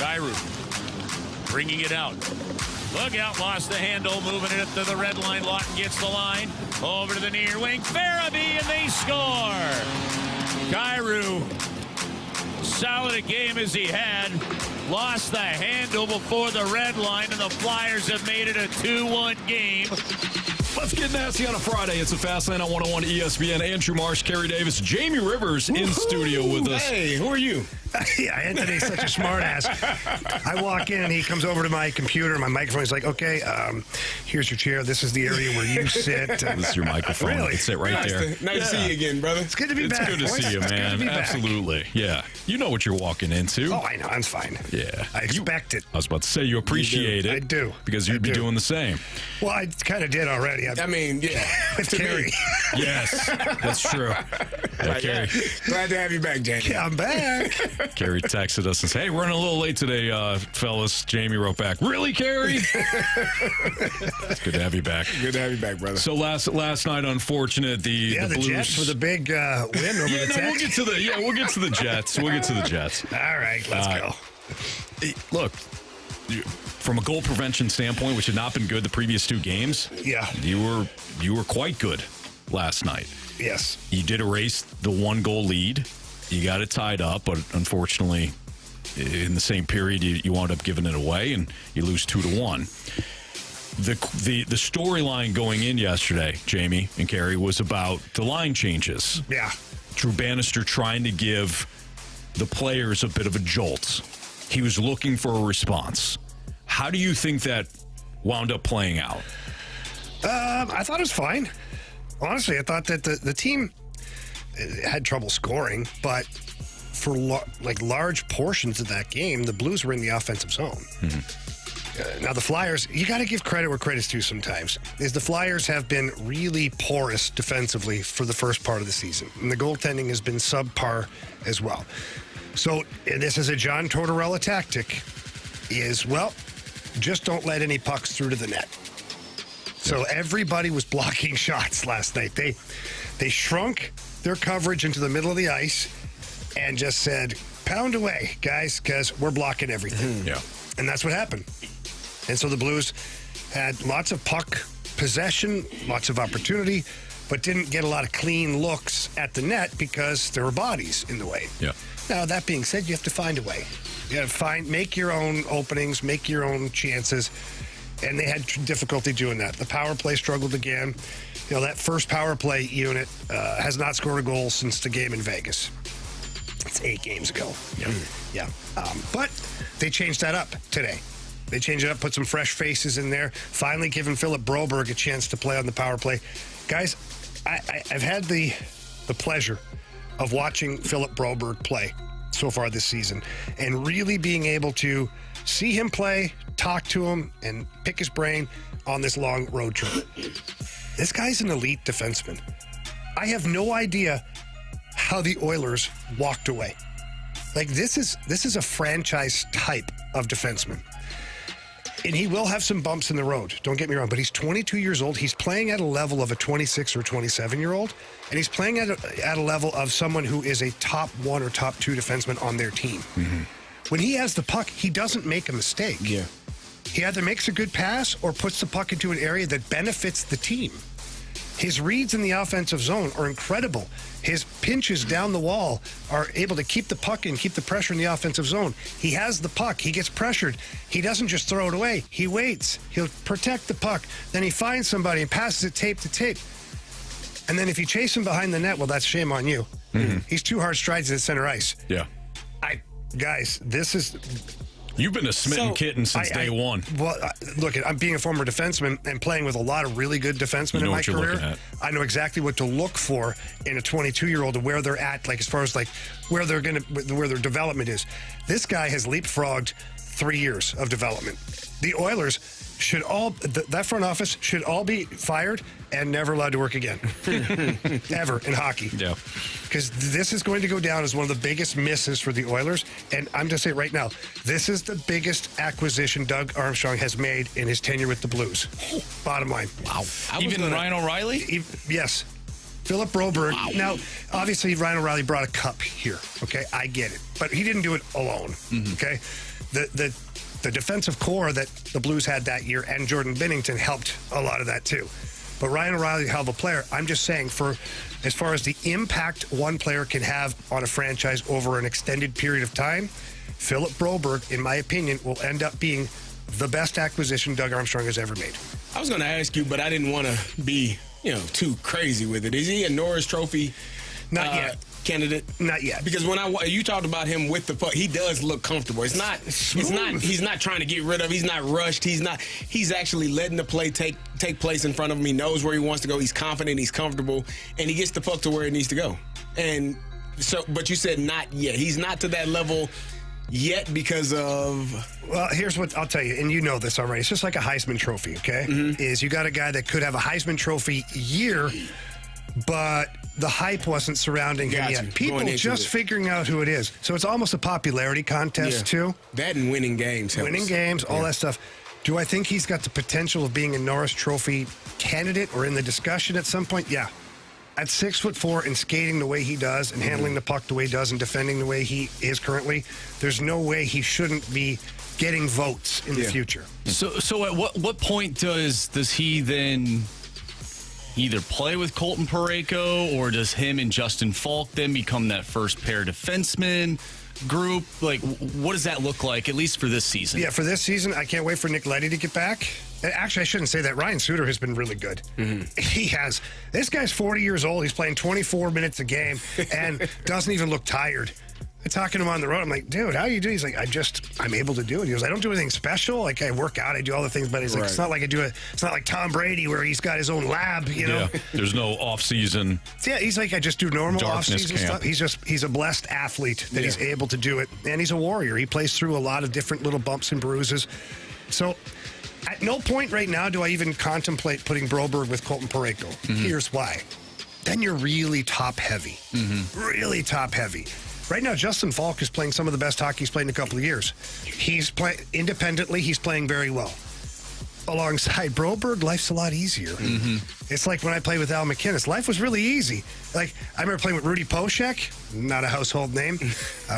Carey bringing it out. Look out, lost the handle, moving it up to the red line. Lawton gets the line. Over to the near wing. Farabee, and they score. Carey, solid a game as he had. Lost the handle before the red line, and the Flyers have made it a 2-1 game. Let's get nasty on a Friday. It's a Fastlane on 101 ESPN. Andrew Marsh, Carey Davis, Jamie Rivers in studio with us. Hey, who are you? Yeah, Anthony's such a smart ass. I walk in and he comes over to my computer, my microphone. He's like, okay, here's your chair. This is the area where you sit. This is your microphone. Really? You can sit right there. Nice to see you again, brother. It's good to be back. It's good to boys. see you, It's good to man. be back. Absolutely. Yeah. You know what you're walking into. Oh, I know. I'm fine. Yeah. I expect it. I was about to say you appreciate it. I do. Because you'd be doing the same. Well, I kind of did already. I mean, yeah. With Carey. Yes, that's true. Yeah, Carey. Glad to have you back, Jamie. Yeah, I'm back. Carey texted us and said, hey, we're running a little late today, fellas. Jamie wrote back, really, Carey? It's good to have you back. Good to have you back, brother. So last night, unfortunate, the Blues. Jets for the big win over the Texans. We'll get to the Jets. We'll get to the Jets. All right, let's go. Look, from a goal prevention standpoint, which had not been good the previous two games, Yeah. you were quite good last night. Yes. You did erase the 1-goal lead. You got it tied up, but unfortunately, in the same period, you wound up giving it away, and you lose 2-1. The storyline going in yesterday, Jamie and Carey, was about the line changes. Yeah. Drew Bannister trying to give the players a bit of a jolt. He was looking for a response. How do you think that wound up playing out? I thought it was fine. Honestly, I thought that the team had trouble scoring, but for large portions of that game, the Blues were in the offensive zone. Now, the Flyers, you got to give credit where credit's due sometimes, is the Flyers have been really porous defensively for the first part of the season, and the goaltending has been subpar as well. So, and this is a John Tortorella tactic, is, well, just don't let any pucks through to the net. So everybody was blocking shots last night. They shrunk their coverage into the middle of the ice and just said, pound away, guys, because we're blocking everything. Yeah. And that's what happened. And so the Blues had lots of puck possession, lots of opportunity, but didn't get a lot of clean looks at the net because there were bodies in the way. Yeah. Now, that being said, you have to find a way. You have to make your own openings, make your own chances. And they had difficulty doing that. The power play struggled again. You know, that first power play unit has not scored a goal since the game in Vegas. It's 8 games ago. Yeah. But they changed that up today. They changed it up, put some fresh faces in there, finally giving Philip Broberg a chance to play on the power play. Guys, I've had the pleasure of watching Philip Broberg play so far this season and really being able to see him play, talk to him, and pick his brain on this long road trip. This guy's an elite defenseman. I have no idea how the Oilers walked away. Like, this is a franchise type of defenseman. And he will have some bumps in the road, don't get me wrong, but he's 22 years old. He's playing at a level of a 26 or 27-year-old, and he's playing at a level of someone who is a top 1 or top 2 defenseman on their team. Mm-hmm. When he has the puck, he doesn't make a mistake. Yeah. He either makes a good pass or puts the puck into an area that benefits the team. His reads in the offensive zone are incredible. His pinches down the wall are able to keep the puck in, keep the pressure in the offensive zone. He has the puck. He gets pressured. He doesn't just throw it away. He waits. He'll protect the puck. Then he finds somebody and passes it tape to tape. And then if you chase him behind the net, well, that's shame on you. Mm-hmm. He's 2 hard strides at center ice. Yeah. Guys, this is... You've been a smitten kitten since day one. Well, look, I'm being a former defenseman and playing with a lot of really good defensemen in my career. I know exactly what to look for in a 22-year-old and where they're at, like as far as like where their development is. This guy has leapfrogged 3 years of development. The Oilers should that front office should all be fired and never allowed to work again, ever in hockey. Yeah. Because this is going to go down as one of the biggest misses for the Oilers. And I'm just saying right now, this is the biggest acquisition Doug Armstrong has made in his tenure with the Blues. Bottom line. Wow. Even Ryan O'Reilly? Yes. Philip Broberg. Now, obviously, Ryan O'Reilly brought a cup here. Okay, I get it, but he didn't do it alone. Okay, the defensive core that the Blues had that year and Jordan Binnington helped a lot of that too. But Ryan O'Reilly, hell of a player. I'm just saying, as far as the impact one player can have on a franchise over an extended period of time, Philip Broberg, in my opinion, will end up being the best acquisition Doug Armstrong has ever made. I was going to ask you, but I didn't want to be, too crazy with it. Is he a Norris Trophy Not yet. candidate? Not ytake Because when you talked about him with the puck, he does look comfortable. He's not trying to get rid of. He's not rushed. He's actually letting the play take place in front of him. He knows where he wants to go. He's confident. He's comfortable, and he gets the puck to where it needs to go. And so, but you said not yet. He's not to that level yet because of... Well, here's what I'll tell you, and you know this already. It's just like a Heisman Trophy, okay? Is you got a guy that could have a Heisman Trophy year, but the hype wasn't surrounding him yet. People just figuring out who it is. So it's almost a popularity contest, too. That and winning games helps. Winning games, all that stuff. Do I think he's got the potential of being a Norris Trophy candidate or in the discussion at some point? Yeah. At 6'4" and skating the way he does and handling the puck the way he does and defending the way he is currently, there's no way he shouldn't be getting votes in the future. So at what point does he then either play with Colton Parayko, or does him and Justin Falk then become that first pair defenseman group? Like, what does that look like, at least for this season? Yeah, for this season, I can't wait for Nick Leddy to get back. Actually, I shouldn't say that. Ryan Suter has been really good. He has. This guy's 40 years old. He's playing 24 minutes a game and doesn't even look tired. I'm talking to him on the road. I'm like, dude, how you do? He's like, I'm able to do it. He goes, I don't do anything special. Like, I work out, I do all the things, but he's like, it's not like it's not like Tom Brady where he's got his own lab, you know? Yeah, there's no off-season. Yeah, he's like, I just do normal off-season camp. stuff. He's a blessed athlete that he's able to do it. And he's a warrior. He plays through a lot of different little bumps and bruises. So at no point right now do I even contemplate putting Broberg with Colton Parayko. Here's why. Then you're really top-heavy. Really top-heavy. Right now, Justin Falk is playing some of the best hockey he's played in a couple of years. He's playing independently. He's playing very well. Alongside Broberg, life's a lot easier. It's like when I played with Al McInnes. Life was really easy. Like, I remember playing with Rudy Poshek, not a household name.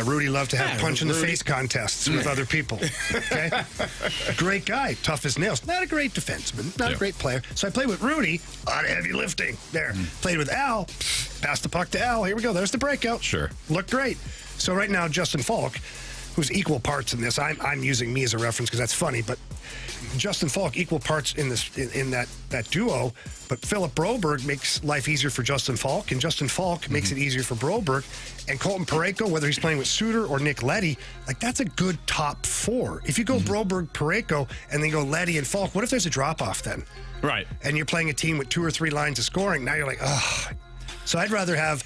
Rudy loved to have punch-in-the-face contests with other people. Okay? Great guy, tough as nails. Not a great defenseman, not a great player. So I played with Rudy, a lot of heavy lifting there. Played with Al, passed the puck to Al. Here we go, there's the breakout. Sure. Looked great. So right now, Justin Falk, who's equal parts in this. I'm using me as a reference because that's funny, but Justin Falk equal parts in that duo. But Philip Broberg makes life easier for Justin Falk, and Justin Falk makes it easier for Broberg. And Colton Parayko, whether he's playing with Suter or Nick Leddy, like that's a good top four. If you go Broberg, Parayko, and then go Leddy and Falk, what if there's a drop off then? Right. And you're playing a team with 2 or 3 lines of scoring. Now you're like, oh. So I'd rather have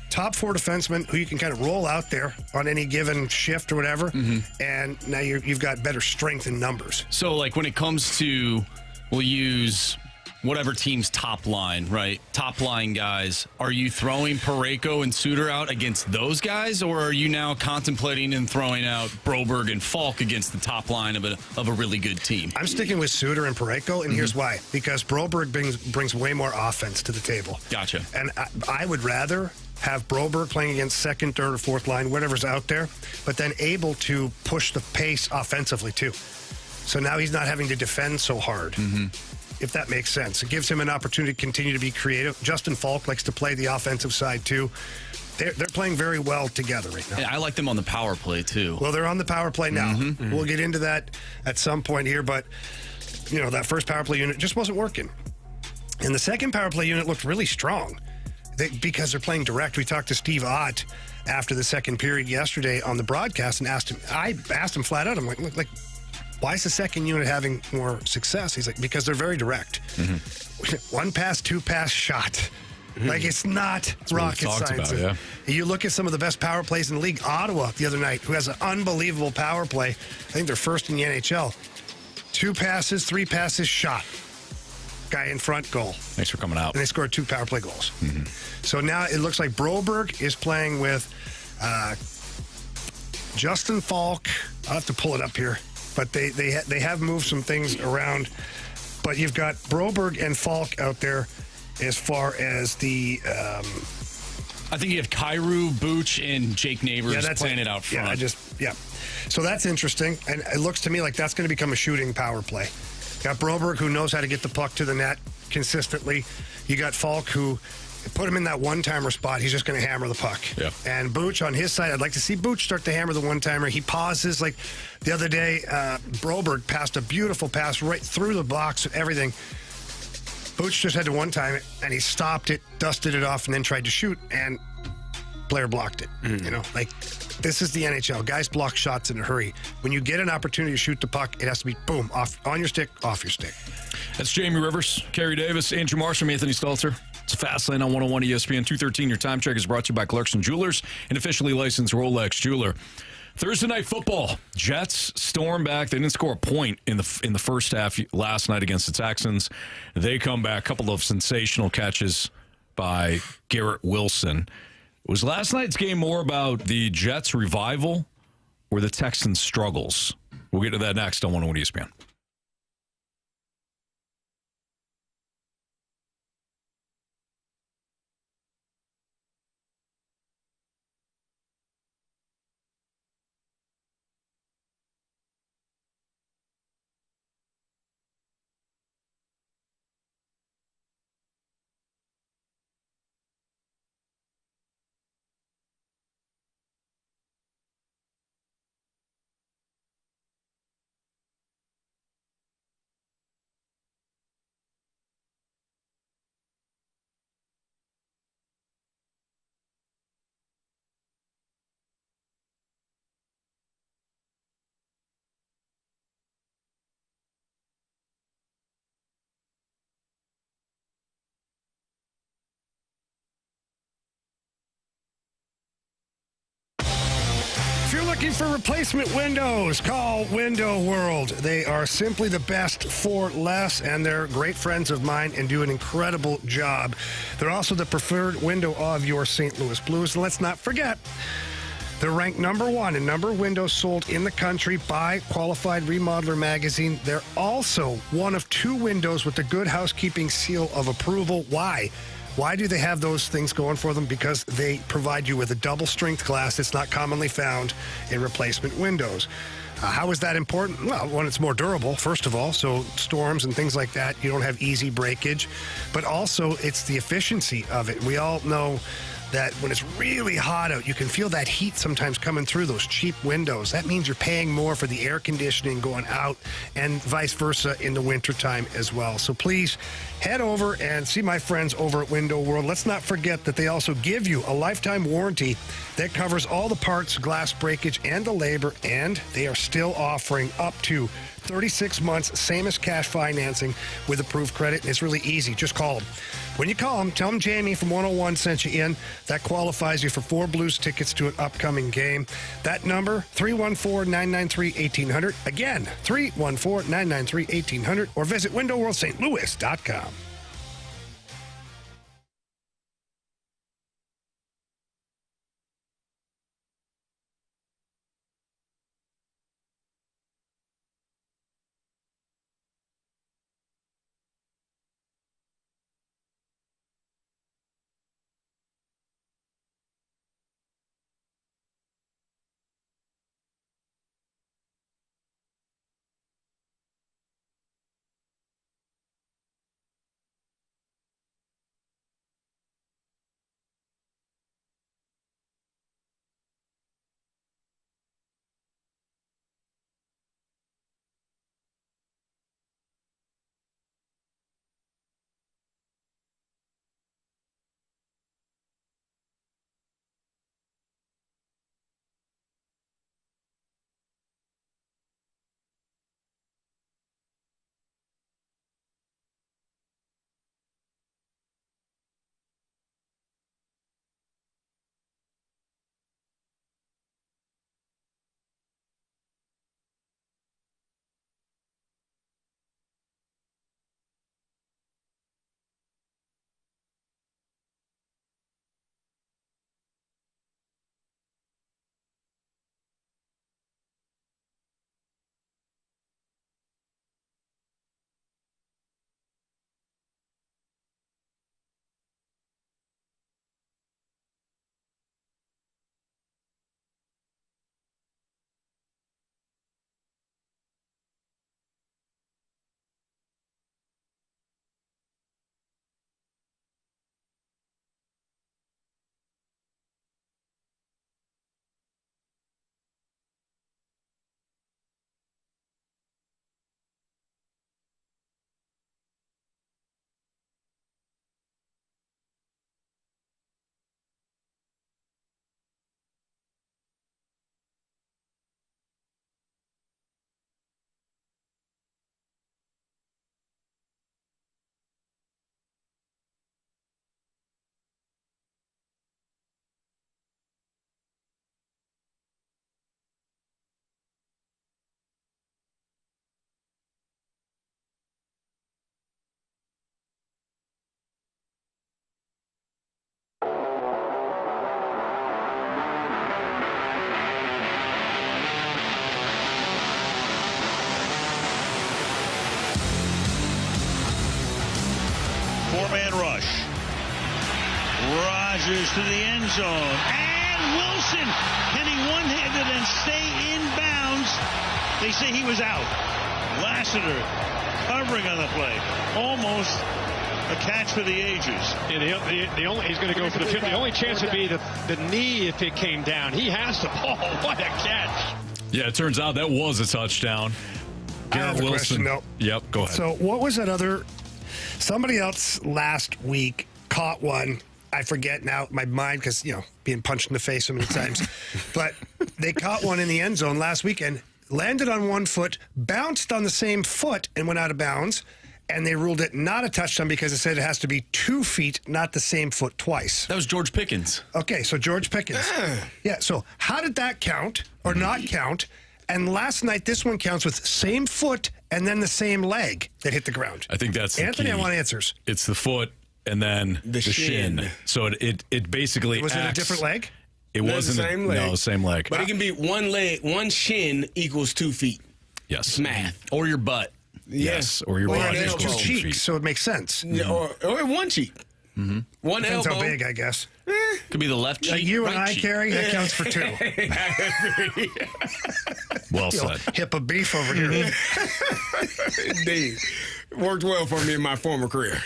top 4 defensemen who you can kind of roll out there on any given shift or whatever, and now you've got better strength in numbers. So, like, when it comes to, we'll use whatever team's top line, right? Top line guys. Are you throwing Parayko and Suter out against those guys, or are you now contemplating and throwing out Broberg and Falk against the top line of a really good team? I'm sticking with Suter and Parayko, and here's why. Because Broberg brings way more offense to the table. Gotcha. And I would rather have Broberg playing against second, third, or fourth line, whatever's out there, but then able to push the pace offensively too. So now he's not having to defend so hard, if that makes sense. It gives him an opportunity to continue to be creative. Justin Falk likes to play the offensive side too. They're playing very well together right now. Yeah, I like them on the power play too. Well, they're on the power play now. We'll get into that at some point here, but that first power play unit just wasn't working. And the second power play unit looked really strong. Because they're playing direct. We talked to Steve Ott after the second period yesterday on the broadcast and I asked him flat out, I'm like, why is the second unit having more success? He's like, because they're very direct. 1 pass, 2 pass, shot. Like, it's not rocket science. About, You look at some of the best power plays in the league. Ottawa the other night, who has an unbelievable power play. I think they're first in the NHL. 2 passes, 3 passes, shot. Guy in front, goal. Thanks for coming out. And they scored 2 power play goals. So now it looks like Broberg is playing with Justin Falk. I'll have to pull it up here, but they have moved some things around. But you've got Broberg and Falk out there, as far as the. I think you have Kyrou, Booch, and Jake Neighbors playing it out front. So that's interesting, and it looks to me like that's going to become a shooting power play. Got Broberg, who knows how to get the puck to the net consistently. You got Falk, who put him in that one-timer spot. He's just going to hammer the puck. Yeah. And Booch on his side, I'd like to see Booch start to hammer the one-timer. He pauses. Like the other day, Broberg passed a beautiful pass right through the box and everything. Booch just had to one-time it, and he stopped it, dusted it off, and then tried to shoot, and player blocked it. You know, like, this is the NHL. Guys block shots in a hurry. When you get an opportunity to shoot the puck, it has to be, boom, off on your stick, off your stick. That's Jamie Rivers, Carey Davis, Andrew Marshall, Anthony Stalter. It's Fastlane on 101 ESPN 213. Your time check is brought to you by Clarkson Jewelers, an officially licensed Rolex jeweler. Thursday night football. Jets storm back. They didn't score a point in the first half last night against the Texans. They come back. A couple of sensational catches by Garrett Wilson. Was last night's game more about the Jets' revival or the Texans' struggles? We'll get to that next on 101 ESPN. If you're looking for replacement windows, call Window World. They are simply the best for less, and they're great friends of mine and do an incredible job. They're also the preferred window of your St. Louis Blues. And let's not forget, they're ranked number one in number of windows sold in the country by Qualified Remodeler magazine. They're also one of two windows with the Good Housekeeping seal of approval. Why? Why do they have those things going for them? Because they provide you with a double strength glass that's not commonly found in replacement windows. How is that important? Well, one, it's more durable, first of all, so storms and things like that, you don't have easy breakage. But also, it's the efficiency of it. We all know that when it's really hot out, you can feel that heat sometimes coming through those cheap windows. That means you're paying more for the air conditioning going out and vice versa in the wintertime as well. So please head over and see my friends over at Window World. Let's not forget that they also give you a lifetime warranty that covers all the parts, glass breakage, and the labor, and they are still offering up to 36 months, same as cash financing with approved credit. It's really easy. Just call them. When you call them, tell them Jamie from 101 sent you in. That qualifies you for 4 Blues tickets to an upcoming game. That number, 314-993-1800. Again, 314-993-1800. Or visit windowworldstlouis.com. four-man rush. Rodgers to the end zone. And Wilson, can he one-handed and stay in bounds? They say he was out. Lassiter covering on the play. Almost a catch for the ages. Yeah, the only he's going to go for the 50. The only chance would be the knee if it came down. He has the ball. What a catch. Yeah, it turns out that was a touchdown. I have Garrett a Wilson. question, though. Yep, go ahead. So what was that other? Somebody else last week caught one. I forget now, my mind, because, being punched in the face so many times. But they caught one in the end zone last weekend, landed on one foot, bounced on the same foot, and went out of bounds. And they ruled it not a touchdown because it said it has to be 2 feet, not the same foot twice. That was George Pickens. Okay, so George Pickens. Yeah, so how did that count or not count? And last night, this one counts with same foot and then the same leg that hit the ground. I think that's the Anthony, key. I want answers. It's the foot and then the shin. So it basically Was it a acts- different leg? It No, wasn't the same leg. No, same leg. But it can be one leg, one shin equals 2 feet. Yes. Math. Or your butt. Yes. Or your Or body an is elbow. close to 2 feet. Cheeks, so it makes sense. Yeah, or one cheek. One Depends elbow. how big, I guess. Could be the left cheek. Like you and right I, cheek. Carey, that counts for 2. Well said. Hip of beef over here. Indeed. Worked well for me in my former career.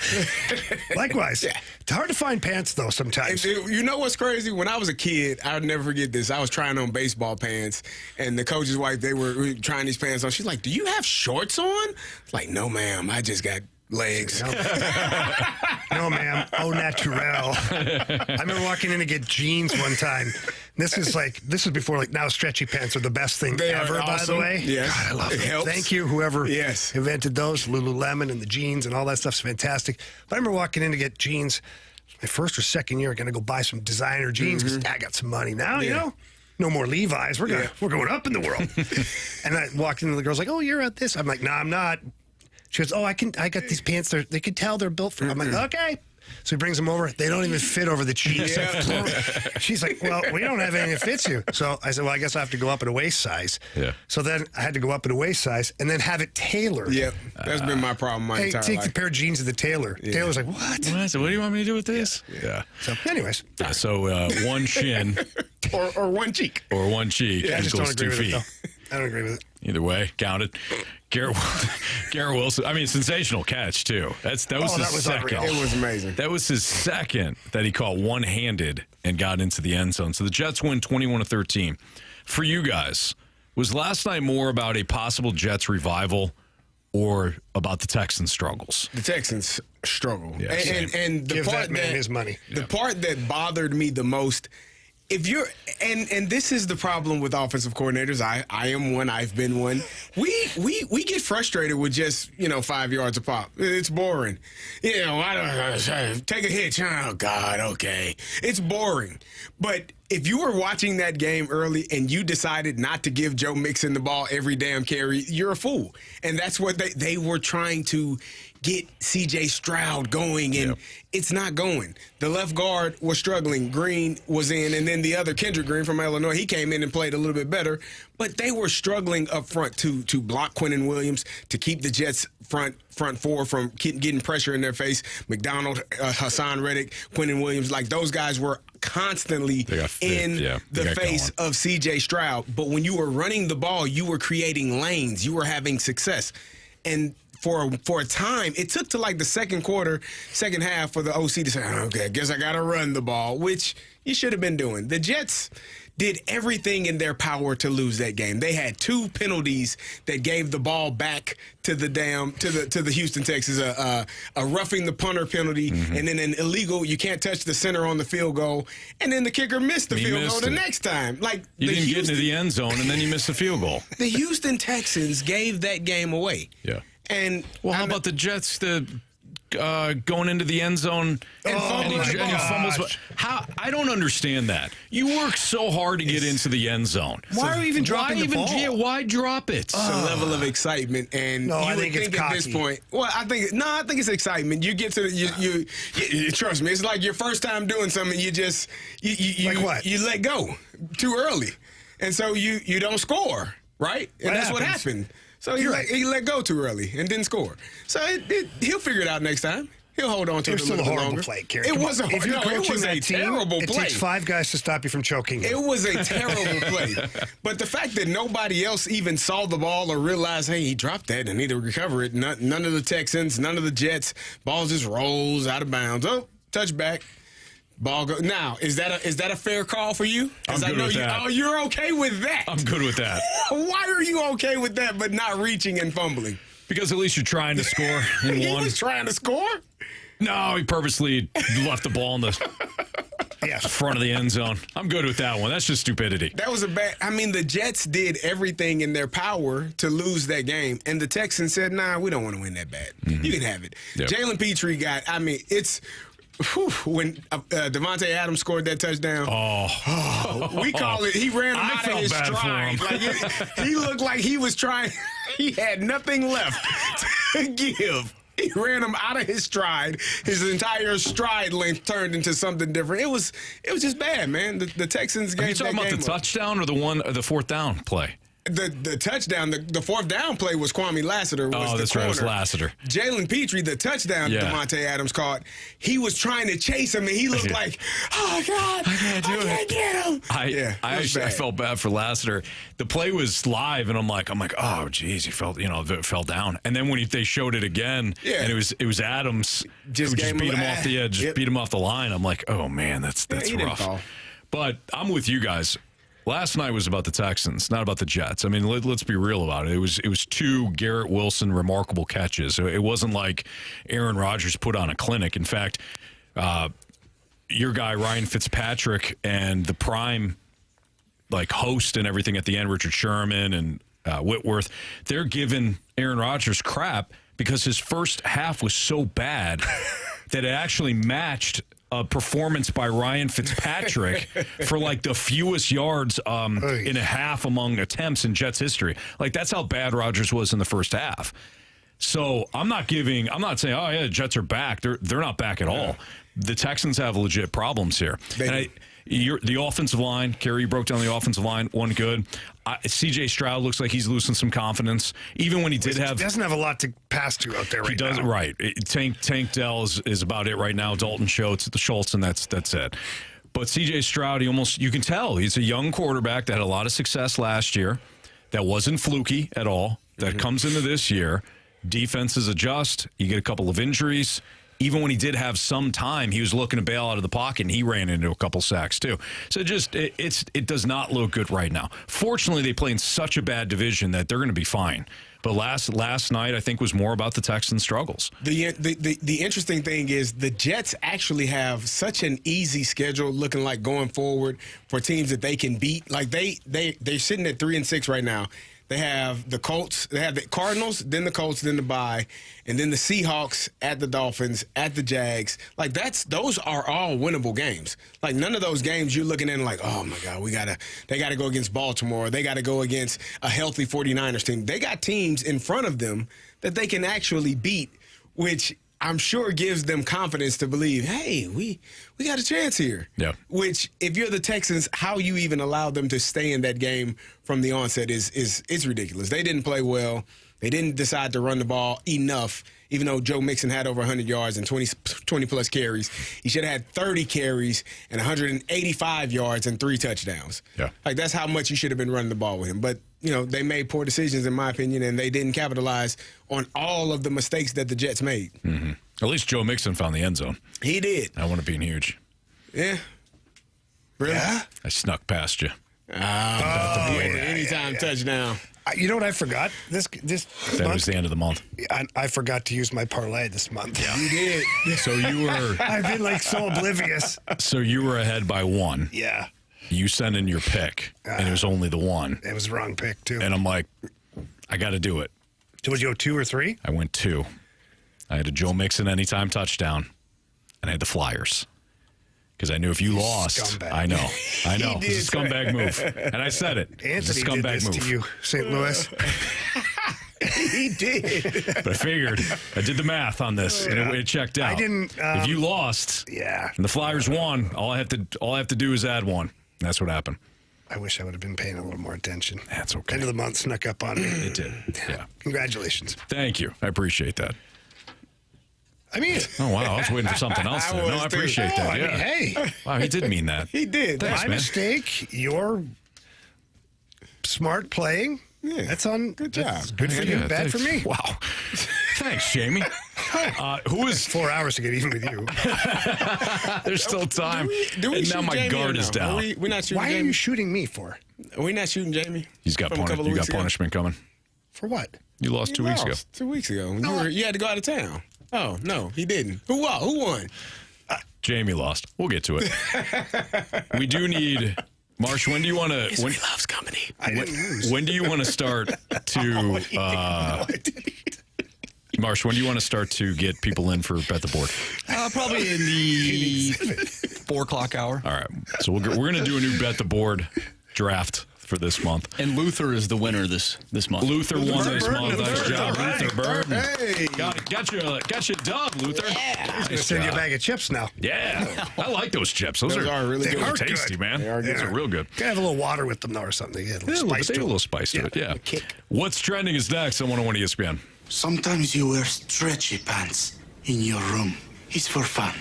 Likewise. It's hard to find pants, though, sometimes. You know what's crazy? When I was a kid, I'll never forget this. I was trying on baseball pants, and the coach's wife, they were trying these pants on. She's like, "Do you have shorts on?" It's like, "No, ma'am. I just got legs." No, ma'am. Au naturel. I remember walking in to get jeans one time. This is before, now stretchy pants are the best thing They are ever, by the awesome. way. Yes. God, I love It them. helps. Thank you, whoever Yes. invented those, Lululemon and the jeans and all that stuff's fantastic. But I remember walking in to get jeans my first or second year, going to go buy some designer jeans because I got some money now, No more Levi's. We're going up in the world. And I walked in and the girl's like, "Oh, you're at this." I'm like, "No, I'm not." She goes, "Oh, I got these pants. They could tell they're built for." I'm like, "Okay." So he brings them over. They don't even fit over the cheeks. She's like, "Well, we don't have anything that fits you." So I said, "Well, I guess I have to go up in a waist size." Yeah. So then I had to go up in a waist size and then have it tailored. Yep. That's been my problem my Hey, entire take life. the pair of jeans to the tailor. Tailor's like, "What?" What do you want me to do with this? Yeah. So, anyways, So one shin or one cheek. or one cheek I just don't equals agree 2 with it, feet. though. I don't agree with it. Either way, counted. Garrett Wilson. I mean, sensational catch too. That was Oh, his that was second. unreal. It was amazing. That was his second that he caught one-handed and got into the end zone. So the Jets win 21-13. For you guys, was last night more about a possible Jets revival or about the Texans' struggles? The Texans struggle. Yes. And the Give part that man his money. The part that bothered me the most, if you're and this is the problem with offensive coordinators. I am one. I've been one. We get frustrated with just 5 yards a pop. It's boring. I don't take a hitch. Oh God, okay. It's boring. But if you were watching that game early and you decided not to give Joe Mixon the ball every damn carry, you're a fool. And that's what they were trying to get C.J. Stroud going, and it's not going. The left guard was struggling. Green was in, and then the other, Kendrick Green from Illinois, he came in and played a little bit better. But they were struggling up front to block Quinnen Williams, to keep the Jets front four from getting pressure in their face. McDonald, Hassan Reddick, Quinnen Williams, those guys were constantly in the face of C.J. Stroud. But when you were running the ball, you were creating lanes. You were having success. And for a time, it took to the second half for the OC to say, "Okay, I guess I got to run the ball," which you should have been doing. The Jets did everything in their power to lose that game. They had 2 penalties that gave the ball back to the Houston Texans, a roughing the punter penalty, and then an illegal, you can't touch the center on the field goal, and then the kicker missed the field goal the next time. You didn't get into the end zone, and then you missed the field goal. The Houston Texans gave that game away. Yeah. And how about the Jets going into the end zone and he fumbles? How? I don't understand that. You work so hard to get into the end zone. Why are we even dropping the ball? Why drop it? It's a level of excitement, and No, you I would think it's think at this cocky. point. Well, I think it's excitement. You get to you trust me. It's like your first time doing something. You just Like what? You let go too early, and so you don't score, right? And that's what happened. So he let go too early and didn't score. So he'll figure it out next time. He'll hold on to It it was a still a little bit horrible longer. play, Carey. It was a If you're it coaching was a that team, terrible it play. takes 5 guys to stop you from choking him. It was a terrible play. But the fact that nobody else even saw the ball or realized, hey, he dropped that and need to recover it. None of the Texans, none of the Jets. Ball just rolls out of bounds. Oh, touchback. Ball go. Now, is that a fair call for you? I'm good with that. Oh, you're okay with that? I'm good with that. Why are you okay with that but not reaching and fumbling? Because at least you're trying to score in He one. was trying to score? No, he purposely left the ball in the front of the end zone. I'm good with that one. That's just stupidity. That was a bad. I mean, the Jets did everything in their power to lose that game, and the Texans said, "Nah, we don't want to win that bad. You can have it." Yep. Jalen Petrie got. I mean, it's when Devontae Adams scored that touchdown. We call it. He ran him I out of felt his bad for stride. him. Like he looked like he was trying. He had nothing left to give. He ran him out of his stride. His entire stride length turned into something different. It was just bad, man. The Texans gave. Are you talking about the touchdown or the fourth down play? The touchdown, the fourth down play was Kwame Lassiter. That's right, it was Lassiter. Jalen Petrie, the touchdown Devontae Adams caught, he was trying to chase him, and he looked like, oh, God, I can't get him. I felt bad for Lassiter. The play was live, and I'm like, oh, geez, he fell down. And then when they showed it again, and it was Adams Just who beat him off the edge, beat him off the line. I'm like, oh, man, that's rough. But I'm with you guys. Last night was about the Texans, not about the Jets. I mean, let's be real about it. It was 2 Garrett Wilson remarkable catches. It wasn't like Aaron Rodgers put on a clinic. In fact, your guy Ryan Fitzpatrick and the prime host and everything at the end, Richard Sherman and Whitworth, they're giving Aaron Rodgers crap because his first half was so bad that it actually matched a performance by Ryan Fitzpatrick for the fewest yards in a half among attempts in Jets history. That's how bad Rodgers was in the first half. So I'm not saying, oh yeah, the Jets are back. They're not back at all. The Texans have legit problems here. The offensive line, Carey broke down the offensive line, one good. C.J. Stroud looks like he's losing some confidence. Even when he doesn't have a lot to pass to out there right now. He doesn't, right. Tank Dell is about it right now. Dalton Schultz, and that's it. But C.J. Stroud, you can tell he's a young quarterback that had a lot of success last year. That wasn't fluky at all. That comes into this year. Defenses adjust. You get a couple of injuries. Even when he did have some time, he was looking to bail out of the pocket, and he ran into a couple sacks too. So it does not look good right now. Fortunately, they play in such a bad division that they're going to be fine. But last night, I think, was more about the Texans' struggles. The interesting thing is the Jets actually have such an easy schedule looking like going forward for teams that they can beat. They're sitting at 3-6 right now. They have the Colts, they have the Cardinals, then the Colts, then the bye, and then the Seahawks at the Dolphins, at the Jags. Those are all winnable games. None of those games you're looking at and oh my God, they gotta go against Baltimore. They gotta go against a healthy 49ers team. They got teams in front of them that they can actually beat, which I'm sure gives them confidence to believe, hey, we got a chance here. Yeah. Which, if you're the Texans, how you even allow them to stay in that game from the onset is ridiculous. They didn't play well. They didn't decide to run the ball enough, even though Joe Mixon had over 100 yards and 20-plus carries. He should have had 30 carries and 185 yards and 3 touchdowns. Yeah. That's how much you should have been running the ball with him. But, they made poor decisions, in my opinion, and they didn't capitalize on all of the mistakes that the Jets made. Mm-hmm. At least Joe Mixon found the end zone. He did. I want to be huge. Yeah. Really? Yeah? I snuck past you. Anytime touchdown. You know what I forgot? This that was the end of the month. I forgot to use my parlay this month. Yeah. You did. So you were. I've been so oblivious. So you were ahead by 1. Yeah. You sent in your pick, and it was only the 1. It was the wrong pick, too. And I'm like, I got to do it. Would you go 2 or 3? I went 2. I had a Joe Mixon anytime touchdown, and I had the Flyers. Because I knew if you lost, scumbag. I know. It's a scumbag move. And I said it. Anthony did this to you, St. Louis. He did. But I figured. I did the math on this, and it checked out. I didn't. If you lost, and the Flyers won, all I have to do is add 1. That's what happened. I wish I would have been paying a little more attention. That's okay. End of the month snuck up on me. It did. Yeah. Congratulations. Thank you. I appreciate that. I mean it. Oh, wow. I was waiting for something else. I There. No, was I too. appreciate Oh, that. I mean, Yeah. hey, Wow, he did mean that. He did. Thanks, my man. mistake. You're smart playing. Yeah. That's on. Good job. That's good for you. Yeah, Bad for me. Wow. Thanks, Jamie. Who is? 4 hours to get even with you. There's still time. Do we And shoot now my Jamie guard or is no? down. We're not shooting Why are Jamie. you shooting me for? Are we not shooting Jamie? He's got From a couple you got weeks ago? punishment coming. For what? You lost He 2 weeks ago. lost 2 weeks ago. No, You had to go out of town. Oh, no, he didn't. Who won? Jamie lost. We'll get to it. We do need Marsh. When do you want to? When, loves company. I didn't lose. when do you want to start to? No, I didn't. Marsh, when do you want to start to get people in for Bet the Board? Probably in the 4 o'clock hour. All right. So we're going to do a new Bet the Board draft for this month. And Luther is the winner this month. Luther won this Bird, month. Luther. Nice job, All right. Luther Bird. Hey. Got you a dub, Luther. Yeah. I'm gonna send you a bag of chips now. Yeah. I like those chips. Those are really those good. are They are tasty, good. man. They are good. Those are real good. Gotta have a little water with them though, or something. Yeah, a little spice They to have a them. little spice to it, yeah. a kick. What's trending is next on 101 ESPN. Sometimes you wear stretchy pants in your room. It's for fun.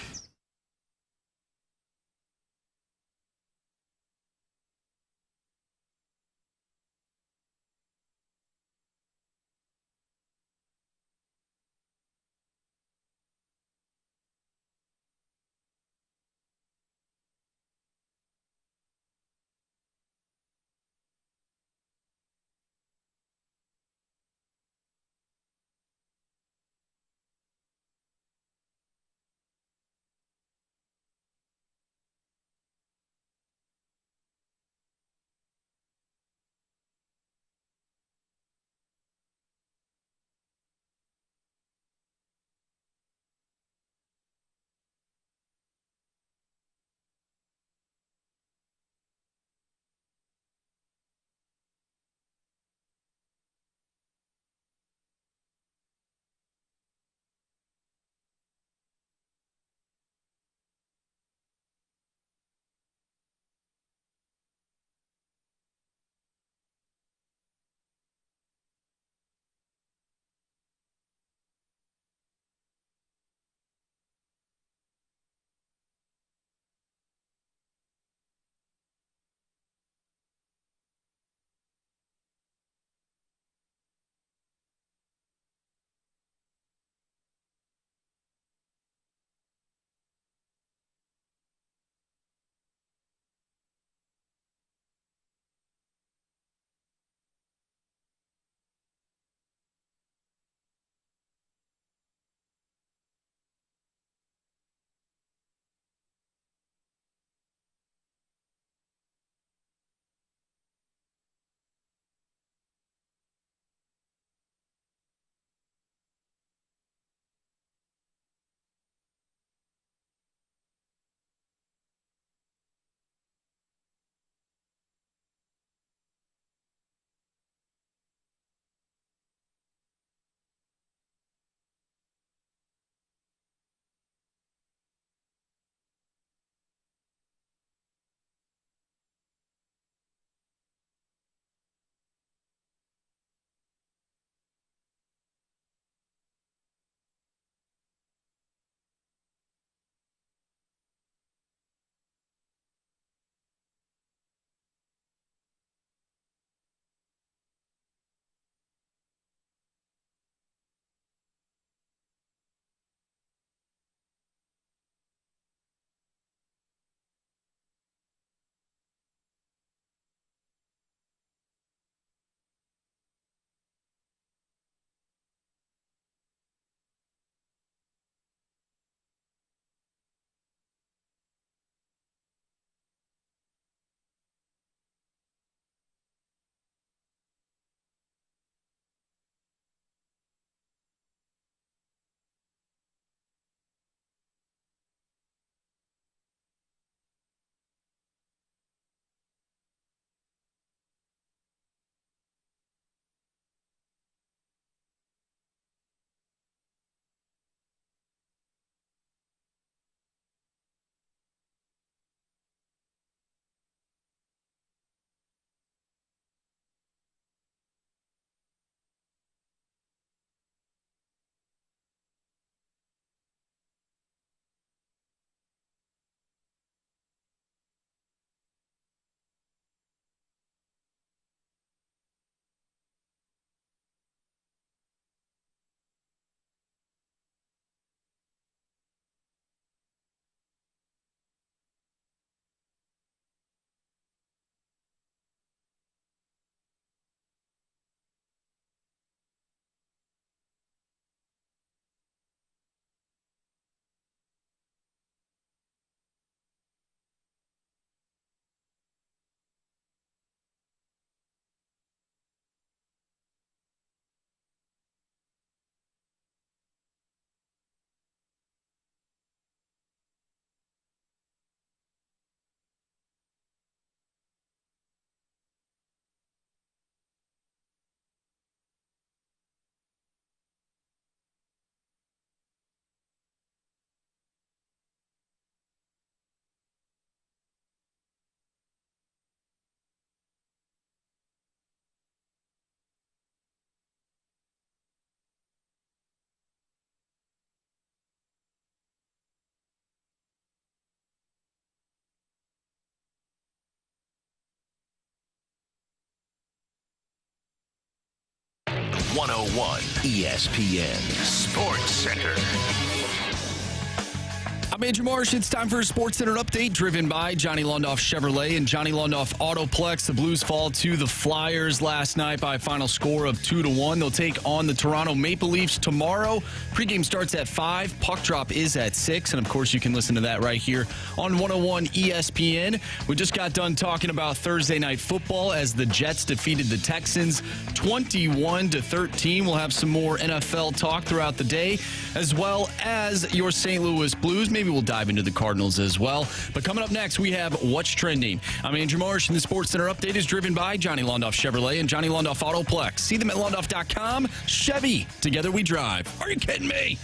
101 ESPN Sports Center. I'm Andrew Marsh. It's time for a Sports Center update driven by Johnny Londoff Chevrolet and Johnny Londoff Autoplex. The Blues fall to the Flyers last night by a final score of 2-1. They'll take on the Toronto Maple Leafs tomorrow. Pregame starts at 5. Puck drop is at 6. And, of course, you can listen to that right here on 101 ESPN. We just got done talking about Thursday Night Football as the Jets defeated the Texans 21-13. We'll have some more NFL talk throughout the day, as well as your St. Louis Blues. Maybe we'll dive into the Cardinals as well. But coming up next, we have What's Trending. I'm Andrew Marsh, and the Sports Center update is driven by Johnny Londoff Chevrolet and Johnny Londoff Autoplex. See them at londoff.com. Chevy, together we drive. Are you kidding me?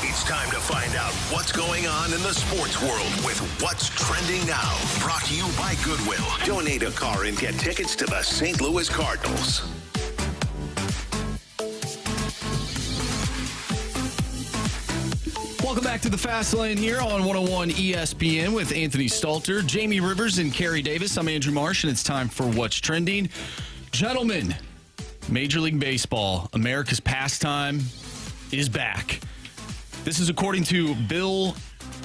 It's time to find out what's going on in the sports world with What's Trending Now. Brought to you by Goodwill. Donate a car and get tickets to the St. Louis Cardinals. Welcome back to the Fast Lane here on 101 ESPN with Anthony Stalter, Jamie Rivers, and Carey Davis. I'm Andrew Marsh, and it's time for What's Trending. Gentlemen, Major League Baseball, America's pastime, is back. This is according to Bill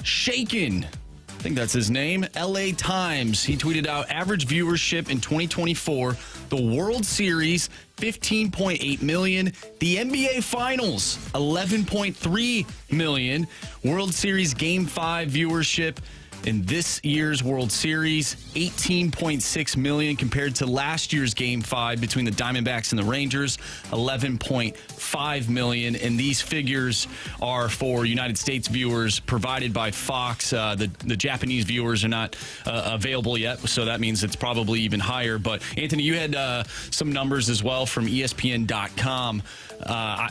Shaken. I think that's his name. LA Times. He tweeted out average viewership in 2024. The World Series, 15.8 million. The NBA Finals, 11.3 million. World Series Game 5 viewership in this year's World Series, 18.6 million compared to last year's Game 5 between the Diamondbacks and the Rangers, 11.5 million. And these figures are for United States viewers provided by Fox. The Japanese viewers are not available yet, so that means it's probably even higher. But, Anthony, you had some numbers as well from ESPN.com.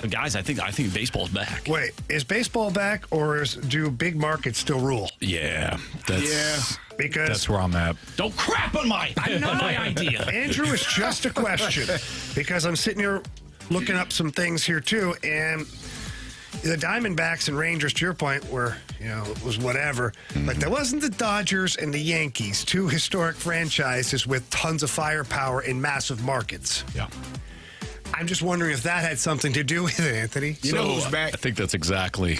Guys, I think baseball's back. Wait, is baseball back, or do big markets still rule? Yeah. Because that's where I'm at. Don't crap on my idea. Andrew, it's just a question. Because I'm sitting here looking up some things here, too, and the Diamondbacks and Rangers, to your point, were, it was whatever. Mm-hmm. But there wasn't the Dodgers and the Yankees, two historic franchises with tons of firepower in massive markets. Yeah. I'm just wondering if that had something to do with it, Anthony. You know who's back? I think that's exactly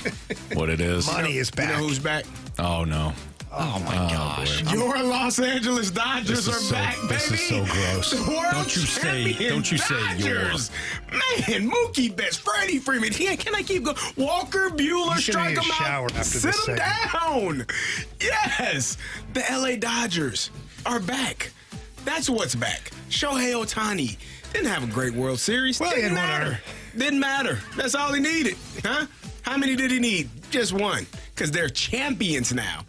what it is. Money is back. You know who's back? Oh, no. Oh, my gosh. Boy. Your Los Angeles Dodgers are back, baby. This is so gross. Don't you say yours. Man, Mookie Betts, Freddie Freeman. Can I keep going? Walker Buehler, strike him out. Sit him down. Yes. The LA Dodgers are back. That's what's back. Shohei Ohtani didn't have a great World Series. Well, Didn't matter. Didn't matter. That's all he needed. Huh? How many did he need? Just one. Because they're champions now.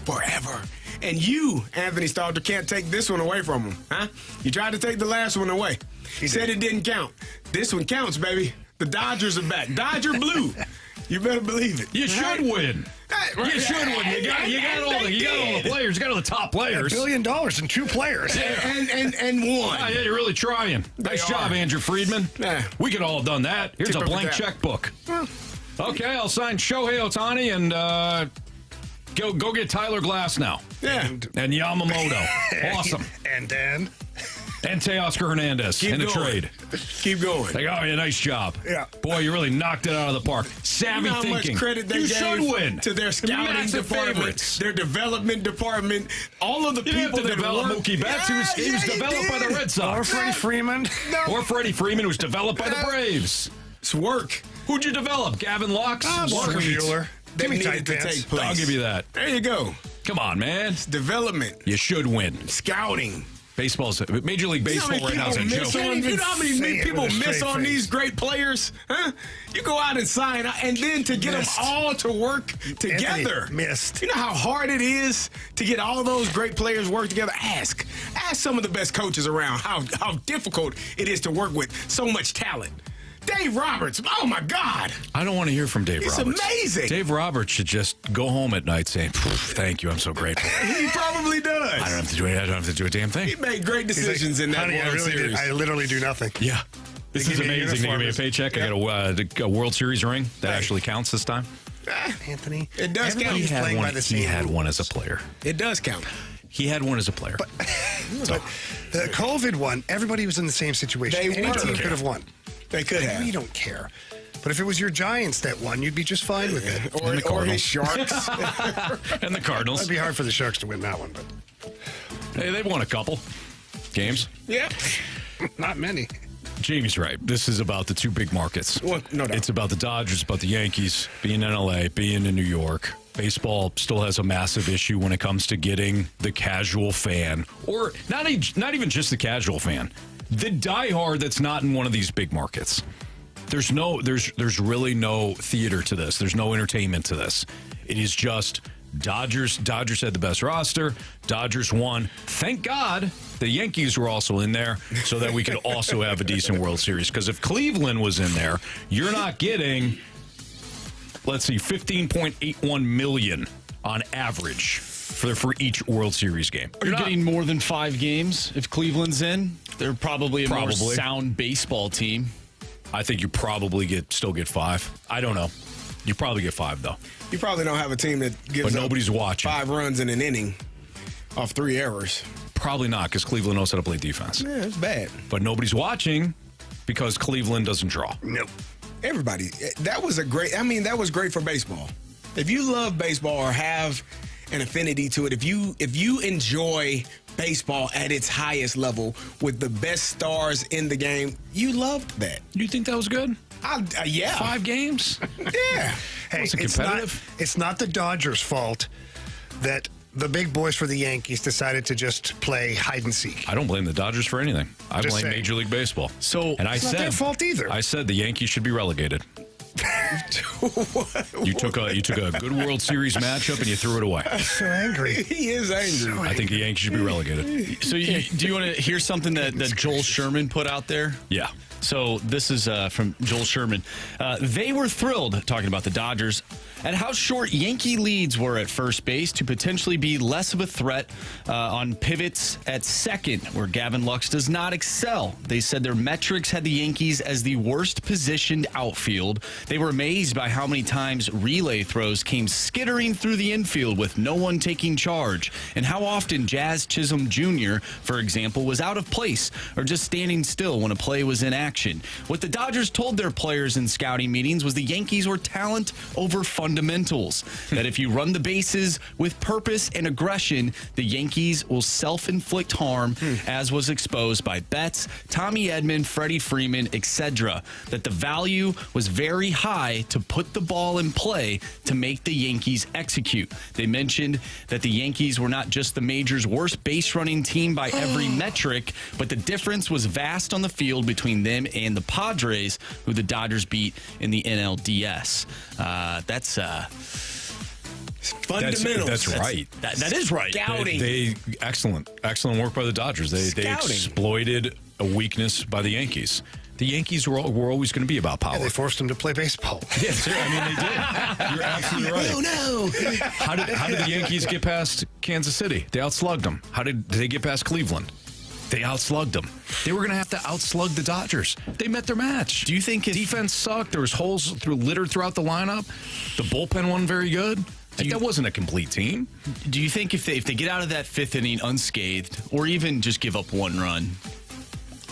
Forever. And you, Anthony Stalter, can't take this one away from him. Huh? You tried to take the last one away. He said it didn't count. This one counts, baby. The Dodgers are back. Dodger blue. You better believe it. You should win. You should win. You got all the players. You got all the top players. $1 billion and 2 players. And one. Yeah, you're really trying. Nice job, Andrew Friedman. Yeah. We could all have done that. Here's a blank checkbook. Okay, I'll sign Shohei Ohtani and go get Tyler Glass now. Yeah. And Yamamoto. Awesome. And then? And Teoscar Hernandez in a trade. Keep going. Like, oh, yeah, nice job. Yeah. Boy, you really knocked it out of the park. Savvy how thinking. Much credit they should win. To their scouting Massive department, favorites. their development department, all of the people that develop work. Mookie Betts. He was developed by the Red Sox. Or Freddie Freeman. No. Or Freddie Freeman, who was developed by the Braves. It's work. Who'd you develop? Gavin Lux? Walker Buehler. That Give me needed tight to pants. take place. I'll give you that. There you go. Come on, man. Development. You should win. Scouting. Major League Baseball right now is a joke. You know how many people miss on face. these great players? Huh? You go out and sign, and then to get them all to work together. Anthony missed. You know how hard it is to get all of those great players work together? Ask some of the best coaches around how difficult it is to work with so much talent. Dave Roberts, oh my God. I don't want to hear from Dave Roberts. It's amazing. Dave Roberts should just go home at night saying, thank you, I'm so grateful. He probably does. I don't have to do a damn thing. He made great decisions in that World Series. I literally do nothing. Yeah. This is amazing. They give me a paycheck. I got a World Series ring that actually counts this time. Anthony. It does count. Everybody's playing by the same He had rules. one as a player. It does count. He had one as a player. But the COVID one, everybody was in the same situation. They Any were. team could have won. They could have. We don't care. But if it was your Giants that won, you'd be just fine with it. Or his Sharks. And the Cardinals. It'd be hard for the Sharks to win that one, but Hey, they've won a couple games. Yeah. not many. Jamie's right. This is about the two big markets. Well, no doubt. It's about the Dodgers, about the Yankees, being in LA, being in New York. Baseball still has a massive issue when it comes to getting the casual fan, or not even just the casual fan, the diehard that's not in one of these big markets. There's really no theater to this. There's no entertainment to this. It is just Dodgers. Dodgers had the best roster. Dodgers won. Thank God the Yankees were also in there so that we could also have a decent World Series. Because if Cleveland was in there, you're not getting, let's see, $15.81 million on average for each World Series game. Are you getting more than 5 games if Cleveland's in? They're probably a more sound baseball team. I think you probably still get 5. I don't know. You probably get 5 though. You probably don't have a team that gives But nobody's watching. 5 runs in an inning off 3 errors. Probably not, because Cleveland knows how to play defense. Yeah, it's bad. But nobody's watching because Cleveland doesn't draw. Nope. Everybody. That was great for baseball. If you love baseball or have an affinity to it, if you enjoy baseball at its highest level with the best stars in the game, you loved that. You think that was good? Yeah. 5 games? Yeah. Hey, Was it competitive? it's not the Dodgers' fault that the big boys for the Yankees decided to just play hide and seek. I don't blame the Dodgers for anything. I Just blame saying. Major League Baseball. So and I It's not their fault either. I said the Yankees should be relegated. You took a good World Series matchup and you threw it away. So angry. He is angry. I think the Yankees should be relegated. So do you want to hear something that Joel Sherman put out there? Yeah. So this is from Joel Sherman. They were thrilled, talking about the Dodgers, at how short Yankee leads were at first base to potentially be less of a threat on pivots at second, where Gavin Lux does not excel. They said their metrics had the Yankees as the worst positioned outfield. They were amazed by how many times relay throws came skittering through the infield with no one taking charge, and how often Jazz Chisholm Jr., for example, was out of place or just standing still when a play was in action. What the Dodgers told their players in scouting meetings was the Yankees were talent over fundamentals, that if you run the bases with purpose and aggression, the Yankees will self-inflict harm, as was exposed by Betts, Tommy Edman, Freddie Freeman, etc., that the value was very high to put the ball in play to make the Yankees execute. They mentioned that the Yankees were not just the major's worst base running team by every metric, but the difference was vast on the field between them and the Padres, who the Dodgers beat in the NLDS. That's fundamentals. That's right. That is right. Scouting. They excellent work by the Dodgers. They Scouting. exploited a weakness by the Yankees. The Yankees were always going to be about power. Yeah, they forced them to play baseball. Yes, I mean they did. You're absolutely right. No. How did the Yankees get past Kansas City? They outslugged them. How did they get past Cleveland? They outslugged them. They were going to have to outslug the Dodgers. They met their match. Do you think defense sucked? There was holes littered throughout the lineup. The bullpen wasn't very good. That wasn't a complete team. Do you think if they get out of that 5th inning unscathed, or even just give up 1 run,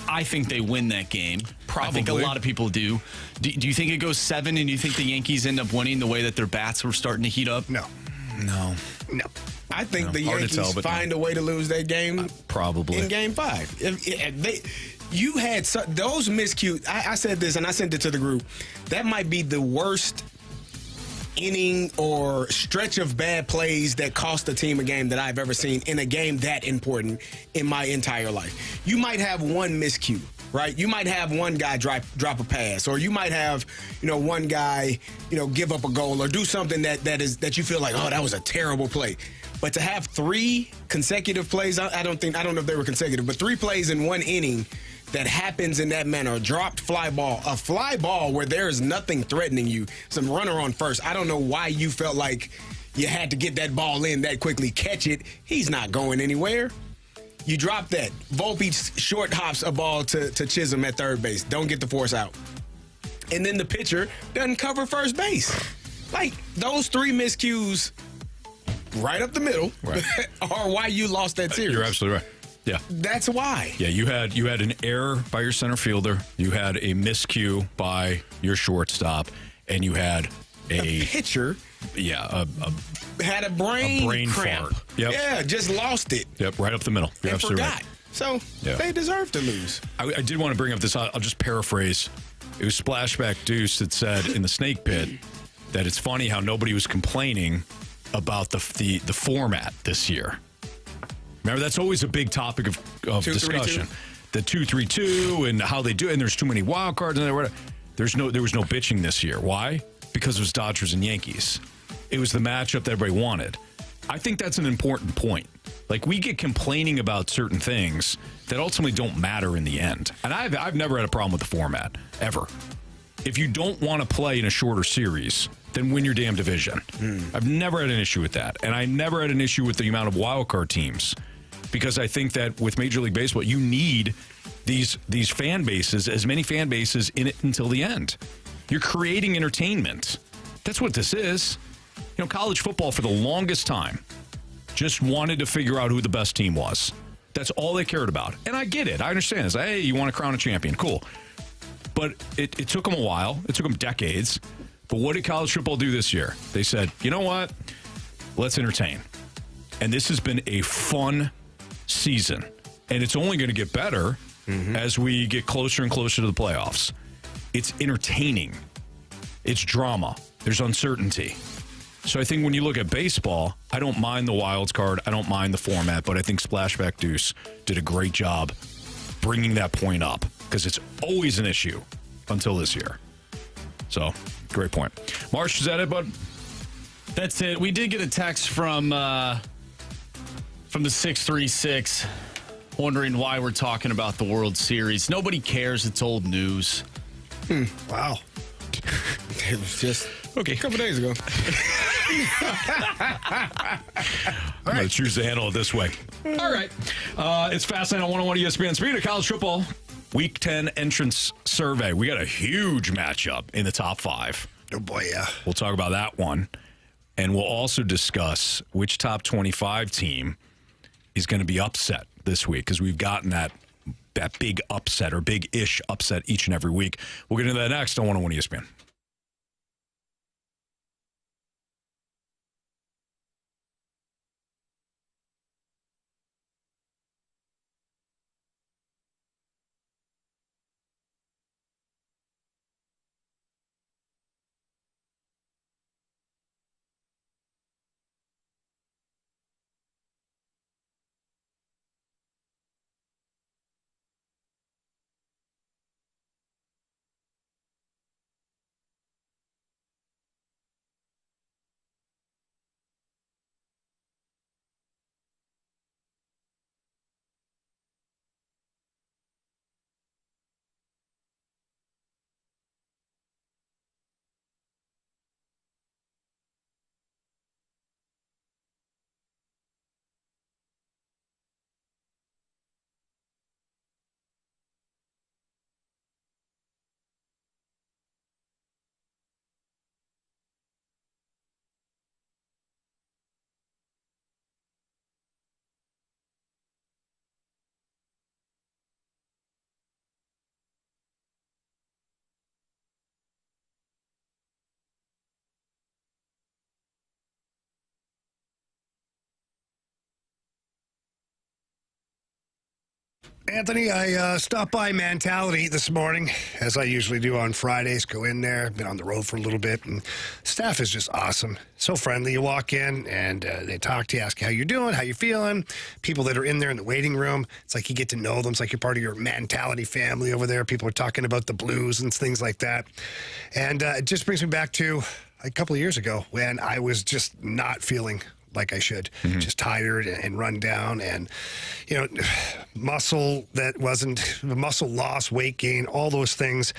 I think they win that game. Probably. I think a lot of people do. Do you think it goes 7, and you think the Yankees end up winning the way that their bats were starting to heat up? No. I think the hard to Yankees tell, but find a way to lose that game Probably. in Game 5. You had those miscues. I said this, and I sent it to the group. That might be the worst inning or stretch of bad plays that cost a team a game that I've ever seen in a game that important in my entire life. You might have one miscue, right? You might have one guy drop a pass, or you might have, one guy, give up a goal or do something that you feel like, oh, that was a terrible play. But to have 3 consecutive plays, I don't know if they were consecutive, but 3 plays in one inning that happens in that manner, a dropped fly ball where there is nothing threatening you, some runner on first. I don't know why you felt like you had to get that ball in that quickly, catch it. He's not going anywhere. You drop that. Volpe short hops a ball to Chisholm at third base. Don't get the force out. And then the pitcher doesn't cover first base. Like, those 3 miscues right up the middle are why you lost that series. You're absolutely right. Yeah. That's why. Yeah, you had an error by your center fielder, you had a miscue by your shortstop, and you had a pitcher. Yeah, had a brain cramp. fart. Yep. Yeah, just lost it. Yep, right up the middle. You're And absolutely forgot. right. So they deserve to lose. I did want to bring up this. I'll just paraphrase. It was Splashback Deuce that said in the Snake Pit that it's funny how nobody was complaining about the format this year. Remember, that's always a big topic of 2-3-2. discussion. The 2-3-2 and how they do it, and there's too many wild cards. And there was no bitching this year. Why? Because it was Dodgers and Yankees. It was the matchup that everybody wanted. I think that's an important point. Like, we get complaining about certain things that ultimately don't matter in the end. And I've never had a problem with the format, ever. If you don't want to play in a shorter series, then win your damn division. I've never had an issue with that. And I never had an issue with the amount of wild card teams, because I think that with Major League Baseball, you need these fan bases, as many fan bases in it until the end. You're creating entertainment. That's what this is. You know, college football for the longest time just wanted to figure out who the best team was. That's all they cared about. And I get it. I understand. It's like, hey, you want to crown a champion. Cool. But it took them a while. It took them decades. But what did college football do this year? They said, you know what? Let's entertain. And this has been a fun season. And it's only going to get better as we get closer and closer to the playoffs. It's entertaining. It's drama. There's uncertainty. So I think when you look at baseball, I don't mind the wild card. I don't mind the format, but I think Splashback Deuce did a great job bringing that point up, because it's always an issue until this year. So, great point. Marsh, is that it, bud? That's it. We did get a text from the 636 wondering why we're talking about the World Series. Nobody cares. It's old news. Wow. It was just a couple days ago. I'm going to choose to handle it this way. All right. It's Fastlane on 101 ESPN. Speaking of college football, Week 10 entrance survey. We got a huge matchup in the top 5. Oh, boy, yeah. We'll talk about that one. And we'll also discuss which top 25 team is going to be upset this week, because we've gotten that big upset or big-ish upset each and every week. We'll get into that next on 101 ESPN. Anthony, I stopped by Mentality this morning, as I usually do on Fridays. Go in there, been on the road for a little bit, and staff is just awesome. So friendly. You walk in, and they talk to you, ask you how you're doing, how you feeling. People that are in there in the waiting room, it's like you get to know them. It's like you're part of your Mentality family over there. People are talking about the Blues and things like that. And it just brings me back to a couple of years ago when I was just not feeling like I should, just tired and run down, and muscle loss, weight gain, all those things.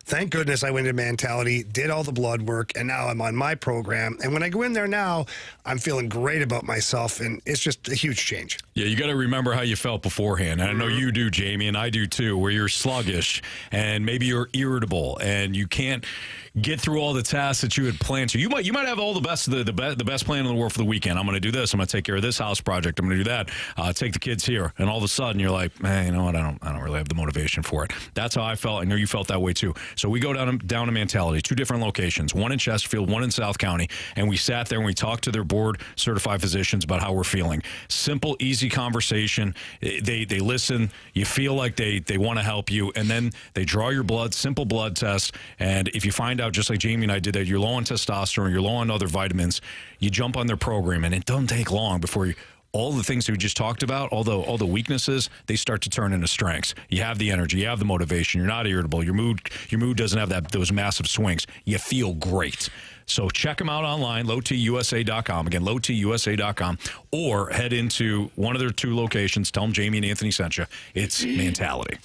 Thank goodness I went into Mentality, did all the blood work, and now I'm on my program. And when I go in there now, I'm feeling great about myself, and it's just a huge change. Yeah, you got to remember how you felt beforehand. And I know you do, Jamie, and I do too, where you're sluggish and maybe you're irritable and you can't get through all the tasks that you had planned to. You might have all the best plan in the world for the weekend. I'm going to do this. I'm going to take care of this house project. I'm going to do that. Take the kids here, and all of a sudden you're like, man, you know what? I don't really have the motivation for it. That's how I felt. I know you felt that way too. So we go down to mentality. 2 different locations, one in Chesterfield, one in South County, and we sat there and we talked to their board certified physicians about how we're feeling. Simple, easy conversation. They listen. You feel like they want to help you, and then they draw your blood, simple blood test, and if you find out, just like Jamie and I did, that you're low on testosterone, you're low on other vitamins, you jump on their program, and it doesn't take long before all the things that we just talked about, all the weaknesses, they start to turn into strengths. You have the energy, you have the motivation, you're not irritable, your mood doesn't have those massive swings. You feel great. So check them out online, lowtusa.com. Again, lowtusa.com, or head into one of their 2 locations. Tell them Jamie and Anthony sent you. It's mentality.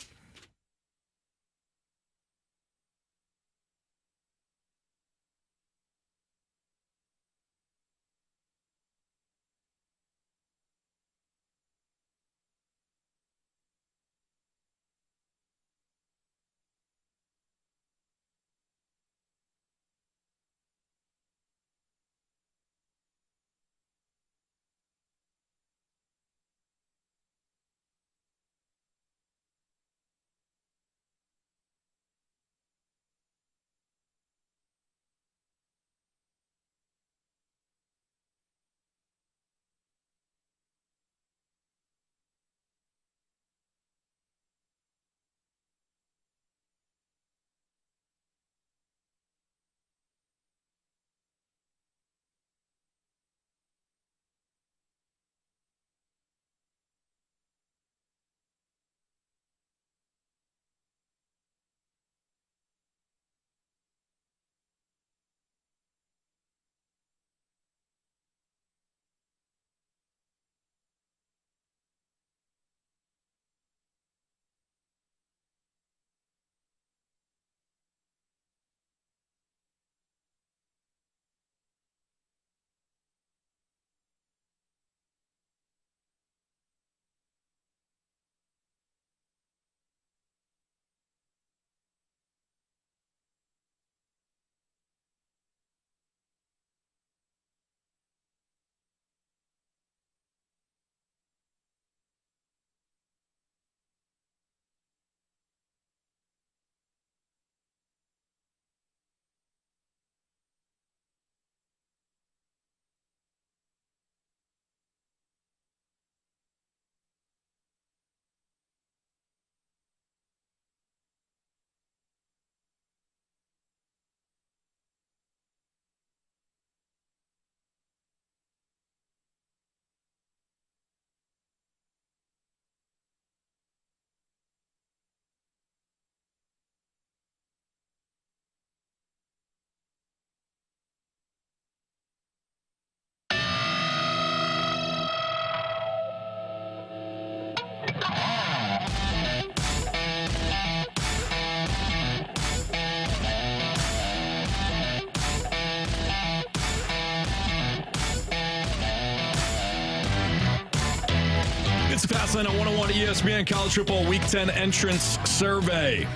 It's the Fastline on 101 ESPN College Football Week 10 entrance survey.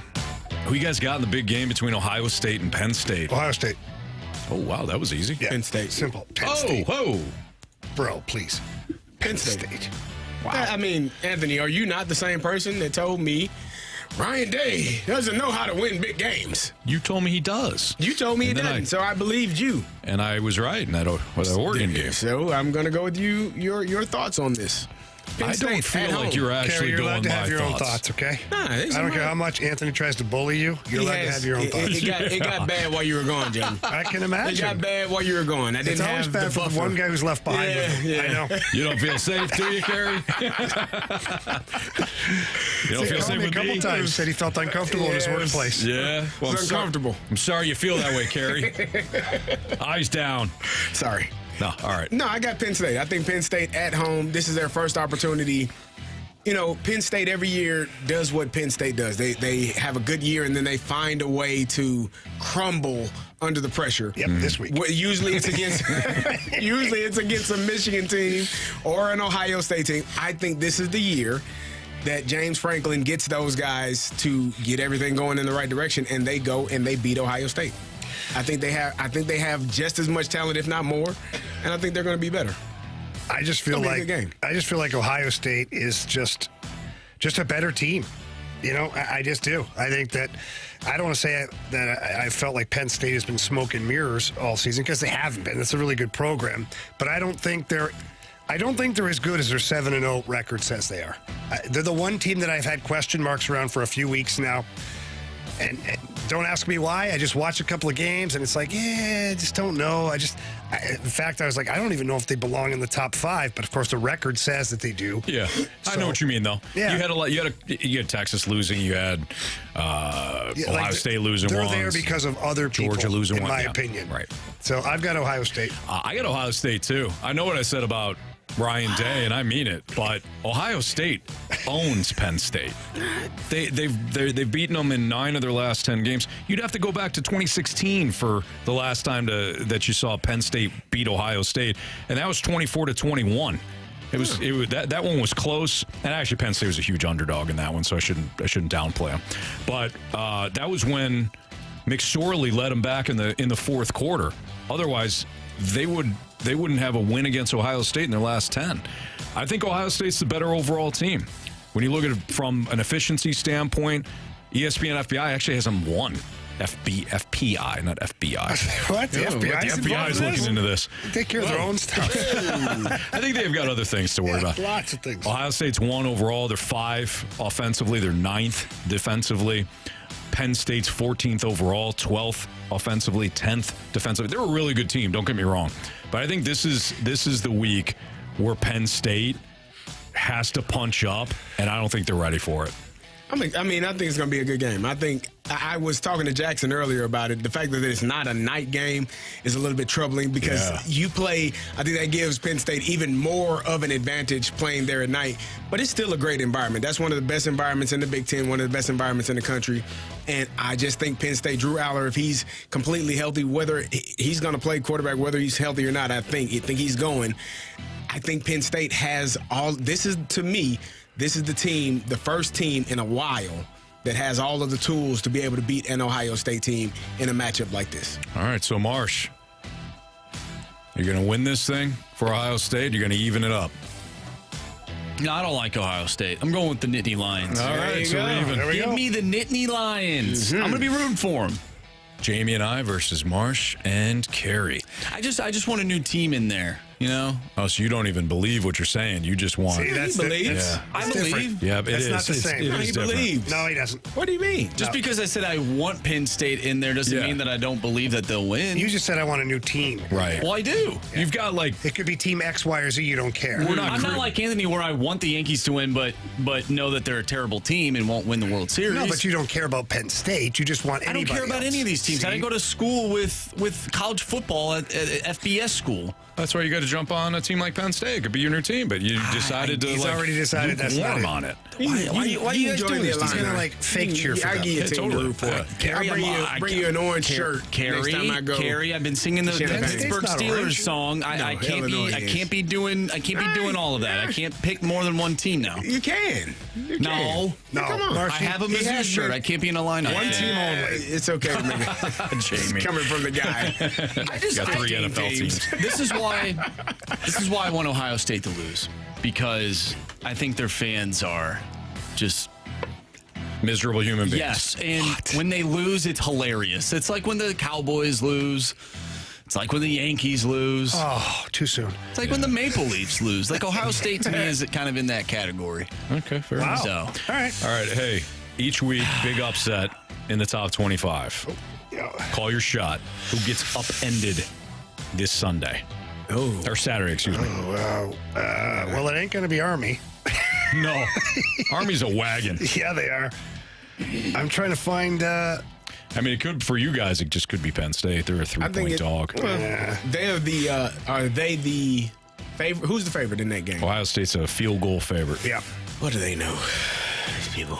Who you guys got in the big game between Ohio State and Penn State? Ohio State. Oh, wow, that was easy. Yeah. Penn State. Simple. Penn State. Whoa. Bro, please. Penn State. Wow. I mean, Anthony, are you not the same person that told me Ryan Day doesn't know how to win big games? You told me he does. You told me he doesn't, so I believed you. And I was right in that Oregon game. So I'm going to go with your thoughts on this. Penn I State don't feel like you're actually Carey, you're going allowed to by have your thoughts. own thoughts, okay? Nah, I don't care how much Anthony tries to bully you. You're allowed to have your own thoughts. It got bad while you were gone, Jim. I can imagine. It got bad while you were gone. I didn't It's always have bad the for buffer. the one guy who's left behind. I know. You don't feel safe, do you, Carey? You don't feel safe Me a with couple me? times said he felt uncomfortable in his workplace. Yeah. Well, It's uncomfortable. I'm sorry you feel that way, Carey. Eyes down. Sorry. No, all right. No, I got Penn State. I think Penn State at home, this is their first opportunity. You know, Penn State every year does what Penn State does. They have a good year, and then they find a way to crumble under the pressure. Yep, this week. Usually it's against a Michigan team or an Ohio State team. I think this is the year that James Franklin gets those guys to get everything going in the right direction, and they go and they beat Ohio State. I think they have just as much talent, if not more, and I think they're going to be better. I just feel like Ohio State is just a better team. I just do. I think that I don't want to say that I felt like Penn State has been smoke and mirrors all season, because they haven't been. It's a really good program, but I don't think they're as good as their 7-0 record says they are. They're the one team that I've had question marks around for a few weeks now. And don't ask me why. I just watch a couple of games, and it's like, I just don't know. In fact, I was like, I don't even know if they belong in the top 5. But of course, the record says that they do. Yeah, I know what you mean, though. Yeah. You had Texas losing. You had Ohio State losing. They're ones. there because of other people, Georgia losing, in my yeah. opinion. Right. So I've got Ohio State. I got Ohio State too. I know what I said about Ryan Day, and I mean it. But Ohio State owns Penn State. They've beaten them in 9 of their last 10 games. You'd have to go back to 2016 for the last time that you saw Penn State beat Ohio State, and that was 24-21. It was that one was close, and actually Penn State was a huge underdog in that one, so I shouldn't downplay them. But that was when McSorley led them back in the fourth quarter. Otherwise, they wouldn't have a win against Ohio State in their last 10. I think Ohio State's the better overall team. When you look at it from an efficiency standpoint, ESPN FBI actually has them 1. FPI, not FBI. What? The FBI is looking into this. Take care of their own stuff. I think they've got other things to worry about. Lots of things. Ohio State's 1 overall. They're 5 offensively. They're 9th defensively. Penn State's 14th overall, 12th offensively, 10th defensively. They're a really good team, don't get me wrong. But I think this is the week where Penn State has to punch up, and I don't think they're ready for it. I think it's going to be a good game. I think I was talking to Jackson earlier about it. The fact that it's not a night game is a little bit troubling because you play, I think that gives Penn State even more of an advantage playing there at night. But it's still a great environment. That's one of the best environments in the Big Ten, one of the best environments in the country. And I just think Penn State, Drew Aller, if he's completely healthy, whether he's going to play quarterback, whether he's healthy or not, I think he's going. I think Penn State has all, this is, to me, this is the team, the first team in a while that has all of the tools to be able to beat an Ohio State team in a matchup like this. All right, so Marsh, you're going to win this thing for Ohio State? You're going to even it up? No, I don't like Ohio State. I'm going with the Nittany Lions. All right, so we're even. Give me the Nittany Lions. I'm going to be rooting for them. Jamie and I versus Marsh and Carey. I just want a new team in there, you know? Oh, so you don't even believe what you're saying. You just want. See, that's I believe. Yeah, it is. That's not the same. It is He different. believes. No, he doesn't. What do you mean? Just because I said I want Penn State in there doesn't mean that I don't believe that they'll win. You just said I want a new team. Right. Well, I do. You've got like. It could be team X, Y, or Z. You don't care. I'm not like Anthony where I want the Yankees to win, but know that they're a terrible team and won't win the World Series. No, but you don't care about Penn State. You just want anybody I don't care about else. any of these teams. See? I didn't go to school with college football at FBS school. That's why you got to jump on a team like Penn State. It could be your new team, but you decided to. He's already decided that's not warm it. on it. Why you guys doing this? He's going to like fake cheer for I them. give you a team to root for. Carey, I'll bring you an orange shirt next time I go. Carey, I've been singing the Pittsburgh not Steelers orange. song. I can't be doing all of that. I can't pick more than one team now. You can. You No. can. Come on. I have a Mizzou shirt. I can't be in a lineup. One team only. It's okay with me. Jamie. It's coming from the guy. I just Got 3 NFL teams. This is why I want Ohio State to lose, because I think their fans are just Miserable human beings. yes. And when they lose, it's hilarious. It's like when the Cowboys lose. It's like when the Yankees lose. Oh, too soon. It's like when the Maple Leafs lose. Like Ohio State to me is kind of in that category. Okay, fair enough. So All right. All right, hey, each week, big upset in the top 25. Yeah. Call your shot. Who gets upended this Sunday? Oh. Or Saturday, excuse me. Well, it ain't going to be Army. No. Army's a wagon. Yeah, they are. I'm trying to find. I mean, it could, for you guys, it just could be Penn State. They're a 3-point dog. They're the. Are they the favorite? Who's the favorite in that game? Ohio State's a field goal favorite. Yeah. What do they know? These people.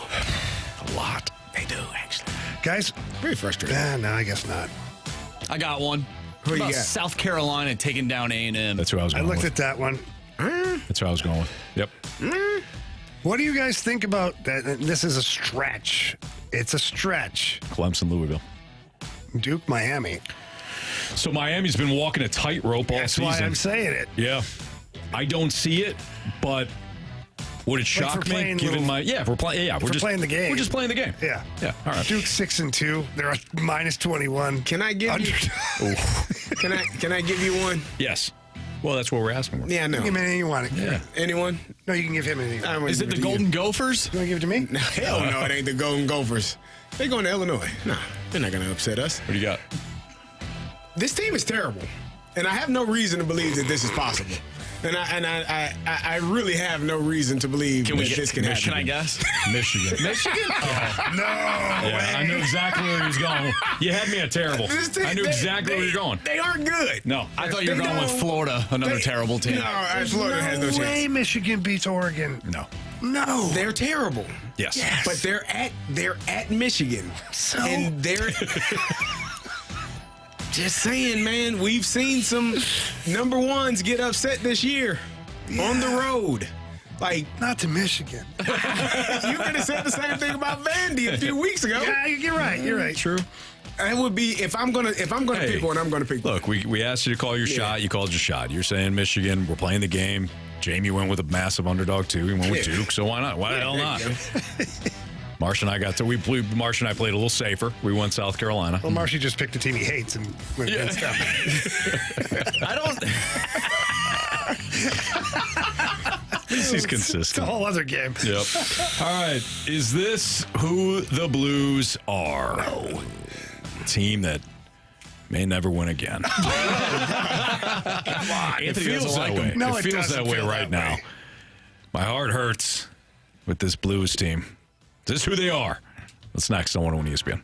A lot. They do actually. Guys, Very frustrating. no, I guess not. I got one. Who you About got? South Carolina taking down A&M. That's who I was I going looked with. at that one. That's who I was going with. Yep. What do you guys think about that? This is a stretch. It's a stretch. Clemson, Louisville. Duke, Miami. So Miami's been walking a tightrope all That's season. why I'm saying it. Yeah. I don't see it, but would it shock me? Given my if we're playing, we're just playing the game. We're just playing the game. Yeah. All right. Duke 6-2. They're at -21. Can I give you? Can I give you one? Yes. Well, that's what we're asking for. Yeah, I know. Give him anything you want. Yeah. Anyone? No, you can give him anything. Is it the Golden Gophers? You want to give it to me? Hell no, it ain't the Golden Gophers. They going to Illinois. Nah, they're not going to upset us. What do you got? This team is terrible, and I have no reason to believe that this is possible. And I really have no reason to believe that this can happen. Can I guess? Michigan. Michigan? Oh. No way. I knew exactly where he was going. You had me at terrible. I knew exactly where you're going. They aren't good. No. I thought you were going with Florida, another terrible team. No, Florida has no No way chance. Michigan beats Oregon. No. No. They're terrible. Yes. But they're at Michigan. So? And they're just saying, man, we've seen some number ones get upset this year on the road. Like, Not to Michigan. you could have said the same thing about Vandy a few weeks ago. Yeah, you're right. You're right. True. That would be if I'm gonna pick one, I'm gonna pick one. Look, we asked you to call your shot. You called your shot. You're saying Michigan. We're playing the game. Jamie went with a massive underdog too. He went with Duke. So why not? Why the hell not? Marsh and I Marsh and I played a little safer. We went South Carolina. Well, Marshy just picked a team he hates and went against them. I don't. He's consistent. It's a whole other game. Yep. All right. Is this who the Blues are? No. A team that may never win again. Come on. It feels that way. No, it feels doesn't that way feel right that now. way. My heart hurts with this Blues team. This is who they are. That's next on 101 ESPN.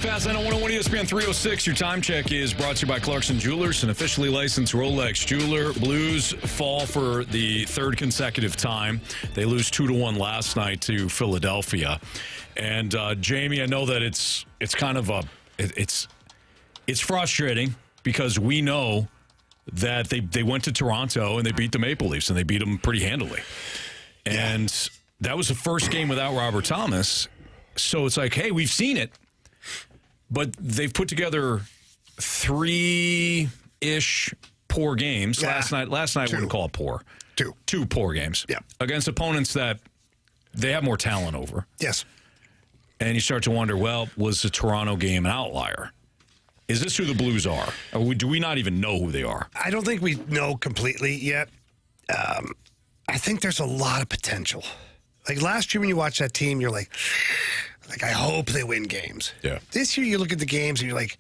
Fast 901 ESPN 306. Your time check is brought to you by Clarkson Jewelers, an officially licensed Rolex jeweler. Blues fall for the third consecutive time. They lose 2-1 last night to Philadelphia. And Jamie, I know that it's kind of it's frustrating because we know that they went to Toronto and they beat the Maple Leafs and they beat them pretty handily. And that was the first game without Robert Thomas. So it's like, hey, we've seen it. But they've put together 3-ish poor games. Yeah. Last night, I wouldn't call it poor. Two poor games. Yeah. Against opponents that they have more talent over. Yes. And you start to wonder, well, was the Toronto game an outlier? Is this who the Blues are? Or do we not even know who they are? I don't think we know completely yet. I think there's a lot of potential. Like last year when you watch that team, you're like, I hope they win games. Yeah. This year you look at the games and you're like,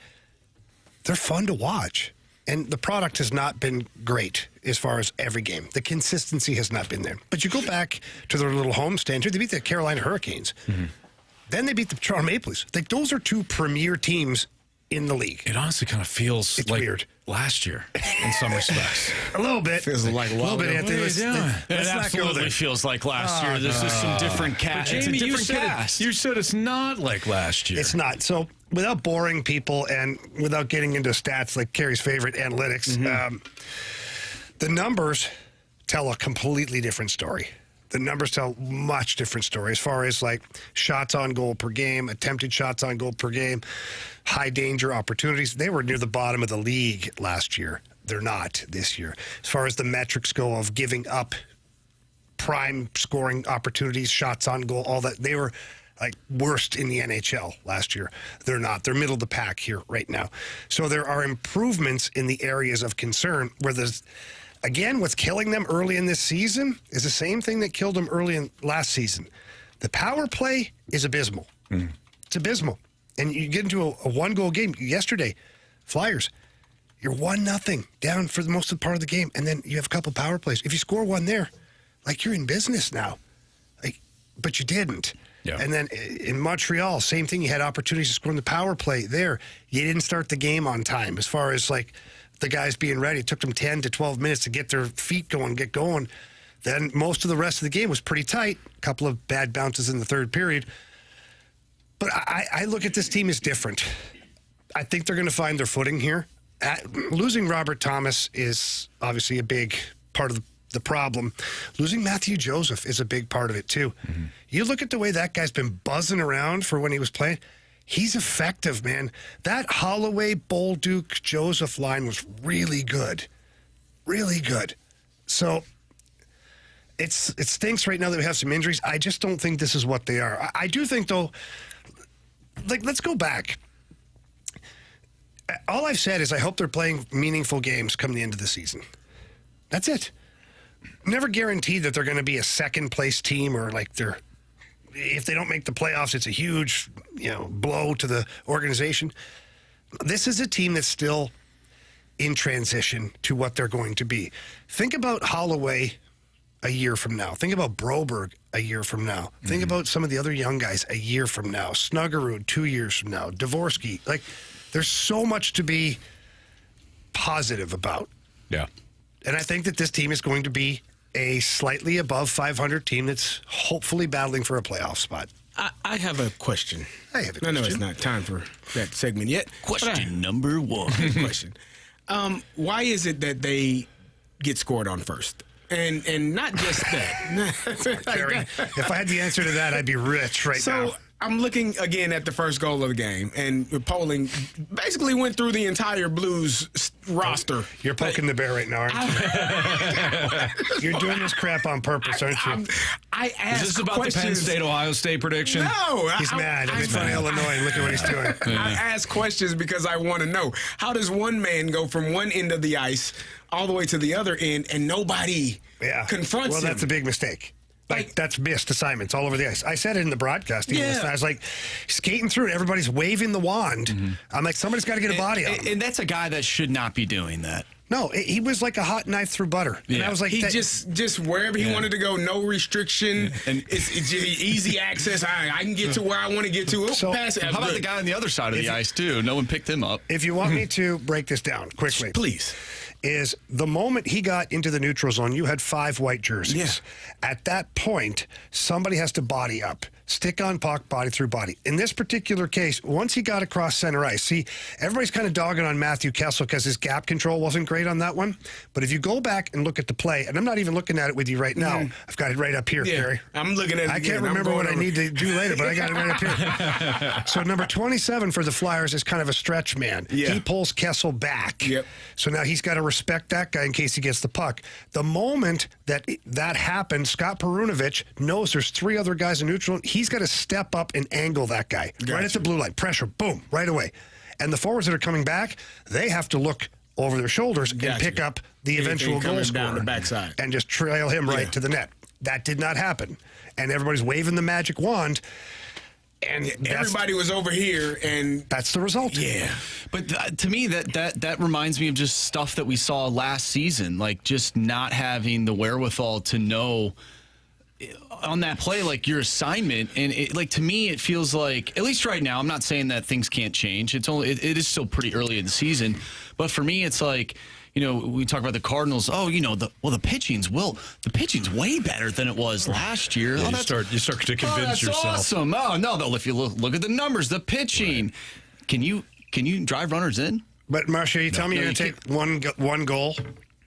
they're fun to watch. And the product has not been great as far as every game. The consistency has not been there. But you go back to their little homestand here, they beat the Carolina Hurricanes. Mm-hmm. Then they beat the Toronto Maple Leafs. Like those are two premier teams in the league. It honestly kind of feels like weird. Last year in some respects. A little bit. Feels like a little bit, Anthony. It absolutely feels like last year. This is some different cast. It's a different cast. You said it's not like last year. It's not. So without boring people and without getting into stats like Carey's favorite analytics, the numbers tell a completely different story. The numbers tell a much different story as far as like shots on goal per game, attempted shots on goal per game, high danger opportunities. They were near the bottom of the league last year. They're not this year. As far as the metrics go of giving up prime scoring opportunities, shots on goal, all that, they were like worst in the NHL last year. They're not. They're middle of the pack here right now. So there are improvements in the areas of concern where there's, again, what's killing them early in this season is the same thing that killed them early in last season. The power play is abysmal. Mm. It's abysmal. And you get into a one-goal game. Yesterday, Flyers, you're 1-0 down for the most of the part of the game, and then you have a couple power plays. If you score one there, like you're in business now. Like, but you didn't. Yeah. And then in Montreal, same thing. You had opportunities to score in the power play there. You didn't start the game on time as far as like the guys being ready. It took them 10 to 12 minutes to get their feet going, get going. Then most of the rest of the game was pretty tight. A couple of bad bounces in the third period. But I look at this team as different. I think they're going to find their footing here. Losing Robert Thomas is obviously a big part of the problem. Losing Matthew Joseph is a big part of it, too. Mm-hmm. You look at the way that guy's been buzzing around for when he was playing. He's effective, man. That Holloway, Bolduc, Joseph line was really good. Really good. So it stinks right now that we have some injuries. I just don't think this is what they are. I do think, though, like, let's go back. All I've said is I hope they're playing meaningful games come the end of the season. That's it. Never guaranteed that they're going to be a second-place team or like they're... If they don't make the playoffs, it's a huge, blow to the organization. This is a team that's still in transition to what they're going to be. Think about Holloway a year from now. Think about Broberg a year from now. Mm-hmm. Think about some of the other young guys a year from now. Snuggerud 2 years from now. Dvorsky. Like, there's so much to be positive about. Yeah. And I think that this team is going to be a slightly above 500 team that's hopefully battling for a playoff spot. I have a question. I know it's not time for that segment yet. Question number one. Question. Why is it that they get scored on first? And not just that. Carey, if I had the answer to that, I'd be rich now. So I'm looking again at the first goal of the game, and polling basically went through the entire Blues roster. You're poking the bear right now, aren't you? You're doing this crap on purpose, aren't you? I asked Is this about the Penn State-Ohio State prediction? No. He's mad. He's from Illinois. Look at what he's doing. I ask questions because I want to know. How does one man go from one end of the ice all the way to the other end, and nobody confronts him? Well, that's a big mistake. Like, that's missed assignments all over the ice. I said it in the broadcast. I was like, skating through it, everybody's waving the wand. Mm-hmm. I'm like, somebody's got to get a body on him. And that's a guy that should not be doing that. No, he was like a hot knife through butter. And I was like, he just wherever he wanted to go, no restriction. And it's just easy access. I can get to where I want to get to. So, how about the guy on the other side of the ice, too? No one picked him up. If you want me to break this down quickly. Please. Is the moment he got into the neutral zone, you had 5 white jerseys. Yeah. At that point, somebody has to body up. Stick on puck, body through body. In this particular case, once he got across center ice, see, everybody's kind of dogging on Matthew Kessel because his gap control wasn't great on that one. But if you go back and look at the play, and I'm not even looking at it with you right now, I've got it right up here, Carey. I'm looking at it. I can't remember what I need to do later, but I got it right up here. So number 27 for the Flyers is kind of a stretch man. Yeah. He pulls Kessel back. Yep. So now he's got to respect that guy in case he gets the puck. The moment that happens, Scott Perunovich knows there's 3 other guys in neutral. He's got to step up and angle that guy right at the blue line. Pressure, boom, right away. And the forwards that are coming back, they have to look over their shoulders and pick up the eventual goal scorer down the backside and just trail him right to the net. That did not happen. And everybody's waving the magic wand. And everybody was over here, and that's the result. Yeah, but to me, that reminds me of just stuff that we saw last season, like just not having the wherewithal to know on that play, like your assignment. And to me, it feels like, at least right now, I'm not saying that things can't change. It is still pretty early in the season, but for me, it's like, we talk about the Cardinals. Oh, the pitching's way better than it was last year. Yeah, you start to convince yourself. Awesome. Oh no, if you look at the numbers, the pitching. Right. Can you drive runners in? But Marcia, you tell me you're going to take one goal.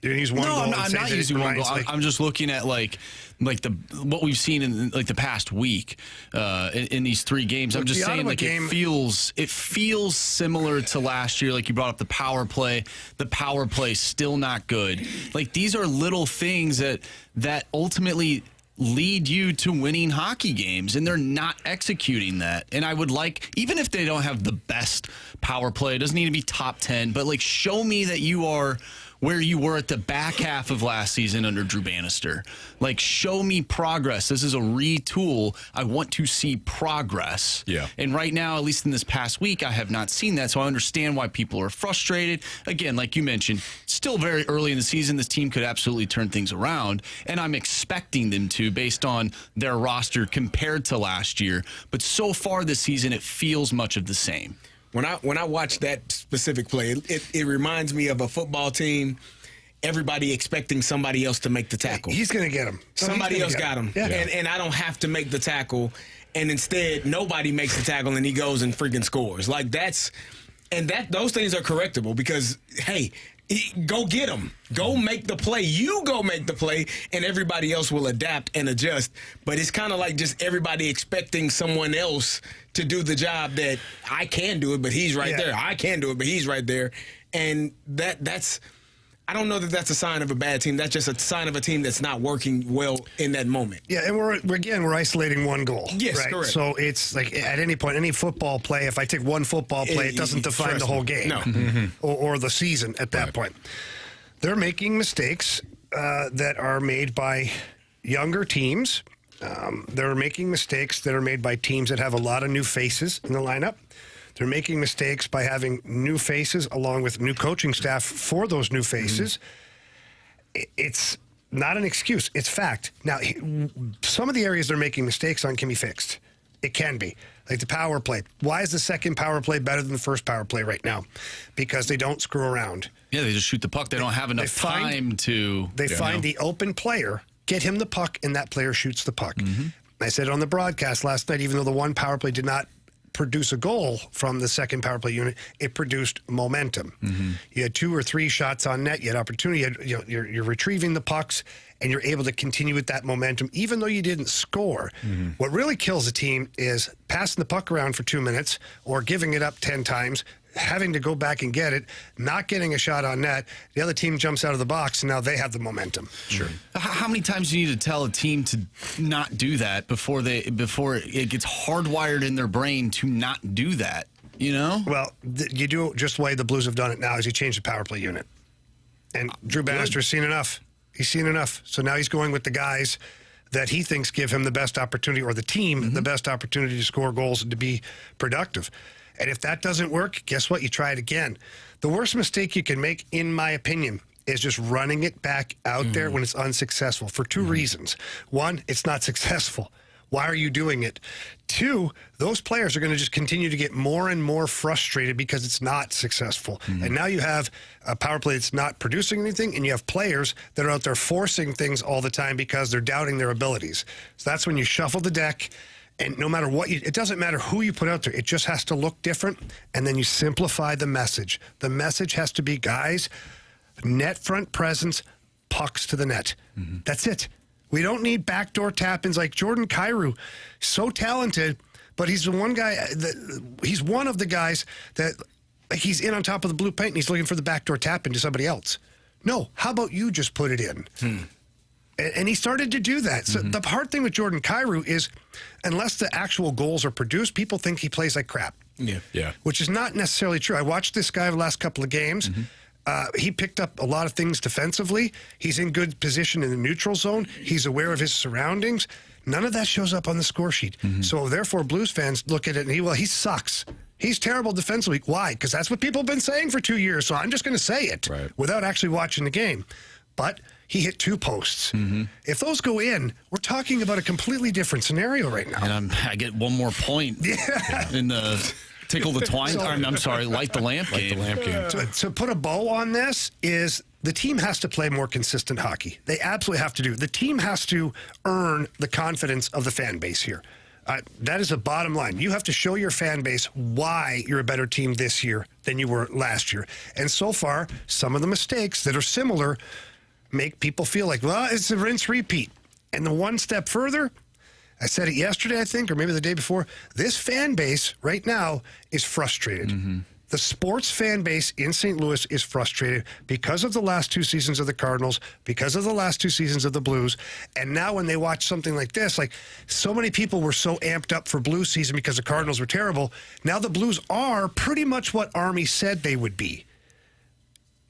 You're going to use one goal. No, I'm not using one goal. I'm just looking at what we've seen in the past week in these 3 games. I'm just saying it feels similar to last year. Like you brought up the power play. The power play still not good. Like these are little things that ultimately lead you to winning hockey games, and they're not executing that. And I would like, even if they don't have the best power play, it doesn't need to be top 10, but show me that you are where you were at the back half of last season under Drew Bannister. Show me progress. This is a retool. I want to see progress. Yeah. And right now, at least in this past week, I have not seen that, so I understand why people are frustrated. Again, like you mentioned, still very early in the season. This team could absolutely turn things around, and I'm expecting them to based on their roster compared to last year. But so far this season, it feels much of the same. When I watch that specific play, it reminds me of a football team, everybody expecting somebody else to make the tackle. He's going to get him. Somebody else got him. Yeah. And I don't have to make the tackle. And instead, nobody makes the tackle, and he goes and freaking scores. Those things are correctable because, hey, go get them. Go make the play. You go make the play, and everybody else will adapt and adjust. But it's kind of like just everybody expecting someone else to do the job that I can do it, but he's right there. I can do it, but he's right there. And that's I don't know that that's a sign of a bad team. That's just a sign of a team that's not working well in that moment. Yeah, and we're isolating one goal. Yes, right? Correct. So it's like at any point, any football play, if I take one football play, it doesn't define the whole game or the season at that point. They're making mistakes that are made by younger teams. They're making mistakes that are made by teams that have a lot of new faces in the lineup. They're making mistakes by having new faces along with new coaching staff for those new faces. It's not an excuse. It's fact. Now, some of the areas they're making mistakes on can be fixed. It can be. Like the power play. Why is the second power play better than the first power play right now? Because they don't screw around. Yeah, they just shoot the puck. They don't have enough time to... They find the open player, get him the puck, and that player shoots the puck. I said on the broadcast last night, even though the one power play did not produce a goal from the second power play unit, it produced momentum. You had 2 or 3 shots on net. You had opportunity. You're retrieving the pucks, and you're able to continue with that momentum, even though you didn't score. What really kills a team is passing the puck around for 2 minutes or giving it up 10 times, having to go back and get it, not getting a shot on net. The other team jumps out of the box, and now they have the momentum. Sure. How many times do you need to tell a team to not do that before it gets hardwired in their brain to not do that? You know? Well, you do just the way the Blues have done it now is you change the power play unit. And Drew Bannister's seen enough. He's seen enough. So now he's going with the guys that he thinks give him the best opportunity, or the team the best opportunity to score goals and to be productive. And if that doesn't work, guess what? You try it again. The worst mistake you can make, in my opinion, is just running it back out there when it's unsuccessful for two reasons. One, it's not successful. Why are you doing it? Two, those players are going to just continue to get more and more frustrated because it's not successful. And now you have a power play that's not producing anything, and you have players that are out there forcing things all the time because they're doubting their abilities. So that's when you shuffle the deck, and no matter what it doesn't matter who you put out there. It just has to look different, and then you simplify the message. The message has to be, guys, net front presence, pucks to the net. That's it. We don't need backdoor tap-ins like Jordan Kyrou. So talented, but he's the one guy he's one of the guys that he's in on top of the blue paint and he's looking for the backdoor tap-in to somebody else. No, how about you just put it in? And he started to do that. So the hard thing with Jordan Kyrou is unless the actual goals are produced, people think he plays like crap. Yeah. Which is not necessarily true. I watched this guy the last couple of games. He picked up a lot of things defensively. He's in good position in the neutral zone. He's aware of his surroundings. None of that shows up on the score sheet. So therefore, Blues fans look at it and he sucks. He's terrible defensively. Why? Because that's what people have been saying for 2 years. So I'm just going to say it without actually watching the game. But he hit 2 posts. If those go in, we're talking about a completely different scenario right now. And I get one more point in the tickle the twine. I'm sorry, light the lamp game. To put a bow on this is the team has to play more consistent hockey. They absolutely have to do. The team has to earn the confidence of the fan base here. That is the bottom line. You have to show your fan base why you're a better team this year than you were last year. And so far, some of the mistakes that are similar make people feel like, well, it's a rinse repeat. And the one step further, I said it yesterday, I think, or maybe the day before, this fan base right now is frustrated. The sports fan base in St. Louis is frustrated because of the last 2 seasons of the Cardinals, because of the last 2 seasons of the Blues. And now when they watch something like this, like so many people were so amped up for Blues season because the Cardinals were terrible. Now the Blues are pretty much what Army said they would be.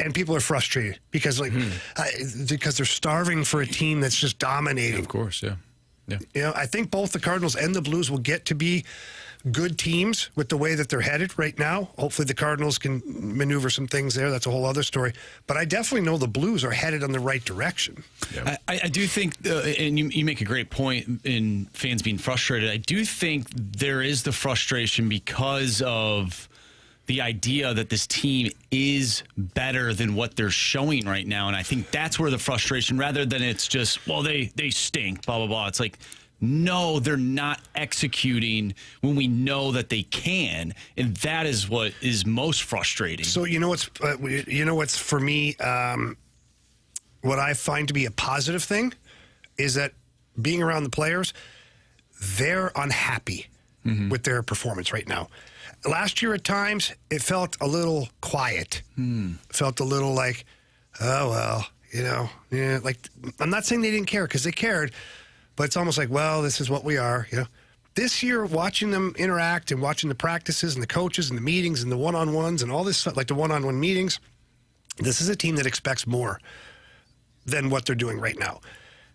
And people are frustrated because because they're starving for a team that's just dominating. Of course, yeah. You know, I think both the Cardinals and the Blues will get to be good teams with the way that they're headed right now. Hopefully the Cardinals can maneuver some things there. That's a whole other story. But I definitely know the Blues are headed in the right direction. Yeah. I do think, and you make a great point in fans being frustrated. I do think there is the frustration because of the idea that this team is better than what they're showing right now. And I think that's where the frustration, rather than it's just, well, they stink, blah, blah, blah. It's like, no, they're not executing when we know that they can. And that is what is most frustrating. So, what's for me, what I find to be a positive thing is that being around the players, they're unhappy with their performance right now. Last year at times, it felt a little quiet. Felt a little like, oh, well, like, I'm not saying they didn't care because they cared, but it's almost like, well, this is what we are, This year, watching them interact and watching the practices and the coaches and the meetings and the one-on-ones and all this stuff, like the one-on-one meetings, this is a team that expects more than what they're doing right now.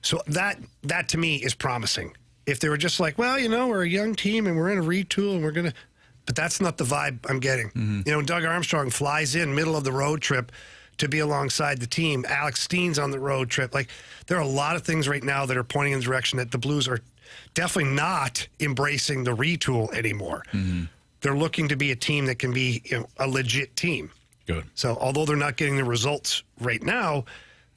So that to me is promising. If they were just like, well, we're a young team and we're in a retool and we're going to... But that's not the vibe I'm getting. Doug Armstrong flies in middle of the road trip to be alongside the team. Alex Steen's on the road trip. Like, there are a lot of things right now that are pointing in the direction that the Blues are definitely not embracing the retool anymore. They're looking to be a team that can be a legit team. Good. So although they're not getting the results right now,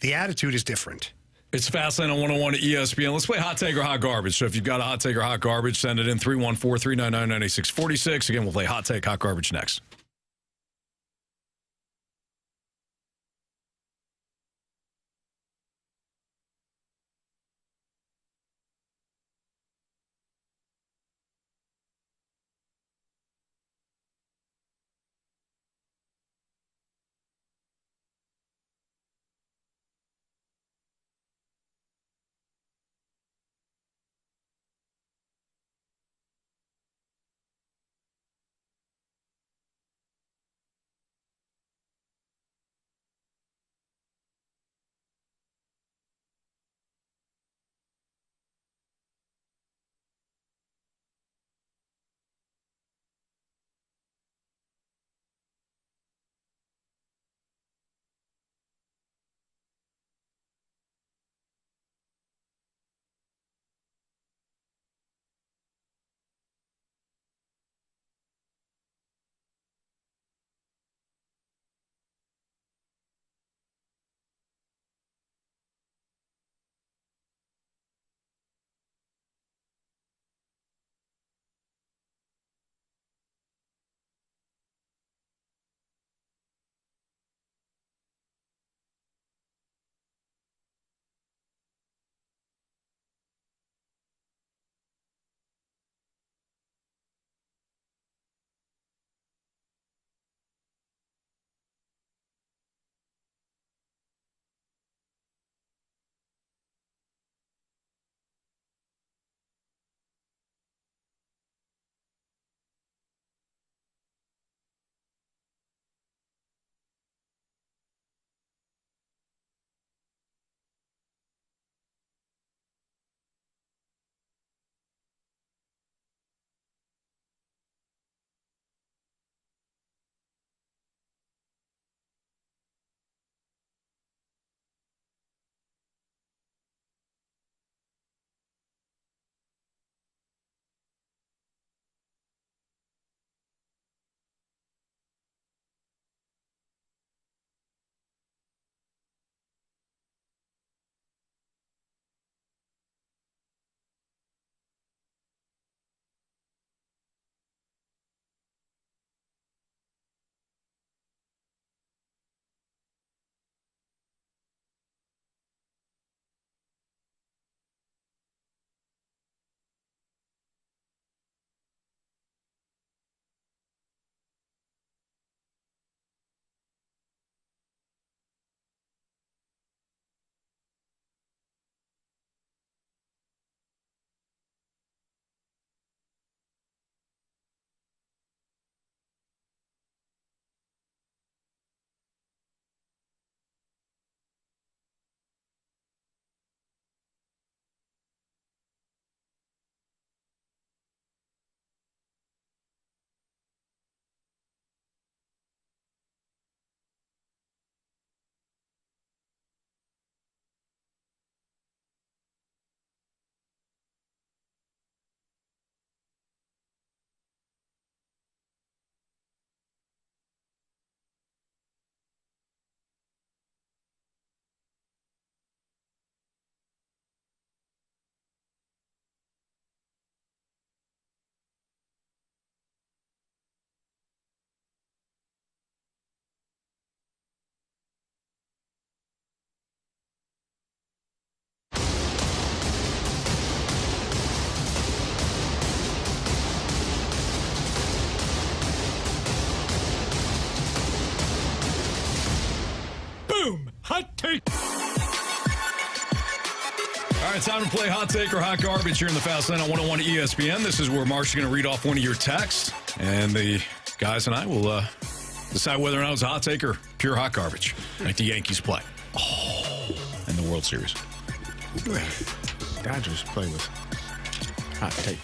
the attitude is different. It's Fastlane on 101 at ESPN. Let's play Hot Take or Hot Garbage. So if you've got a Hot Take or Hot Garbage, send it in 314-399-9646. Again, we'll play Hot Take, Hot Garbage next. take. All right, time to play Hot Take or Hot Garbage here in the Fast Lane on 101 ESPN. This is where Mark's going to read off one of your texts, and the guys and I will decide whether or not it's a hot take or pure hot garbage. Like the Yankees play. In the World Series. Dodgers play with hot take.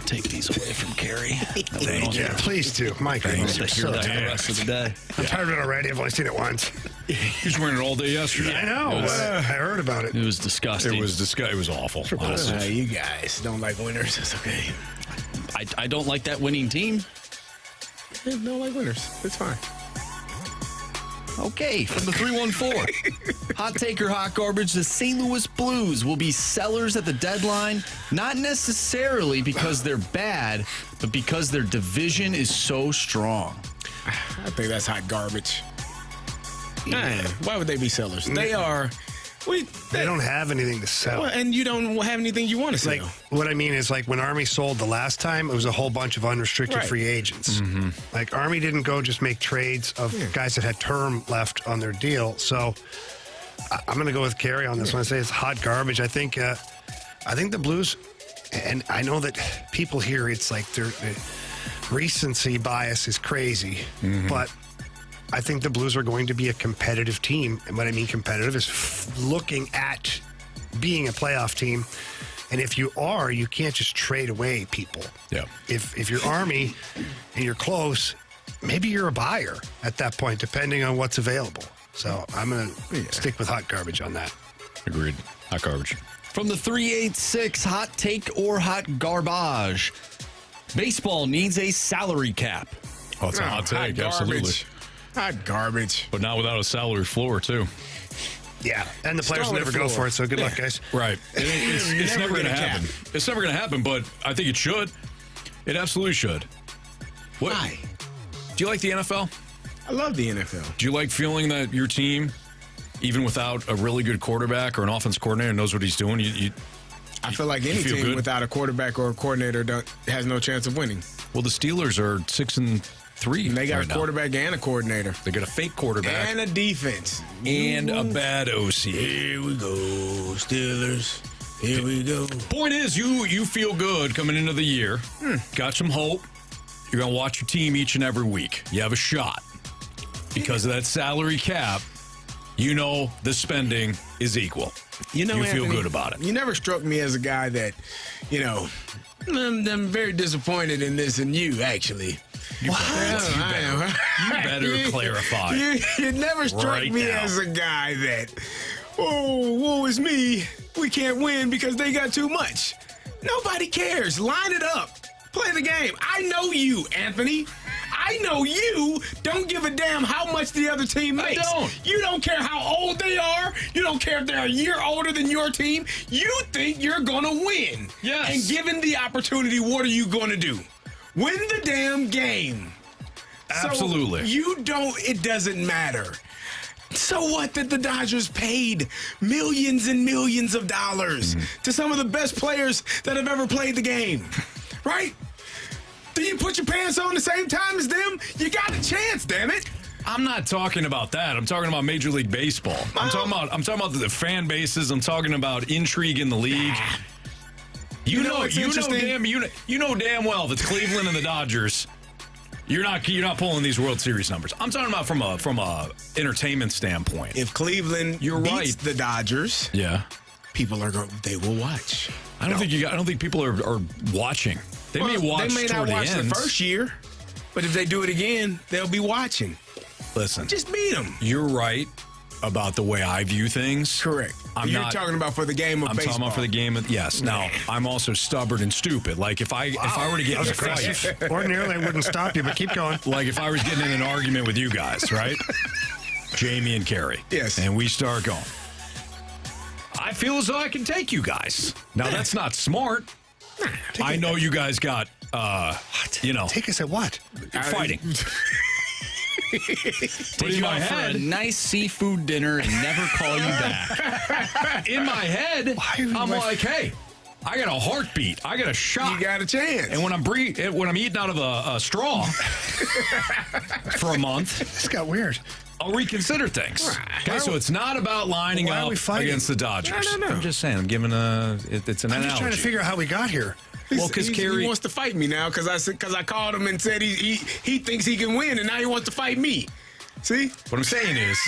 Take these away from Carey. Thank you. Please do. My goodness. You're So the tired. rest of the day. I'm tired of it already. I've only seen it once. He was wearing it all day yesterday. I know. I heard about it. It was disgusting. It was awful. Honestly. You guys don't like winners. It's okay. I don't like that winning team. I don't like winners. It's fine. Okay, from the 314. Hot take or hot garbage, the St. Louis Blues will be sellers at the deadline, not necessarily because they're bad, but because their division is so strong. I think that's hot garbage. Nah, why would they be sellers? They are. They don't have anything to sell. Well, and you don't have anything you want to sell. Like, what I mean is, like, when Army sold the last time, it was a whole bunch of unrestricted Right. free agents. Like, Army didn't go just make trades of guys that had term left on their deal. So I'm going to go with Carey on this one. I say it's hot garbage. I think the Blues, and I know that people here, it's like their recency bias is crazy, but I think the Blues are going to be a competitive team. And what I mean competitive is looking at being a playoff team. And if you are, you can't just trade away people. Yeah. If you're Army and you're close, maybe you're a buyer at that point, depending on what's available. So I'm going to stick with hot garbage on that. Agreed. Hot garbage. From the 386, hot take or hot garbage. Baseball needs a salary cap. Oh, it's a hot take. Absolutely. Hot garbage. But not without a salary floor, too. Yeah. And the players Start with never the go floor. for it. So good luck, guys. Right. It's never going to gonna happen. It's never going to happen, but I think it should. It absolutely should. What? Why? Do you like the NFL? I love the NFL. Do you like feeling that your team, even without a really good quarterback or an offense coordinator, knows what he's doing? I feel like any feel team good? without a quarterback or a coordinator has no chance of winning. Well, the Steelers are 6-3. And they got right a now. quarterback and a coordinator. They got a fake quarterback And a defense. and a bad OC. Here we go, Steelers. Here we go. Point is, you feel good coming into the year. Got some hope. You're going to watch your team each and every week. You have a shot. Because of that salary cap, you know the spending is equal. You know, you feel Anthony, good about it. You never struck me as a guy that, I'm very disappointed in this and you, actually. You better clarify. You never struck Right me now. as a guy that, woe is me. We can't win because they got too much. Nobody cares. Line it up. Play the game. I know you, Anthony. I know you don't give a damn how much the other team makes. I don't. You don't care how old they are. You don't care if they're a year older than your team. You think you're going to win. Yes. And given the opportunity, what are you going to do? Win the damn game. Absolutely. So it doesn't matter. So what that the Dodgers paid millions and millions of dollars to some of the best players that have ever played the game, right? Do you put your pants on the same time as them? You got a chance, damn it. I'm not talking about that. I'm talking about Major League Baseball. I'm talking about the fan bases. I'm talking about intrigue in the league. You know damn well that Cleveland and the Dodgers. You're not pulling these World Series numbers. I'm talking about from a entertainment standpoint. If Cleveland beats the Dodgers, people they will watch. I don't think people are watching. They may watch. They may not toward watch the first year, but if they do it again, they'll be watching. Listen, Just beat them. you're right about the way I view things. Correct. You're talking about for the game of I'm baseball. talking about for the game of yes. Now I'm also stubborn and stupid. Like if I were to get in a fight, Ordinarily, I wouldn't stop you, but keep going. like if I was getting in an argument with you guys, right? Jamie and Carey. Yes. And we start going. I feel as though I can take you guys. Now that's not smart. I know you guys got Take us at what? fighting. Take you out for a nice seafood dinner and never call you back. In my head, I'm like, hey, I got a heartbeat. I got a shot. You got a chance. And when I'm eating out of a straw for a month, This got weird. I'll reconsider things. Okay, so it's not about lining Why are up we fighting? against the Dodgers. No. I'm just saying. I'm giving it's an I'm analogy. just trying to figure out how we got here. Well, because Carey he wants to fight me now because I called him and said he thinks he can win, and now he wants to fight me. See? What I'm saying is,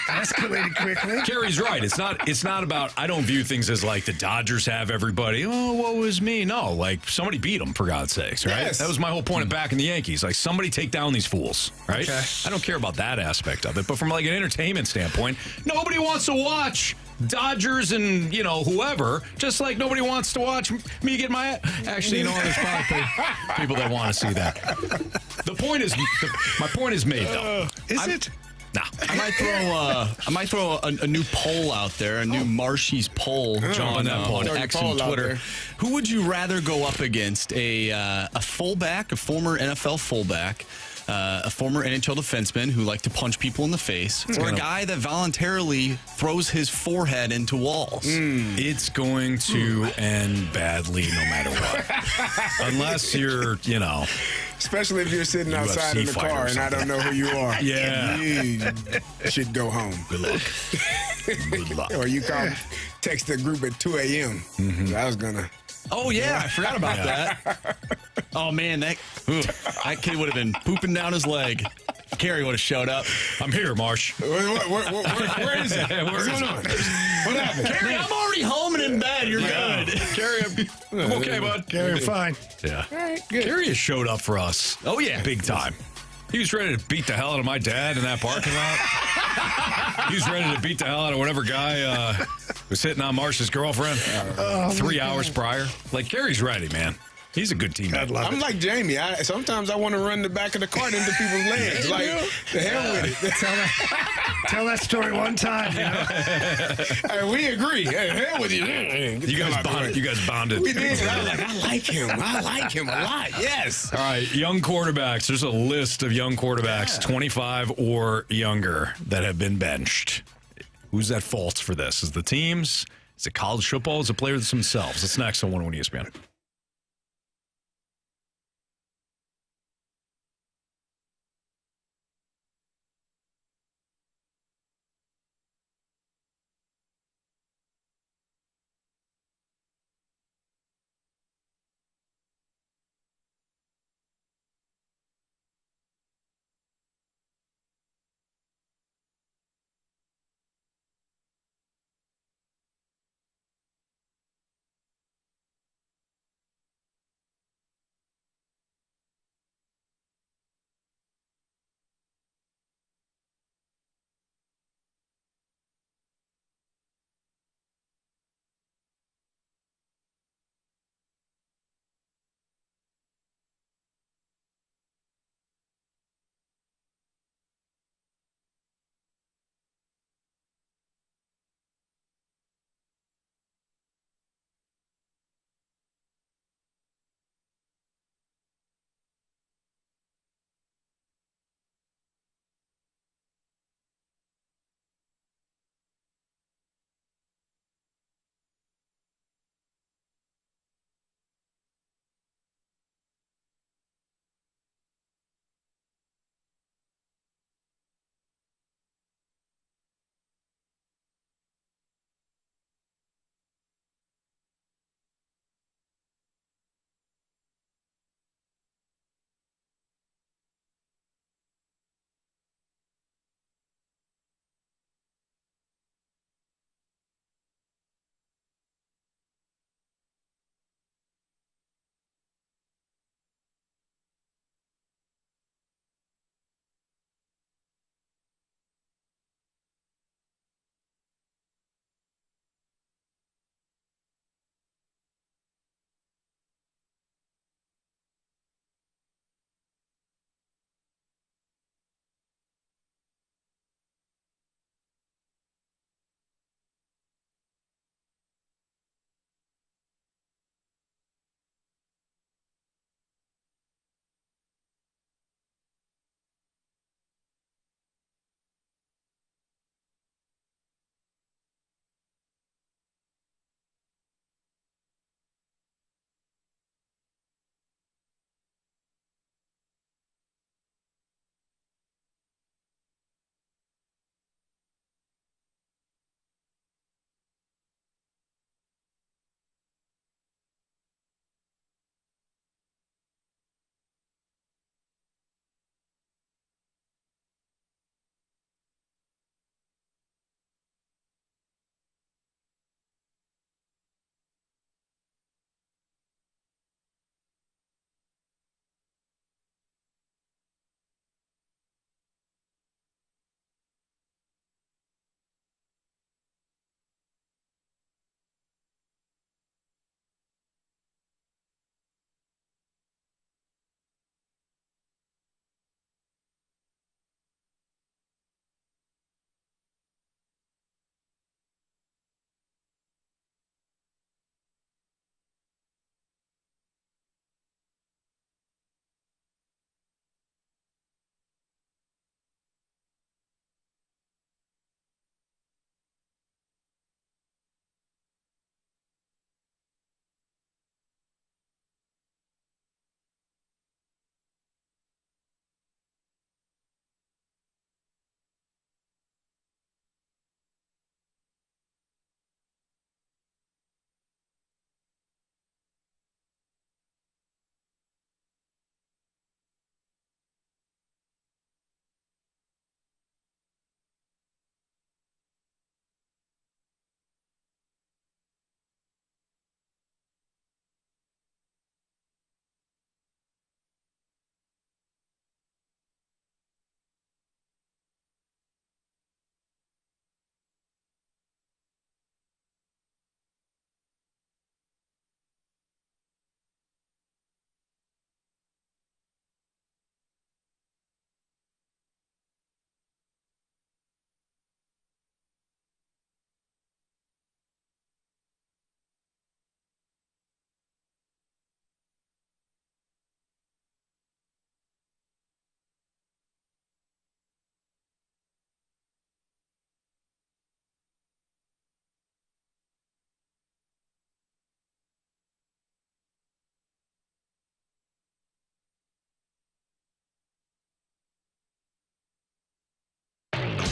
Escalated quickly. Carey's right. It's not about. I don't view things as like the Dodgers have everybody. Oh, what was me? No, like somebody beat them for God's sakes, right? Yes. That was my whole point of backing the Yankees. Like somebody take down these fools, right? Okay. I don't care about that aspect of it, but from like an entertainment standpoint, nobody wants to watch Dodgers and whoever. Just like nobody wants to watch me get my. Actually, there's probably people that want to see that. The point is, my point is made though. Is it? Nah. I might throw a new poll out there, a new Marshy's poll, John, on X and Twitter. Who would you rather go up against? A fullback, a former NFL fullback, a former NHL defenseman who liked to punch people in the face, or a guy that voluntarily throws his forehead into walls? It's going to end badly no matter what. Unless you're, Especially if you're sitting outside in the fighter car or and I don't know who you are. Yeah. You should go home. Good luck. Good luck. Or you text the group at 2 a.m. I was going to. Oh, yeah, I forgot about that. Oh, man, that kid would have been pooping down his leg. Carey would have showed up. I'm here, Marsh. Where is it? What's going on? What happened? Carey, I'm already home and in bed. You're good. Carey, I'm okay, bud. Gary, fine. Yeah. All right, good. Carey has showed up for us. Oh, yeah. Big time. He was ready to beat the hell out of my dad in that parking lot. He was ready to beat the hell out of whatever guy was hitting on Marsh's girlfriend 3 hours prior. Like, Carey's ready, man. He's a good teammate. I'm like Jamie. Sometimes I want to run the back of the cart into people's legs. Like, the hell with it. Tell that story one time. Hey, we agree. Hey, hell with you. You guys bonded. We did. I was like, I like him a lot. Yes. All right, young quarterbacks. There's a list of young quarterbacks, 25 or younger, that have been benched. Who's at fault for this? Is it the teams? Is it college football? Is it players themselves? It's next on 101 ESPN.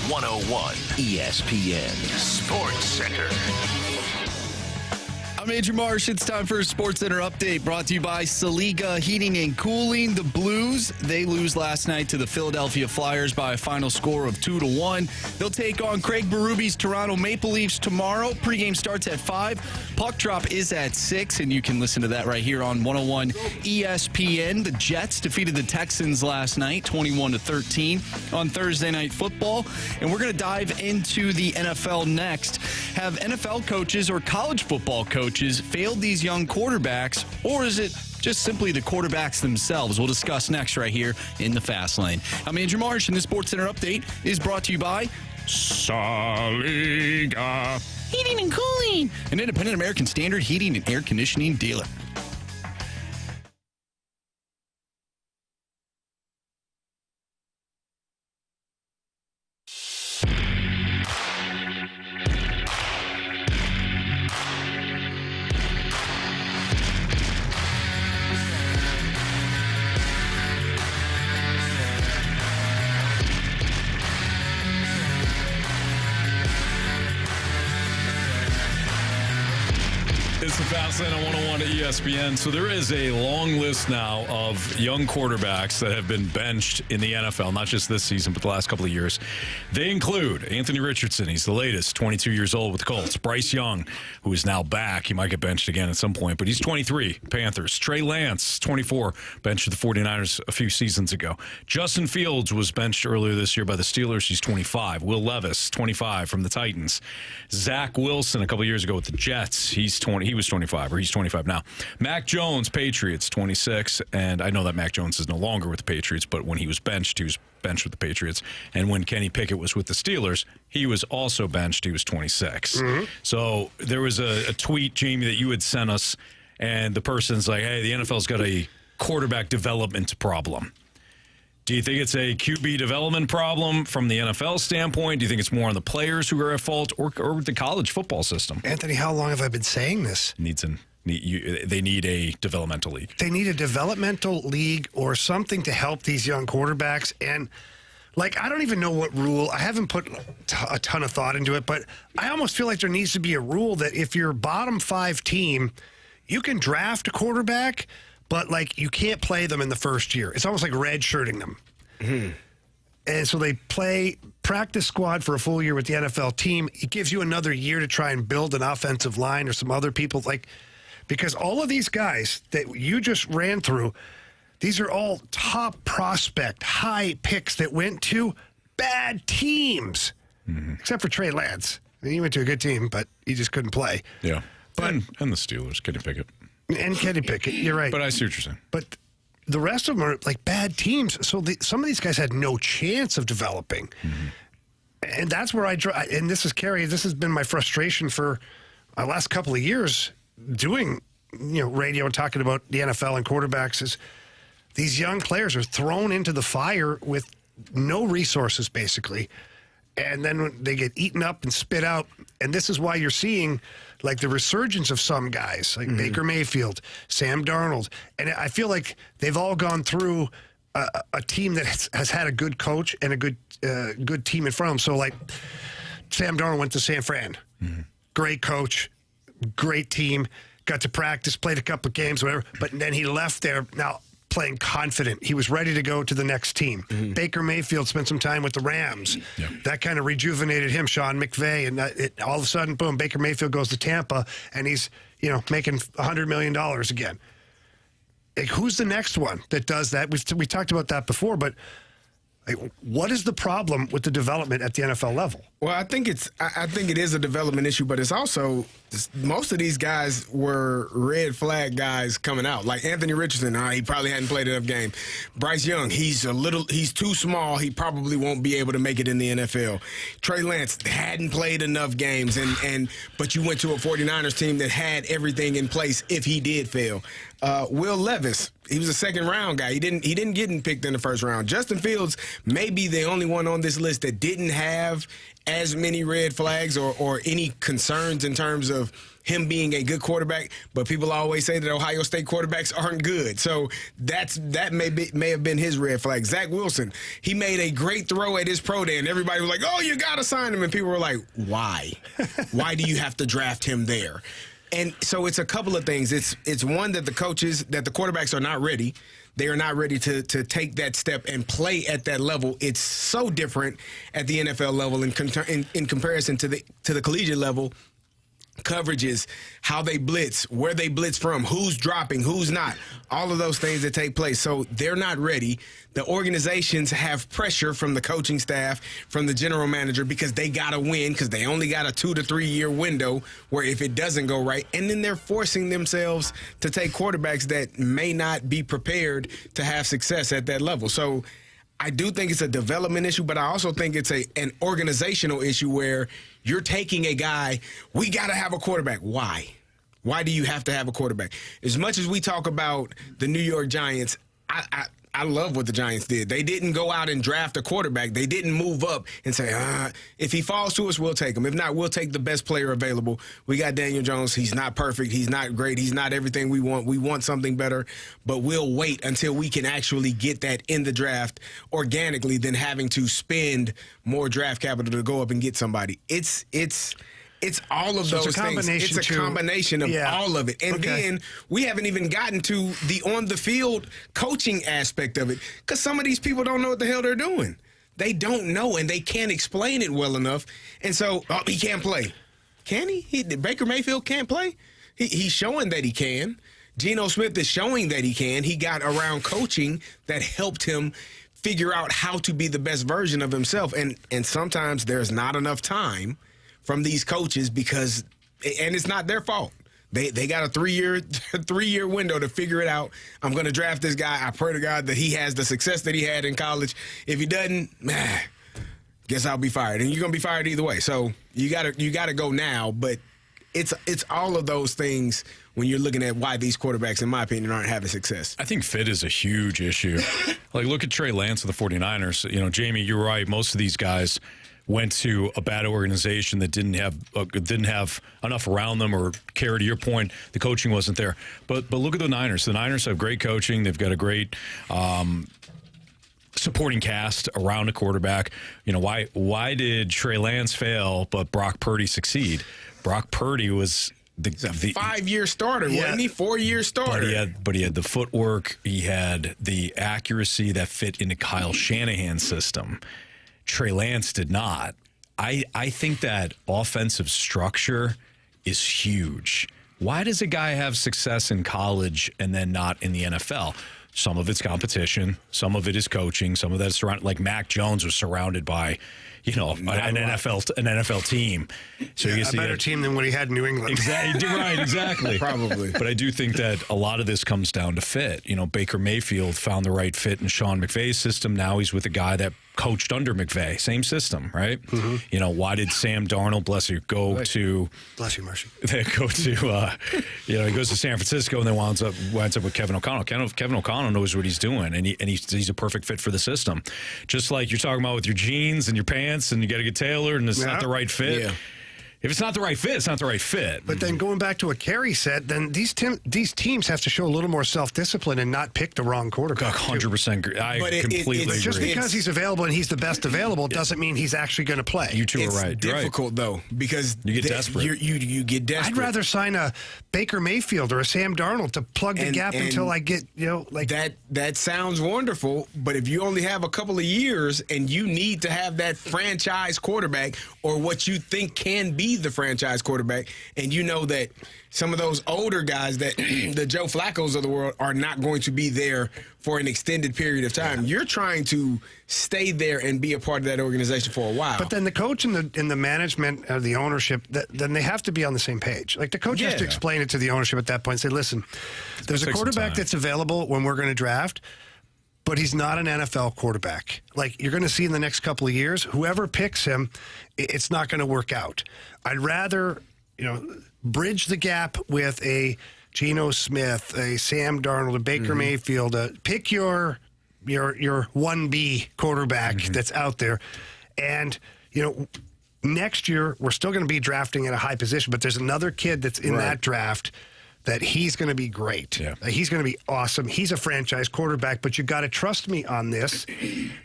101 ESPN Sports Center. I'm Andrew Marsh. It's time for a Sports Center update brought to you by Saliga Heating and Cooling. The Blues, they lose last night to the Philadelphia Flyers by a final score of 2-1. They'll take on Craig Berube's Toronto Maple Leafs tomorrow. Pregame starts at 5. Puck drop is at 6, and you can listen to that right here on 101 ESPN. The Jets defeated the Texans last night, 21-13 on Thursday Night Football. And we're going to dive into the NFL next. Have NFL coaches or college football coaches failed these young quarterbacks, or is it just simply the quarterbacks themselves? We'll discuss next right here in the Fast Lane. I'm Andrew Marsh, and the Sports Center update is brought to you by Saliga Heating and Cooling, an independent American Standard heating and air conditioning dealer. It's the Fast Lane on 101 at ESPN. So there is a long list now of young quarterbacks that have been benched in the NFL, not just this season, but the last couple of years. They include Anthony Richardson. He's the latest, 22 years old with the Colts. Bryce Young, who is now back. He might get benched again at some point, but he's 23, Panthers. Trey Lance, 24, benched with the 49ers a few seasons ago. Justin Fields was benched earlier this year by the Steelers. He's 25. Will Levis, 25, from the Titans. Zach Wilson, a couple of years ago with the Jets. He's 20. He was 25, or he's 25 now. Mac Jones, Patriots, 26. And I know that Mac Jones is no longer with the Patriots, but when he was benched with the Patriots. And when Kenny Pickett was with the Steelers, he was also benched. He was 26. Mm-hmm. So there was a tweet, Jamie, that you had sent us, and the person's like, hey, the NFL's got a quarterback development problem. Do you think it's a QB development problem from the NFL standpoint? Do you think it's more on the players who are at fault, or the college football system? Anthony, how long have I been saying this? They need a developmental league. They need a developmental league or something to help these young quarterbacks. And, I don't even know what rule. I haven't put a ton of thought into it, but I almost feel like there needs to be a rule that if you're a bottom 5 team, you can draft a quarterback, but, you can't play them in the first year. It's almost like red-shirting them. Mm-hmm. And so they play practice squad for a full year with the NFL team. It gives you another year to try and build an offensive line or some other people. Because all of these guys that you just ran through, these are all top prospect, high picks that went to bad teams. Mm-hmm. Except for Trey Lance. He went to a good team, but he just couldn't play. Yeah. But, and the Steelers, Kenny Pickett. And Kenny Pickett, you're right. But I see what you're saying. But the rest of them are bad teams. So some of these guys had no chance of developing. Mm-hmm. And that's where and this is Carey, this has been my frustration for the last couple of years doing, radio and talking about the NFL and quarterbacks, is these young players are thrown into the fire with no resources, basically. And then when they get eaten up and spit out. And this is why you're seeing the resurgence of some guys like mm-hmm. Baker Mayfield, Sam Darnold. And I feel like they've all gone through a team that has had a good coach and a good team in front of them. So Sam Darnold went to San Fran. Mm-hmm. Great coach, great team, got to practice, played a couple of games, whatever. But then he left there. Now, playing confident. He was ready to go to the next team. Mm-hmm. Baker Mayfield spent some time with the Rams. Yeah. That kind of rejuvenated him, Sean McVay. And all of a sudden, boom, Baker Mayfield goes to Tampa, and he's, making $100 million again. Who's the next one that does that? We talked about that before, but what is the problem with the development at the NFL level? Well, I think it is a development issue, but it's also most of these guys were red flag guys coming out. Like Anthony Richardson, he probably hadn't played enough game. Bryce Young, he's too small. He probably won't be able to make it in the NFL. Trey Lance hadn't played enough games, but you went to a 49ers team that had everything in place if he did fail. Will Levis, a second-round guy. He didn't get picked in the first round. Justin Fields may be the only one on this list that didn't have as many red flags or any concerns in terms of him being a good quarterback, but people always say that Ohio State quarterbacks aren't good. So that may have been his red flag. Zach Wilson, he made a great throw at his pro day, and everybody was like, oh, you got to sign him. And people were like, why? Why do you have to draft him there? And so it's a couple of things. It's one that the quarterbacks are not ready. They are not ready to take that step and play at that level. It's so different at the NFL level in comparison to the collegiate level. Coverages, how they blitz, where they blitz from, who's dropping, who's not, all of those things that take place. So they're not ready. The organizations have pressure from the coaching staff, from the general manager, because they got to win, because they only got a 2 to 3 year window where if it doesn't go right, and then they're forcing themselves to take quarterbacks that may not be prepared to have success at that level. So I do think it's a development issue, but I also think it's an organizational issue where you're taking a guy, we got to have a quarterback. Why? Why do you have to have a quarterback? As much as we talk about the New York Giants, I love what the Giants did. They didn't go out and draft a quarterback. They didn't move up and say, if he falls to us, we'll take him. If not, we'll take the best player available. We got Daniel Jones. He's not perfect. He's not great. He's not everything we want. We want something better, but we'll wait until we can actually get that in the draft organically than having to spend more draft capital to go up and get somebody. It's all of those things. It's a combination of all of it. And then we haven't even gotten to the on-the-field coaching aspect of it, because some of these people don't know what the hell they're doing. They don't know, and they can't explain it well enough. And so, he can't play. Can he? Baker Mayfield can't play? He's showing that he can. Geno Smith is showing that he can. He got around coaching that helped him figure out how to be the best version of himself. And sometimes there's not enough time from these coaches because, and it's not their fault. They got a 3-year window to figure it out. I'm going to draft this guy. I pray to God that he has the success that he had in college. If he doesn't, guess I'll be fired. And you're going to be fired either way. So you got to go now. But it's all of those things when you're looking at why these quarterbacks, in my opinion, aren't having success. I think fit is a huge issue. Like, look at Trey Lance of the 49ers. You know, Jamie, you're right. Most of these guys went to a bad organization that didn't have enough around them, or, Carey, to your point, the coaching wasn't there. But look at the Niners. The Niners have great coaching. They've got a great supporting cast around a quarterback. You know, why did Trey Lance fail but Brock Purdy succeed? Brock Purdy was the 5-year starter, wasn't he? 4-year starter. But he had the footwork. He had the accuracy that fit into Kyle Shanahan's system. Trey Lance did not. I think that offensive structure is huge. Why does a guy have success in college and then not in the NFL? Some of it's competition. Some of it is coaching. Some of that is surrounded. Like Mac Jones was surrounded by, an NFL team. So you see a better team than what he had in New England. Exactly. Right. Exactly. Probably. But I do think that a lot of this comes down to fit. You know, Baker Mayfield found the right fit in Sean McVay's system. Now he's with a guy that coached under McVay. Same system, right? Mm-hmm. You know, why did Sam Darnold, bless you, to bless you, Marcy? They go to, he goes to San Francisco and then winds up with Kevin O'Connell. Kevin O'Connell knows what he's doing, and he's a perfect fit for the system. Just like you're talking about with your jeans and your pants, and you got to get tailored, and it's not the right fit. Yeah. If it's not the right fit, it's not the right fit. But then going back to what Carey said, then these teams have to show a little more self-discipline and not pick the wrong quarterback. 100%. I completely agree. Just because he's available and he's the best available doesn't mean he's actually going to play. You two are right. It's difficult, though, because you get desperate. You get desperate. I'd rather sign a Baker Mayfield or a Sam Darnold to plug the gap until I get, That sounds wonderful, but if you only have a couple of years and you need to have that franchise quarterback or what you think can be the franchise quarterback, and you know that some of those older guys, that the Joe Flaccos of the world, are not going to be there for an extended period of time. You're trying to stay there and be a part of that organization for a while. But then the coach and the management, the ownership, then they have to be on the same page. Like, the coach has to explain it to the ownership at that point and say, listen, there's a quarterback that's available when we're going to draft, but he's not an NFL quarterback. Like, you're going to see in the next couple of years, whoever picks him, it's not going to work out. I'd rather, bridge the gap with a Geno Smith, a Sam Darnold, a Baker Mayfield. Pick your 1B quarterback that's out there. And, next year we're still going to be drafting at a high position, but there's another kid that's in that draft that he's going to be great. Yeah. He's going to be awesome. He's a franchise quarterback, but you got to trust me on this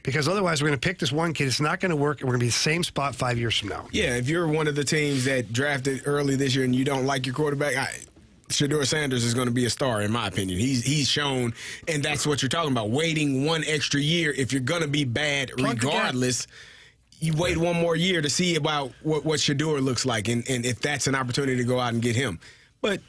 because otherwise we're going to pick this one kid. It's not going to work, and we're going to be in the same spot 5 years from now. Yeah, if you're one of the teams that drafted early this year and you don't like your quarterback, Shedeur Sanders is going to be a star, in my opinion. He's shown, and that's what you're talking about, waiting one extra year. If you're going to be bad regardless, you wait one more year to see about what Shedeur looks like and if that's an opportunity to go out and get him. But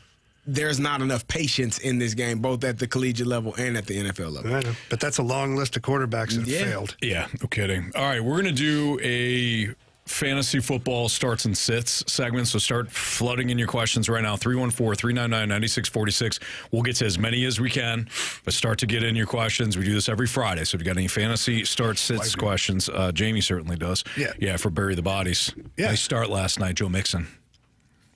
there's not enough patience in this game, both at the collegiate level and at the NFL level. I know, but that's a long list of quarterbacks that have failed. Yeah, no kidding. All right, we're going to do a fantasy football starts and sits segment, so start flooding in your questions right now. 314-399-9646. We'll get to as many as we can, but start to get in your questions. We do this every Friday, so if you got any fantasy start sits questions, Jamie certainly does. Yeah, for Bury the Bodies. Yeah. Nice start last night, Joe Mixon.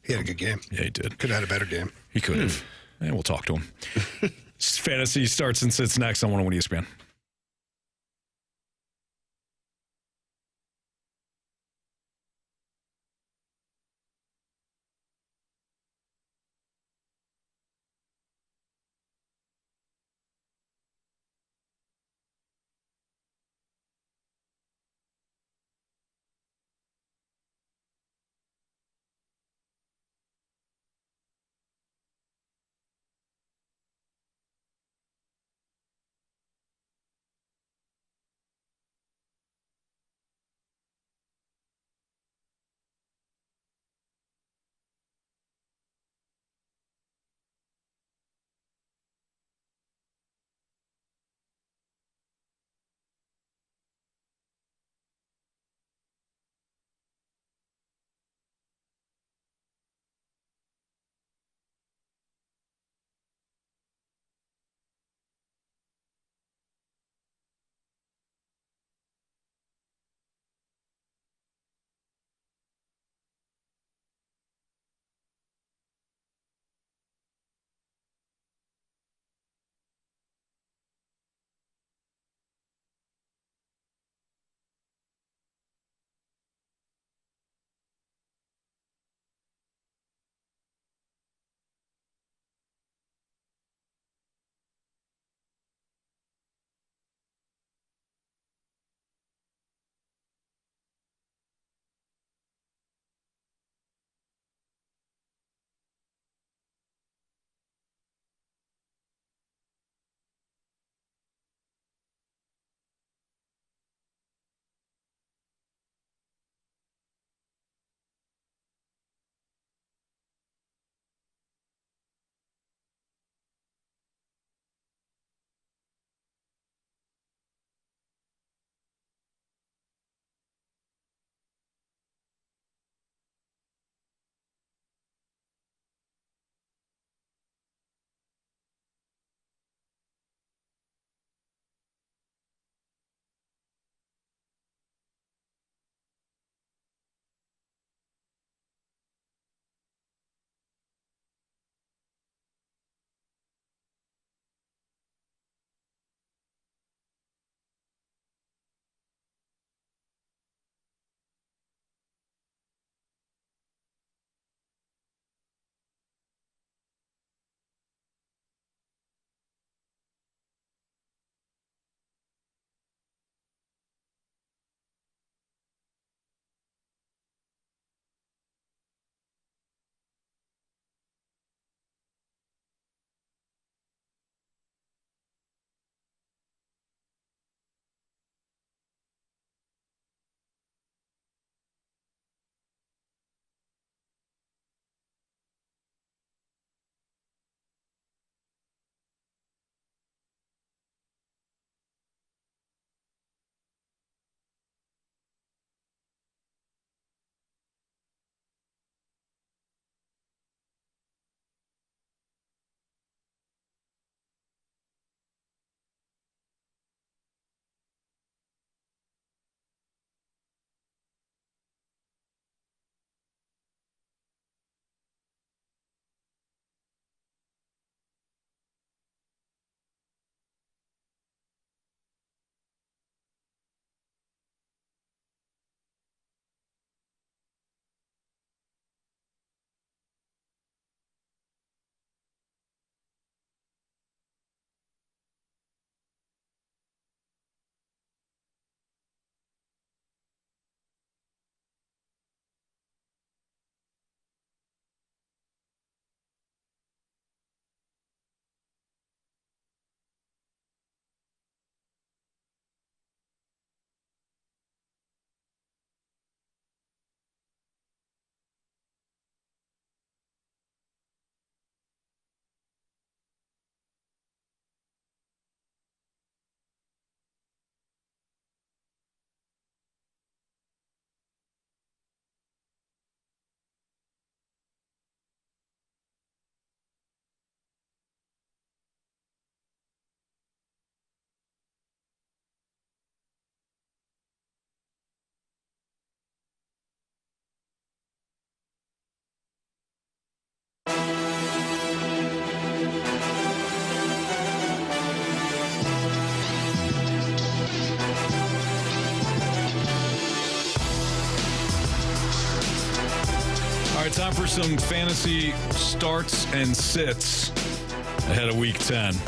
He had a good game. Yeah, he did. Could have had a better game. He could have. And we'll talk to him. Fantasy starts and sits next on 101 ESPN. for some fantasy starts and sits ahead of Week 10. You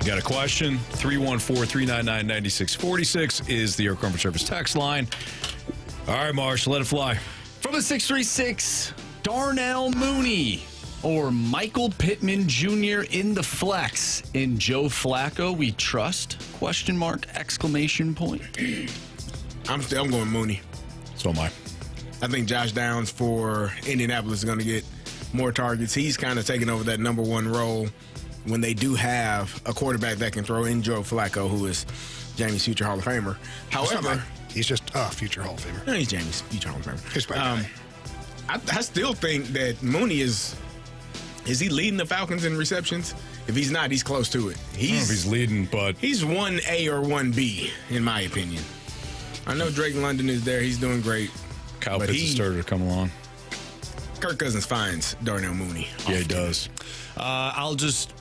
got a question? 314-399-9646 is the Air Comfort Service text line. All right, Marsh, let it fly. From a 636, Darnell Mooney or Michael Pittman Jr. in the flex. In Joe Flacco, we trust? Question mark, exclamation point. I'm going Mooney. So am I. I think Josh Downs for Indianapolis is going to get more targets. He's kind of taking over that number one role when they do have a quarterback that can throw in Joe Flacco, who is Jamie's future Hall of Famer. However, he's just a future Hall of Famer. No, he's Jamie's future Hall of Famer. He's my guy. I still think that Mooney is he leading the Falcons in receptions? If he's not, he's close to it. I don't know if he's leading, but he's 1A or 1B, in my opinion. I know Drake London is there. He's doing great. Kyle Pitts has started to come along. Kirk Cousins finds Darnell Mooney. Yeah, he does. I'll just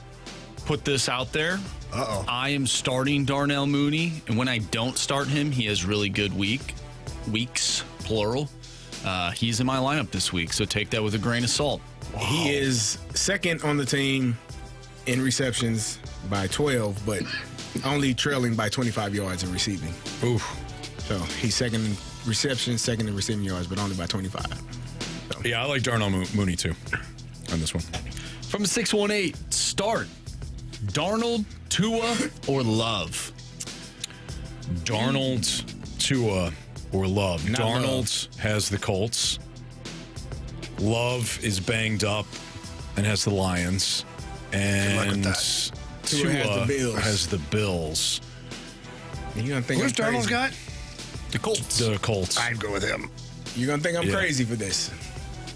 put this out there. I am starting Darnell Mooney, and when I don't start him, he has really good weeks, plural. He's in my lineup this week, so take that with a grain of salt. Wow. He is second on the team in receptions by 12, but only trailing by 25 yards in receiving. Oof. So he's second in receptions, second in receiving yards, but only by 25. So. Yeah, I like Darnell Mooney, too, on this one. From a 618, start Darnold, Tua, or Love? Darnold, Tua, or Love. Not Darnold has the Colts. Love is banged up and has the Lions. And Tua has the Bills. You're gonna think who's Darnold's got? The Colts. The Colts. I'd go with him. You're gonna think I'm crazy for this.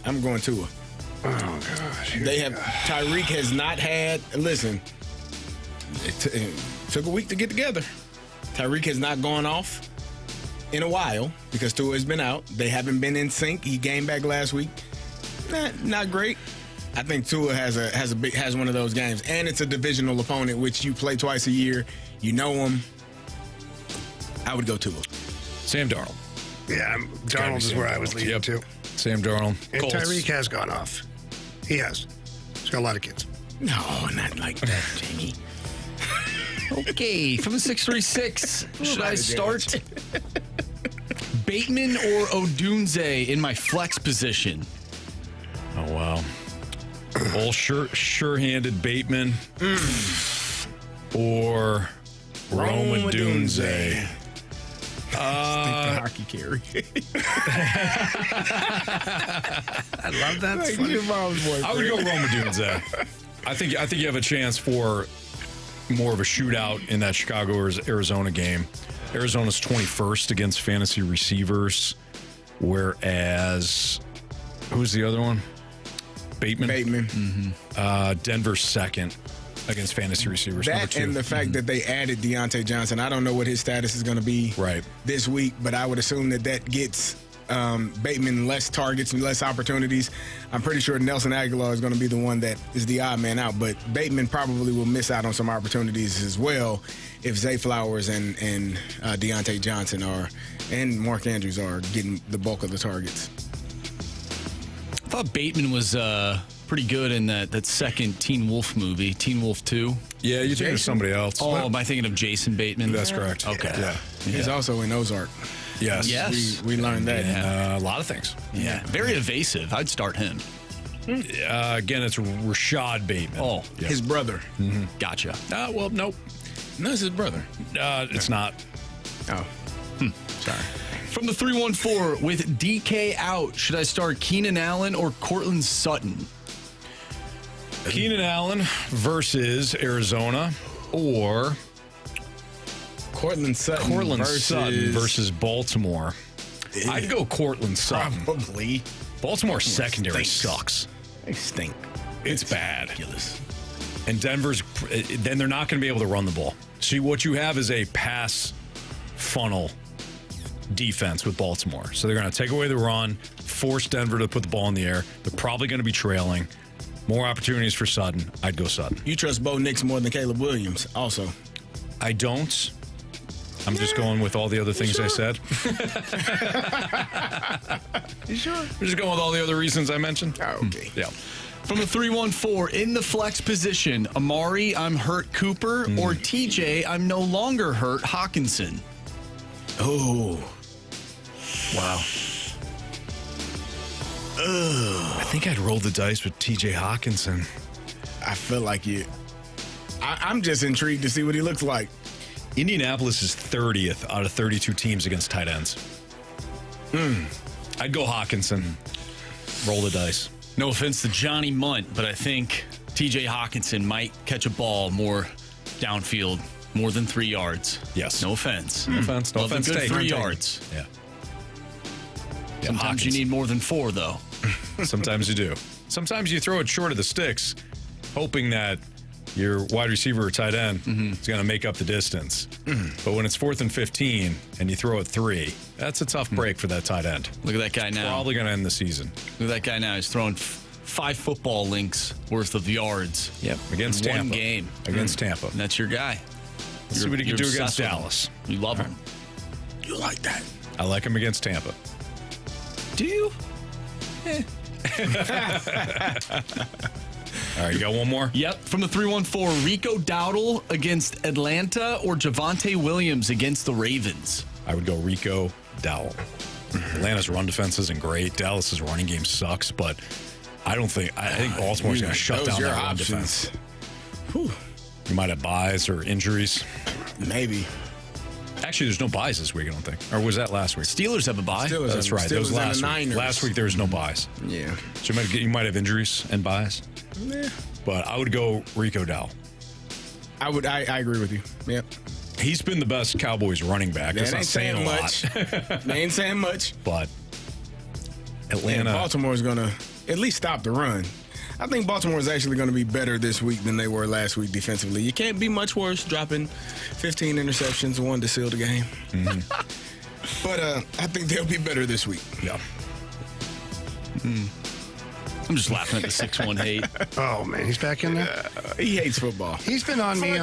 I'm going Tua. Oh gosh. They have Tyreek has not had. Listen, it took a week to get together. Tyreek has not gone off in a while because Tua has been out. They haven't been in sync. He came back last week. Not great. I think Tua has one of those games, and it's a divisional opponent, which you play twice a year. You know him. I would go Tua. Sam Darnold. Yeah, Darnold is where I was leading to. Sam Darnold. And Colts. Tyreek has gone off. He has. He's got a lot of kids. No, not like that, Jamie. Okay, from the 636, should I start Bateman or Odunze in my flex position? Oh, wow. All sure-handed Bateman or Rome Odunze. Hockey Carey. I love that. I would go Rome Odunze. I think you have a chance for more of a shootout in that Chicago-Arizona game. Arizona's 21st against fantasy receivers, whereas who's the other one? Bateman. Mm-hmm. Denver's second against fantasy receivers. That and the fact that they added Deontay Johnson. I don't know what his status is going to be this week, but I would assume that gets Bateman less targets and less opportunities. I'm pretty sure Nelson Aguilar is going to be the one that is the odd man out, but Bateman probably will miss out on some opportunities as well if Zay Flowers and Deontay Johnson and Mark Andrews are getting the bulk of the targets. I thought Bateman was pretty good in that second Teen Wolf movie, Teen Wolf 2. Yeah, you're thinking of somebody else. Oh, am I thinking of Jason Bateman? That's correct. Okay. Yeah. He's also in Ozark. Yes. We learned that. A lot of things. Yeah. Very evasive. I'd start him. Again, it's Rashad Bateman. Oh, his brother. Mm-hmm. Gotcha. Well, nope. No, it's his brother. It's not. Oh. Sorry. From the 314, with DK out, should I start Keenan Allen or Cortland Sutton? Keenan Allen versus Arizona or Cortland Sutton versus Baltimore. I'd go Cortland Sutton. Probably. Baltimore's secondary sucks. They stink. It's bad. Ridiculous. And then they're not going to be able to run the ball. See, what you have is a pass funnel defense with Baltimore. So they're going to take away the run, force Denver to put the ball in the air. They're probably going to be trailing. More opportunities for Sutton. I'd go Sutton. You trust Bo Nix more than Caleb Williams also? I don't. I'm just going with all the other things I said. You sure? We're just going with all the other reasons I mentioned. Oh, okay. Yeah. From the 314, in the flex position, Amari, I'm hurt Cooper, or TJ, I'm no longer hurt Hawkinson. Oh. Wow. I think I'd roll the dice with TJ Hawkinson. I feel like you. I'm just intrigued to see what he looks like. Indianapolis is 30th out of 32 teams against tight ends. I'd go Hawkinson. Roll the dice. No offense to Johnny Munt, but I think TJ Hawkinson might catch a ball more downfield, more than 3 yards. Yes. No offense. No offense. No Love a offense good taken. 3 yards. Yeah. Sometimes you need more than 4, though. Sometimes you do. Sometimes you throw it short of the sticks, hoping that your wide receiver or tight end is going to make up the distance. But when it's 4th and 15 and you throw it 3, that's a tough break for that tight end. Look at that guy now. Probably going to end the season. Look at that guy now. He's throwing 5 football links worth of yards. Yep. Against in Tampa. one game. Against Tampa. And that's your guy. Let's see what he can do against obsessed with him. Dallas. You love him. You like that? I like him against Tampa. Do you? All right, you got one more? Yep. From the 314, Rico Dowdle against Atlanta or Javonte Williams against the Ravens? I would go Rico Dowell. Atlanta's run defense isn't great. Dallas's running game sucks, but I think Baltimore's going to shut down your that run options. defense. You might have buys or injuries. Maybe. Actually, there's no buys this week, I don't think. Or was that last week? Steelers have a bye. Steelers That's have- right. That was Steelers and last the week. Niners. Last week there was no buys. Yeah. So you might have injuries and buys. Yeah. But I would go Rico Dowell. I agree with you. Yep. He's been the best Cowboys running back. That's That not ain't saying saying a much. lot. They ain't saying much. But And Atlanta, Baltimore's going to at least stop the run. I think Baltimore is actually going to be better this week than they were last week defensively. You can't be much worse dropping 15 interceptions, 1 to seal the game. But I think they'll be better this week. yeah. I'm just laughing at the 618. Oh man, he's back in there. He hates football. He's been on me.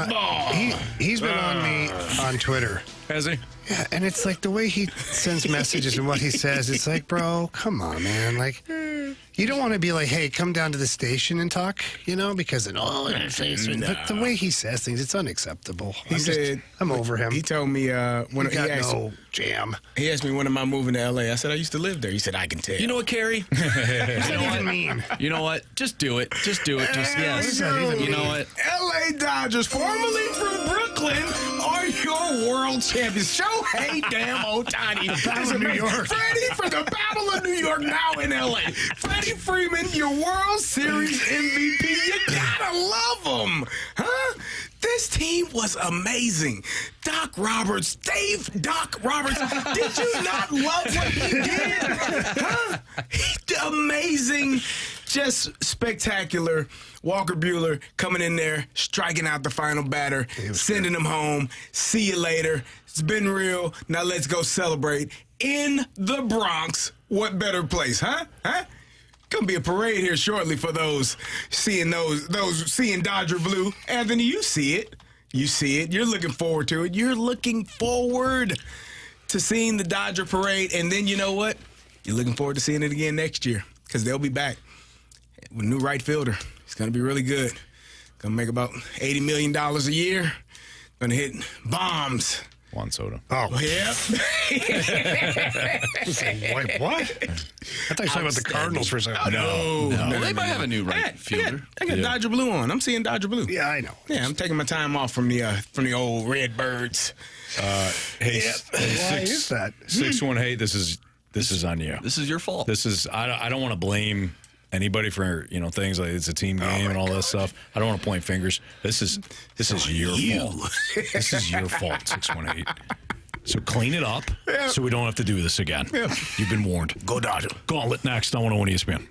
He's been on me on Twitter. Has he? Yeah, and it's like the way he sends messages and what he says. It's like, bro, come on, man. Like, you don't want to be like, hey, come down to the station and talk, because then but the way he says things, it's unacceptable. I'm over him. He told me when He got no jam. he asked me when am I moving to LA. I said I used to live there. He said I can tell. You know what, Carey? What does that even mean? You know what? Just do it. Just do it. Just yes. You know what? LA Dodgers, formerly from Brooklyn, are your world champions. Shohei damn Ohtani. Battle of New York. Freddie for the Battle of New York now in LA. Freddie Freeman, your World Series MVP. You gotta love him. Huh? This team was amazing. Doc Roberts, Doc Roberts, did you not love what he did? Huh? He did amazing, just spectacular. Walker Buehler coming in there, striking out the final batter, sending him home. See you later. It's been real. Now let's go celebrate in the Bronx. What better place, huh? Gonna be a parade here shortly for those seeing Dodger blue. Anthony, you see it. You see it. You're looking forward to it. You're looking forward to seeing the Dodger parade. And then you know what? You're looking forward to seeing it again next year because they'll be back with a new right fielder. He's gonna be really good. Gonna make about $80 million a year. Gonna hit bombs. Juan Soto. Oh, Yeah. wait, what? I thought you were talking about the Cardinals for a second. No. Well, they might have a new right fielder. I got Dodger blue on. I'm seeing Dodger blue. Yeah, I know. Yeah, I'm taking my time off from the old Redbirds. Hey, Why is that? 618. This is on you. This is your fault. This is I don't want to blame anybody for things like it's a team game and all that stuff. I don't want to point fingers. This is your fault. This is your fault, 618. So clean it up so we don't have to do this again. You've been warned. Go Dodger. Gauntlet next on 101 ESPN.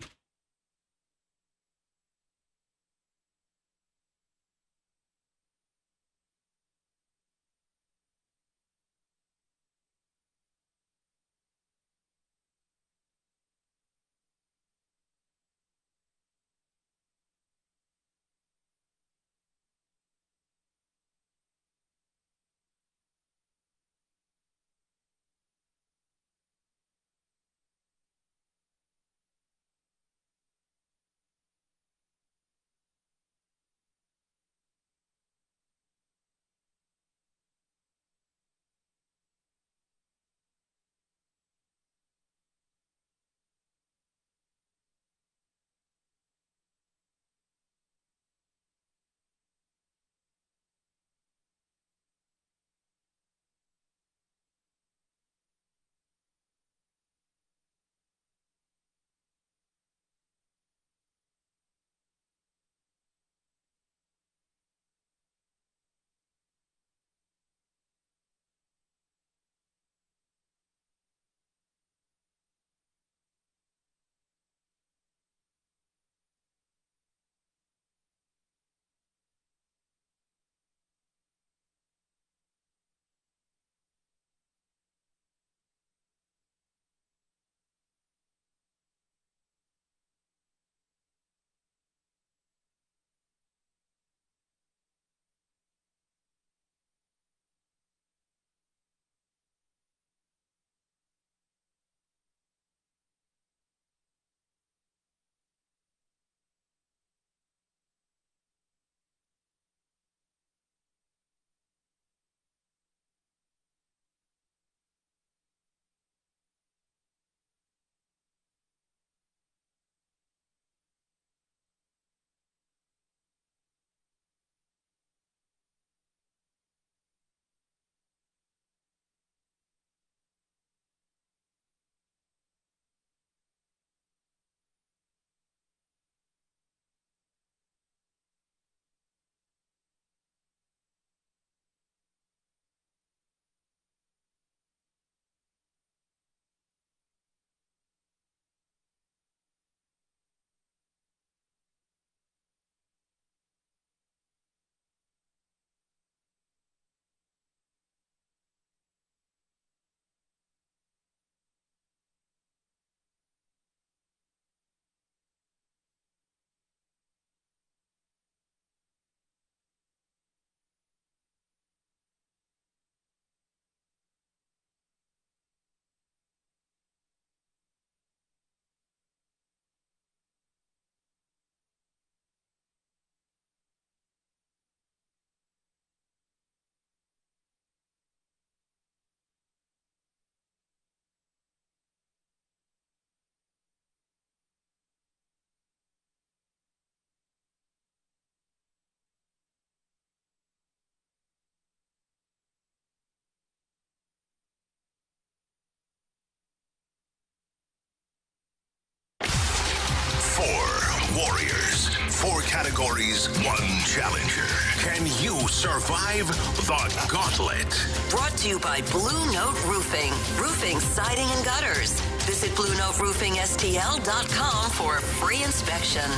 categories, one challenger. Can you survive the Gauntlet? Brought to you by Blue Note Roofing. Roofing, siding, and gutters. Visit BlueNoteRoofingSTL.com for a free inspection.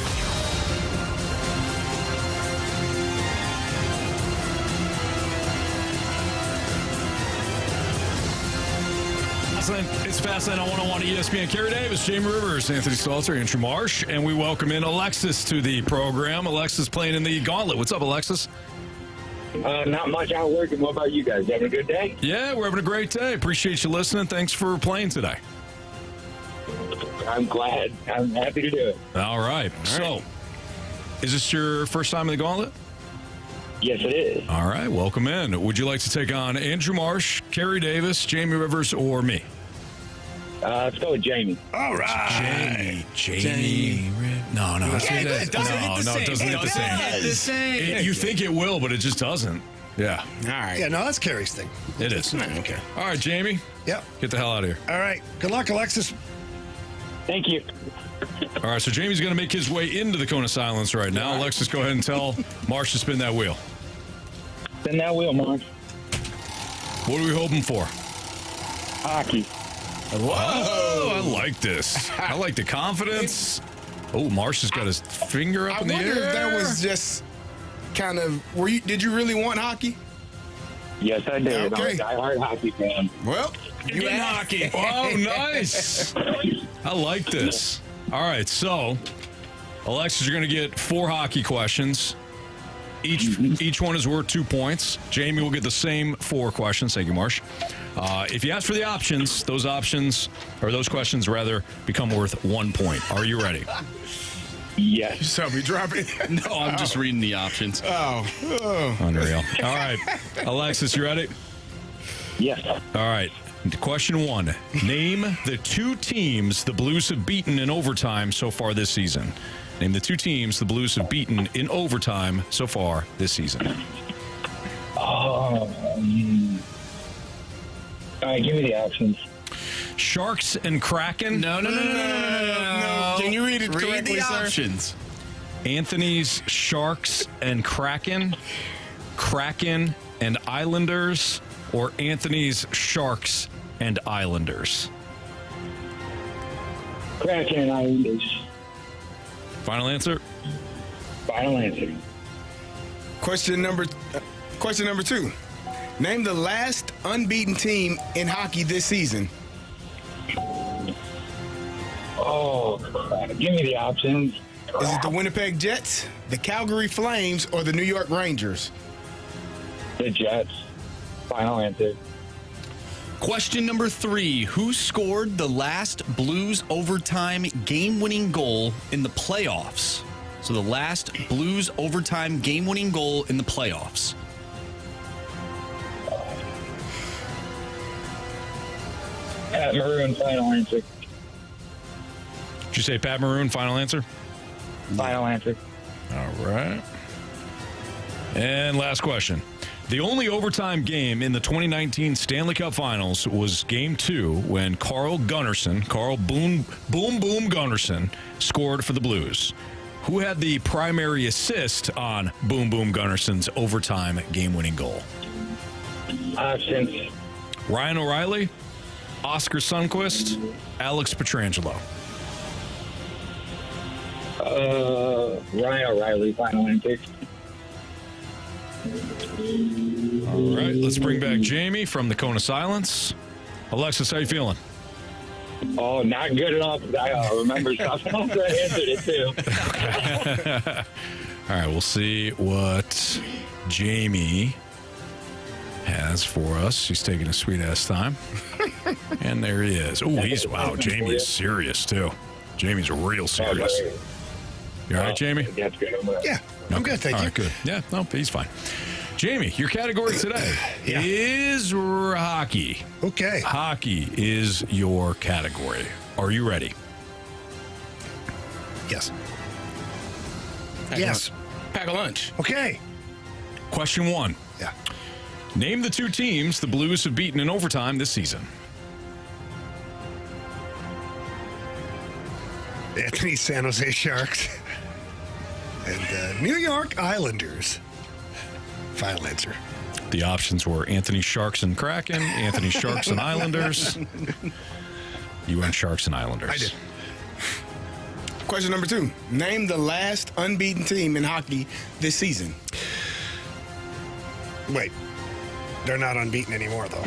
It's Fastlane on 101 ESPN. Carey Davis, Jamie Rivers, Anthony Stalter, Andrew Marsh, and we welcome in Alexis to the program. Alexis playing in the Gauntlet. What's up, Alexis? Not much out working. What about you guys? Having a good day? Yeah, we're having a great day. Appreciate you listening. Thanks for playing today. I'm glad. I'm happy to do it. All right. So, is this your first time in the Gauntlet? Yes, it is. All right. Welcome in. Would you like to take on Andrew Marsh, Carey Davis, Jamie Rivers, or me? Let's go with Jamie. All right. Jamie. No. It doesn't hit the same. You think it will, but it just doesn't. Yeah. All right. Yeah, no, that's Carey's thing. It is. Okay. All right, Jamie. Yep. Get the hell out of here. All right. Good luck, Alexis. Thank you. All right, so Jamie's going to make his way into the cone of silence right now. Alexis, go ahead and tell Marsh to spin that wheel. Spin that wheel, Marsh. What are we hoping for? Hockey. Whoa, I like this. I like the confidence. Oh, Marsh has got his finger up in the air. I wonder if that was just kind of, did you really want hockey? Yes, I did. Okay. I'm a diehard hockey fan. Well, you had hockey. Oh, nice. I like this. All right, so, Alexis, you're going to get 4 hockey questions. Each one is worth 2 points. Jamie will get the same 4 questions. Thank you, Marsh. If you ask for the options, those questions become worth 1 point. Are you ready? Yes. so we drop it. No, I'm just reading the options. Oh. Unreal. All right. Alexis, you ready? Yes. All right. Question 1. Name the 2 teams the Blues have beaten in overtime so far this season. Name the 2 teams the Blues have beaten in overtime so far this season. All right, give me the options. Sharks and Kraken. No. Can you read it correctly, Read the sir? options. Anthony's Sharks and Kraken. Kraken and Islanders. Or Anthony's Sharks and Islanders. Kraken and Islanders. Final answer? Final answer. Question number 2. Name the last unbeaten team in hockey this season. Oh, crap. Give me the options. Is it the Winnipeg Jets, the Calgary Flames, or the New York Rangers? The Jets. Final answer. Question number 3. Who scored the last Blues overtime game-winning goal in the playoffs? So the last Blues overtime game-winning goal in the playoffs. Pat Maroon, final answer. Did you say Pat Maroon, final answer? Final answer. All right. And last question. The only overtime game in the 2019 Stanley Cup Finals was Game 2 when Carl Boom Gunnarsson scored for the Blues. Who had the primary assist on Boom Gunnarsson's overtime game-winning goal? Options. Ryan O'Reilly, Oscar Sundqvist, Alex Pietrangelo. Ryan O'Reilly, final answer. All right, let's bring back Jamie from the Cone of Silence. Alexis, how you feeling? Oh, not good at all, because I remember something else that answered it, too. All right, we'll see what Jamie has for us. She's taking a sweet-ass time. And there he is. Oh, Jamie is serious, too. Jamie's real serious. You all right, Jamie? That's good. Yeah, I'm good, thank all you. Right, good. Yeah, no, he's fine. Jamie, your category today is hockey. Okay. Hockey is your category. Are you ready? Yes. Yes. Pack a lunch. Okay. Question 1. Yeah. Name the 2 teams the Blues have beaten in overtime this season. Anthony San Jose Sharks And New York Islanders. Final answer. The options were Anthony Sharks and Kraken, Anthony Sharks and Islanders. You went Sharks and Islanders. I did. Question number 2. Name the last unbeaten team in hockey this season. Wait. They're not unbeaten anymore, though.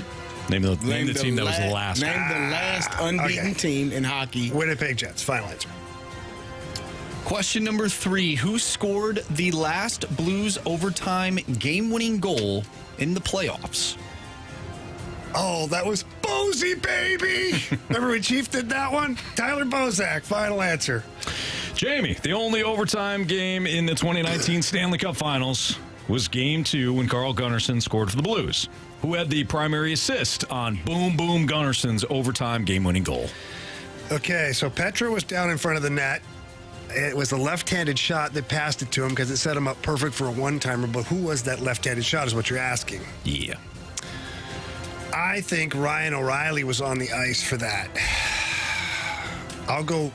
Name the team that was the last. Name the last unbeaten team in hockey. Winnipeg Jets. Final answer. Question number 3. Who scored the last Blues overtime game-winning goal in the playoffs? Oh, that was Bosey, baby! Remember when Chief did that one? Tyler Bozak. Final answer. Jamie, the only overtime game in the 2019 Stanley Cup Finals was Game 2 when Carl Gunnarsson scored for the Blues. Who had the primary assist on Boom Boom Gunnarsson's overtime game-winning goal? Okay, so Petra was down in front of the net. It was a left-handed shot that passed it to him because it set him up perfect for a one-timer. But who was that left-handed shot is what you're asking. Yeah. I think Ryan O'Reilly was on the ice for that. I'll go.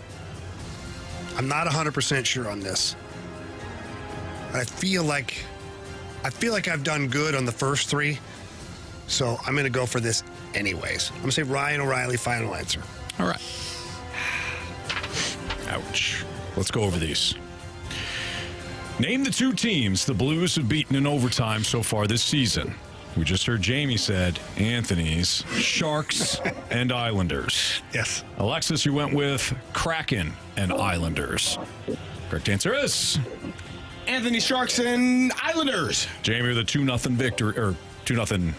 I'm not 100% sure on this. I feel like I've done good on the first 3, so I'm going to go for this anyways. I'm going to say Ryan O'Reilly. Final answer. All right. Ouch. Let's go over these. Name the 2 teams the Blues have beaten in overtime so far this season. We just heard Jamie said Anthony's, Sharks, and Islanders. Yes. Alexis, you went with Kraken and Islanders. Correct answer is Anthony Sharks and Islanders. Jamie with a 2-0 victory, or 2-0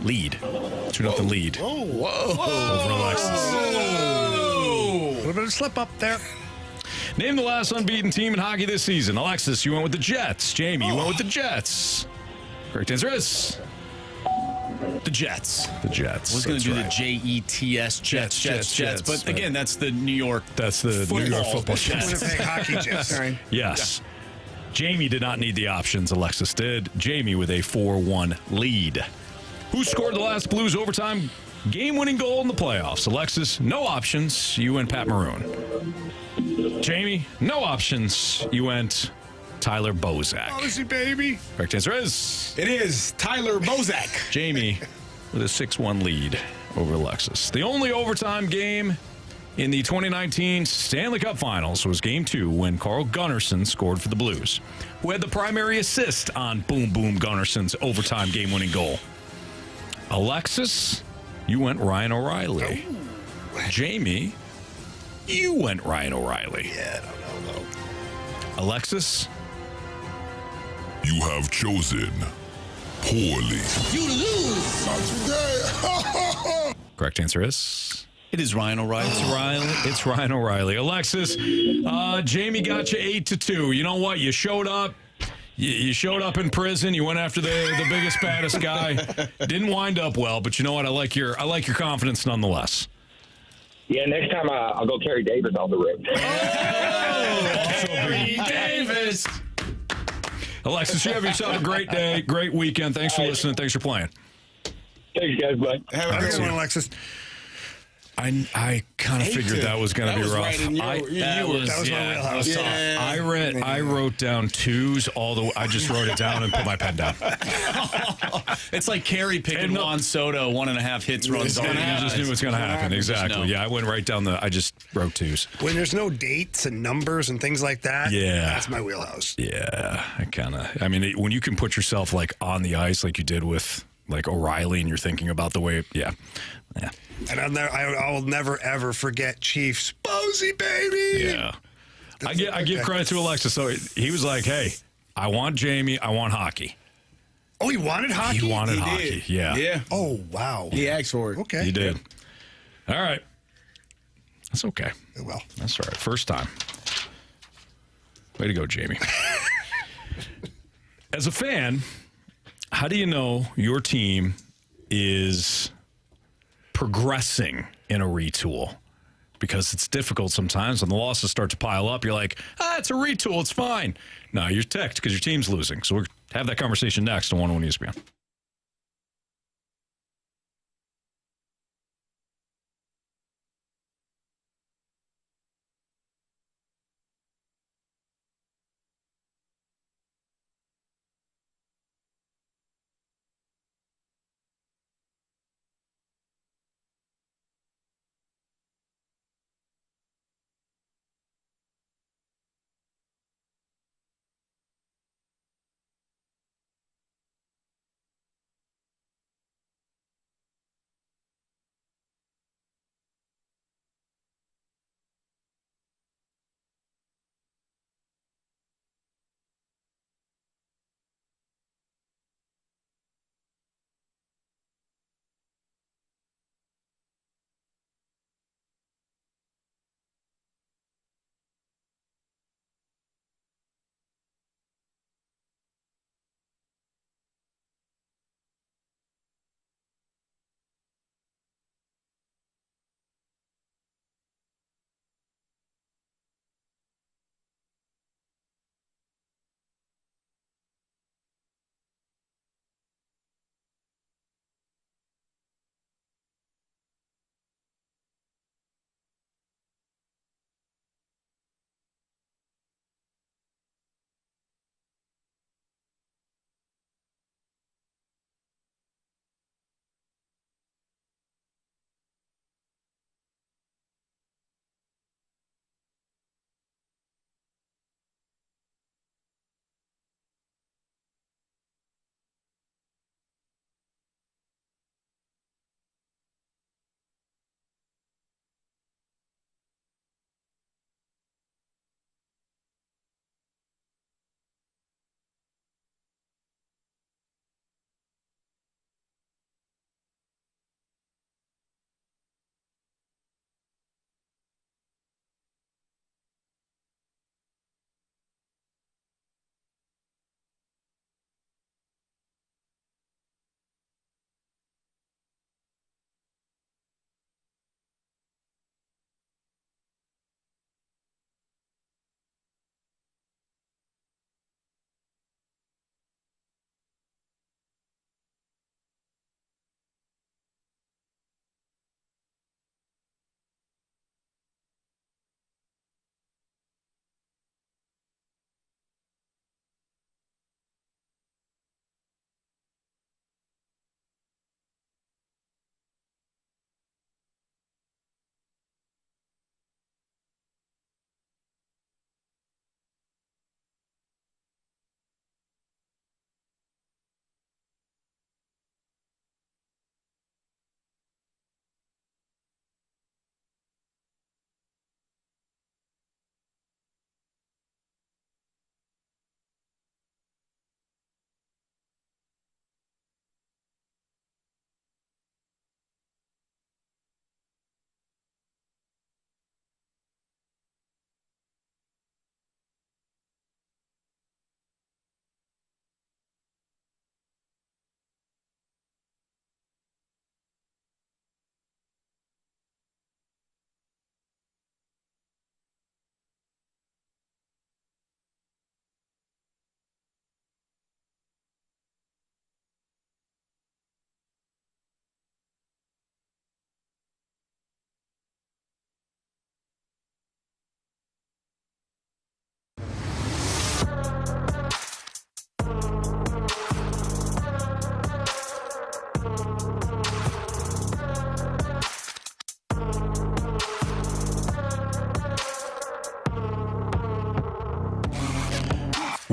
lead. 2-0 lead. Oh, whoa. Over Alexis. A little bit of slip up there. Name the last unbeaten team in hockey this season. Alexis, you went with the Jets. Jamie, you went with the Jets. Correct answer is the Jets. The Jets. I was going to do right. the Jets, Jets. But right. Again, that's the New York. That's the New York football Jets. Winnipeg Hockey Jets. Yes. Yeah. Jamie did not need the options. Alexis did. Jamie with a 4-1 lead. Who scored the last Blues overtime game-winning goal in the playoffs? Alexis, no options. You went Pat Maroon. Jamie, no options. You went Tyler Bozak. Bosey, baby. Correct answer is It is Tyler Bozak. Jamie with a 6-1 lead over Alexis. The only overtime game in the 2019 Stanley Cup Finals was Game 2 when Carl Gunnarsson scored for the Blues, who had the primary assist on Boom Boom Gunnarsson's overtime game-winning goal. Alexis, you went Ryan O'Reilly. Oh. Jamie, you went Ryan O'Reilly. Yeah, I don't know, though. Alexis, you have chosen poorly. You lose. Not today. correct answer is It is Ryan O'Reilly. It's Ryan O'Reilly. Alexis, Jamie got you 8-2. You know what? You showed up. You showed up in prison. You went after the biggest, baddest guy. Didn't wind up well, but you know what? I like your confidence nonetheless. Yeah, next time I'll go Carey Davis on the road. Carey Davis. Alexis, you have yourself a great day, great weekend. Thanks for listening. Thanks for playing. Thanks, guys. Bye. Have a good one, Alexis. I kind of figured that was going to be rough. Right in that was my wheelhouse. I wrote down 2s all the way. I just wrote it down and put my pen down. It's like Carey picking Juan Soto 1.5 hits runs. You just knew it was going to happen. Exactly. Yeah, I went right down I just wrote 2s. When there's no dates and numbers and things like that, that's my wheelhouse. Yeah, when you can put yourself like on the ice like you did with like O'Reilly and you're thinking about the way, yeah. And I will never, ever forget Chiefs. Bosey, baby! Yeah. I give credit to Alexis. So he was like, hey, I want Jamie. I want hockey. Oh, he wanted hockey? He wanted He hockey, did. yeah. Yeah. Oh, wow. He asked for it. Okay. He did. All right. That's okay. Well. That's all right. First time. Way to go, Jamie. As a fan, how do you know your team is progressing in a retool? Because it's difficult sometimes when the losses start to pile up. You're like, it's a retool. It's fine. No, you're ticked because your team's losing. So we'll have that conversation next on 101 ESPN.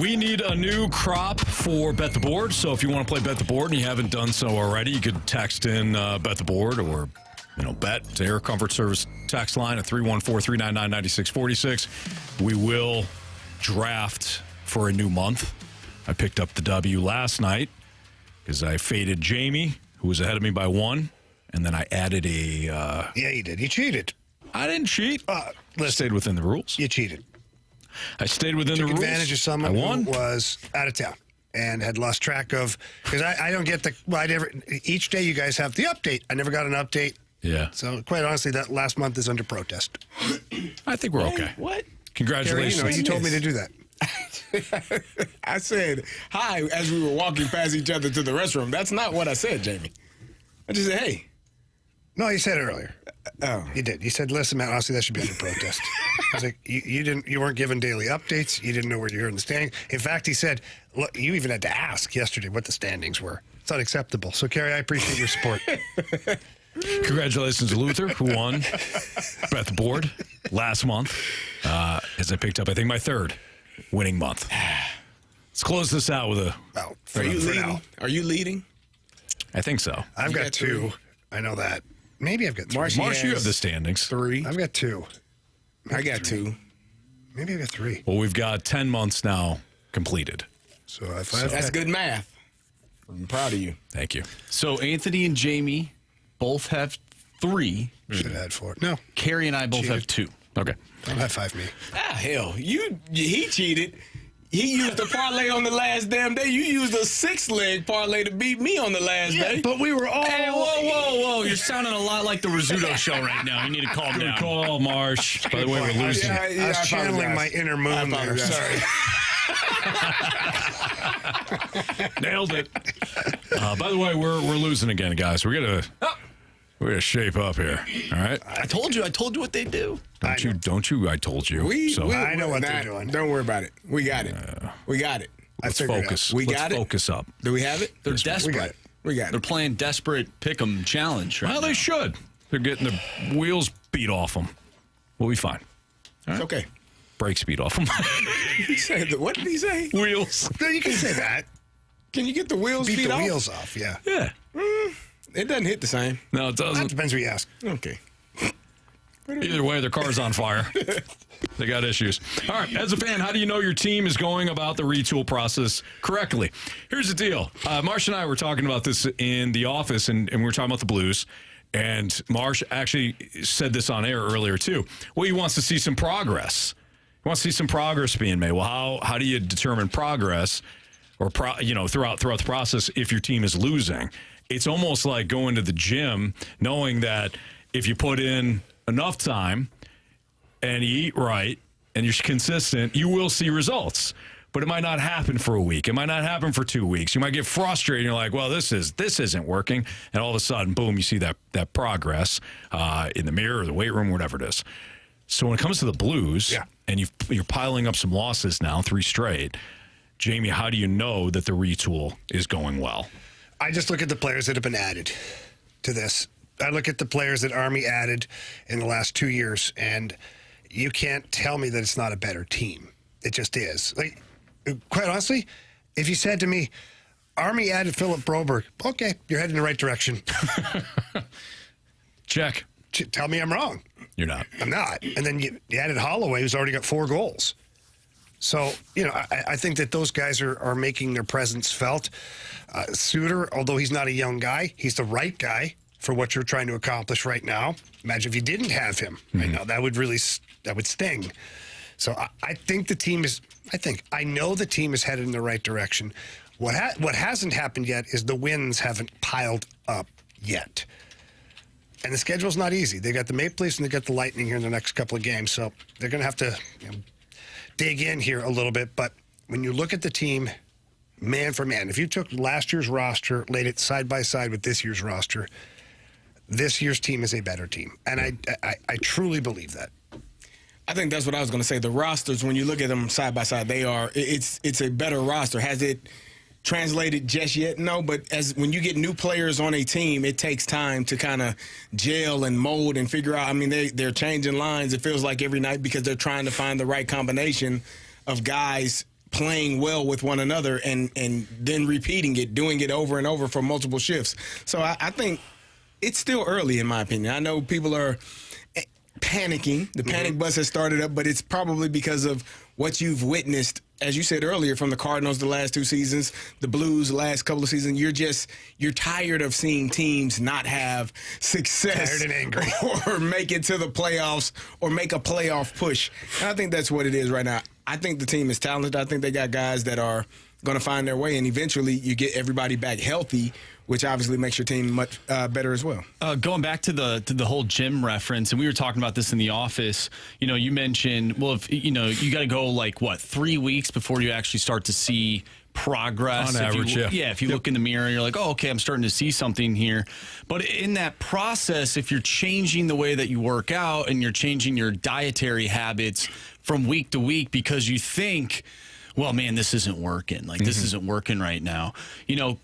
We need a new crop for Bet the Board. So if you want to play Bet the Board and you haven't done so already, you could text in Bet the Board or bet to Air Comfort Service text line at 314-399-9646. We will draft for a new month. I picked up the W last night because I faded Jamie, who was ahead of me by 1, and then I added a... yeah, you did. You cheated. I didn't cheat. I stayed within the rules. You cheated. I stayed within the rules. Took advantage of someone who was out of town and had lost track of... Because I don't get each day you guys have the update. I never got an update. Yeah. So, quite honestly, that last month is under protest. I think we're okay. What? Congratulations. Carey, you told me to do that. I said hi as we were walking past each other to the restroom. That's not what I said, Jamie. I just said, hey. No, you said it earlier. Oh. You did. You said, listen, man, honestly, that should be under protest. I was like, you weren't given daily updates. You didn't know where you were in the standings. In fact, he said, look, you even had to ask yesterday what the standings were. It's unacceptable. So, Carey, I appreciate your support. Congratulations to Luther, who won Bet the Board last month, as I picked up, I think, my third winning month. Let's close this out with a... Are you leading? Are you leading? I think so. I've got 2. I know that. Maybe I've got 3. Marsh, you have the standings. 3. I've got 2. I got 2. Maybe I got 3. Well, we've got 10 months now completed. So that's good math. I'm proud of you. Thank you. So Anthony and Jamie both have 3. Should have had 4. No. Carey and I both have 2. Okay. Don't high-five me. Hell. He cheated. He used a parlay on the last damn day. You used a 6-leg parlay to beat me on the last day. But we were all... Hey, whoa. You're sounding a lot like the Rizzuto show right now. You need to calm down. Good call, Marsh. By the way, we're losing. I was channeling my inner moon there. Sorry. Nailed it. By the way, we're losing again, guys. We're gonna shape up here. All right. I told you what they do. Don't you? I told you. I know what they're doing. Don't worry about it. We got it. We got it. Let's focus. Let's focus up. Do we have it? They're desperate. We got it. They're playing desperate pick'em challenge. Right Well, they should. They're getting the wheels beat off them. We'll be fine. It's okay. Brake speed off them. What did he say? Wheels. No, you can say that. Can you get the wheels beat beat the off? wheels off? Yeah. Yeah. It doesn't hit the same. No, it doesn't. That depends who you ask. Okay. Either way, their car's on fire. They got issues. All right, as a fan, how do you know your team is going about the retool process correctly? Here's the deal. Marsh and I were talking about this in the office, and we were talking about the Blues. And Marsh actually said this on air earlier, too. Well, he wants to see some progress. He wants to see some progress being made. Well, how do you determine progress or throughout the process if your team is losing? It's almost like going to the gym knowing that if you put in enough time and you eat right and you're consistent, you will see results. But it might not happen for a week. It might not happen for 2 weeks. You might get frustrated. And you're like, well, this isn't working. And all of a sudden, boom, you see that progress in the mirror or the weight room, whatever it is. So when it comes to the Blues, and you're piling up some losses now, 3 straight, Jamie, how do you know that the retool is going well? I just look at the players that have been added to this. I look at the players that Army added in the last 2 years, and you can't tell me that it's not a better team. It just is. Like, quite honestly, if you said to me, Army added Philip Broberg, okay, you're heading in the right direction. Check. Tell me I'm wrong. You're not. I'm not. And then you added Holloway, who's already got 4 goals. So, I think that those guys are making their presence felt. Suter, although he's not a young guy, he's the right guy for what you're trying to accomplish right now. Imagine if you didn't have him right now. That would sting. So I think I know the team is headed in the right direction. What hasn't happened yet is the wins haven't piled up yet. And the schedule's not easy. They got the Maple Leafs and they got the Lightning here in the next couple of games. So they're going to have to dig in here a little bit. But when you look at the team, man for man, if you took last year's roster, laid it side by side with this year's roster, this year's team is a better team. And I truly believe that. I think that's what I was going to say. The rosters, when you look at them side by side, it's a better roster. Has it translated just yet? No, but when you get new players on a team, it takes time to kind of gel and mold and figure out. I mean, they're changing lines, it feels like, every night because they're trying to find the right combination of guys playing well with one another and then repeating it, doing it over and over for multiple shifts. So I think it's still early, in my opinion. I know people are panicking. The panic bus has started up, but it's probably because of what you've witnessed, as you said earlier, from the Cardinals the last 2 seasons, the Blues the last couple of seasons. You're tired of seeing teams not have success, tired and angry, or make it to the playoffs or make a playoff push. And I think that's what it is right now. I think the team is talented. I think they got guys that are going to find their way, and eventually you get everybody back healthy, which obviously makes your team much better as well. Going back to the whole gym reference, and we were talking about this in the office. You mentioned, well, if you got to go 3 weeks before you actually start to see progress on average. If you look in the mirror, you're like, oh, okay, I'm starting to see something here. But in that process, if you're changing the way that you work out and you're changing your dietary habits from week to week because you think, well, man, this isn't working. This isn't working right now.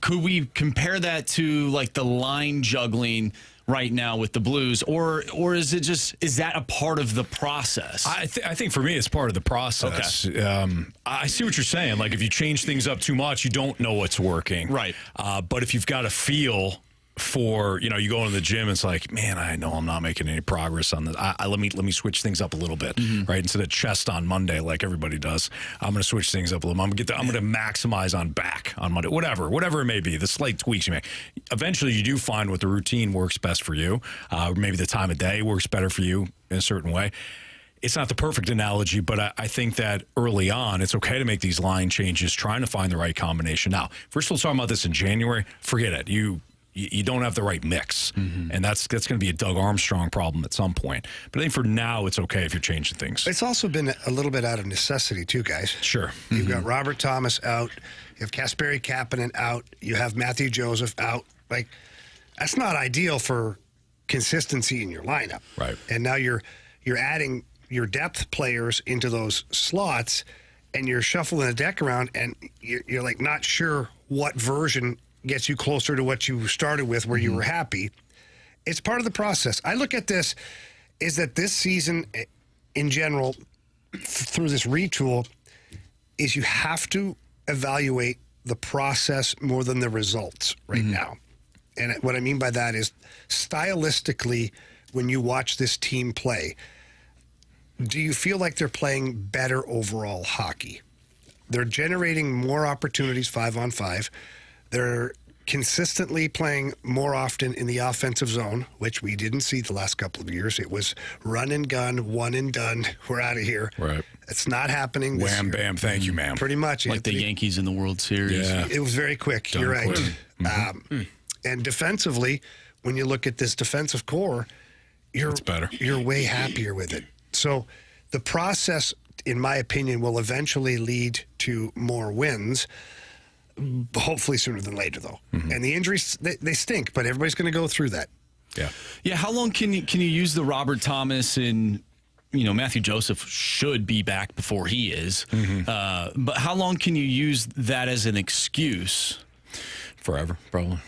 Could we compare that to the line juggling right now with the Blues, or is that a part of the process? I think for me, it's part of the process. Okay. I see what you're saying. If you change things up too much, you don't know what's working. Right. But if you've got a feel for, you go into the gym, it's like, man, I know I'm not making any progress on this. Let me switch things up a little bit, right? Instead of chest on Monday, like everybody does, I'm going to switch things up a little. I'm going to maximize on back on Monday, whatever it may be, the slight tweaks you make. Eventually, you do find what the routine works best for you. Maybe the time of day works better for you in a certain way. It's not the perfect analogy, but I think that early on, it's okay to make these line changes, trying to find the right combination. Now, if we're still talking about this in January, forget it. You don't have the right mix, and that's going to be a Doug Armstrong problem at some point. But I think for now, it's okay if you're changing things. It's also been a little bit out of necessity, too, guys. Sure. You've got Robert Thomas out. You have Kasperi Kapanen out. You have Matthew Joseph out. That's not ideal for consistency in your lineup. Right. And now you're adding your depth players into those slots, and you're shuffling the deck around, and you're not sure what version gets you closer to what you started with where you were happy. It's part of the process. I look at this is that this season in general, through this retool, is you have to evaluate the process more than the results right now. And what I mean by that is stylistically, when you watch this team play, do you feel like they're playing better overall hockey? They're generating more opportunities 5-on-5. They're consistently playing more often in the offensive zone, which we didn't see the last couple of years. It was run and gun, one and done. We're out of here. Right. It's not happening this Wham, year. bam, thank you, ma'am. Pretty much. Like Anthony. the Yankees in the World Series. Yeah. It was very quick. Done You're right. quick. And defensively, when you look at this defensive core, It's better. You're way happier with it. So the process, in my opinion, will eventually lead to more wins. Hopefully sooner than later, though. And the injuries, they stink, but everybody's going to go through that. Yeah. How long can you use the Robert Thomas and Matthew Joseph should be back before he is, but how long can you use that as an excuse? Forever, probably.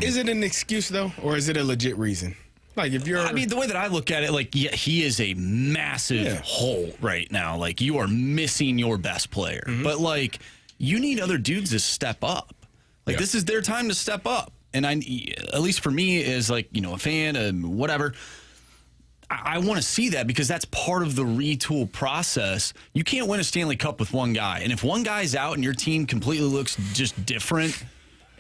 Is it an excuse though, or is it a legit reason? If you're, the way that I look at it, he is a massive hole right now. You are missing your best player, but you need other dudes to step up. This is their time to step up. And at least for me, as a fan, whatever, I want to see that because that's part of the retool process. You can't win a Stanley Cup with one guy. And if one guy's out and your team completely looks just different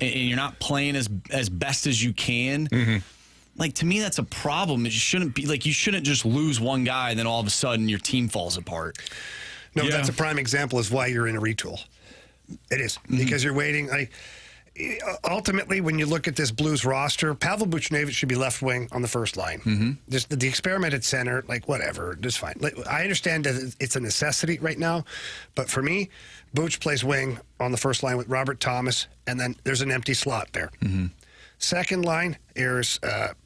and you're not playing as best as you can, to me, that's a problem. It shouldn't be you shouldn't just lose one guy and then all of a sudden your team falls apart. No, that's a prime example is why you're in a retool. It is because you're waiting. Ultimately, when you look at this Blues roster, Pavel Buchnevich should be left wing on the first line. Just the experiment at center, whatever, just fine. I understand that it's a necessity right now, but for me, Buch plays wing on the first line with Robert Thomas, and then there's an empty slot there. Second line, there's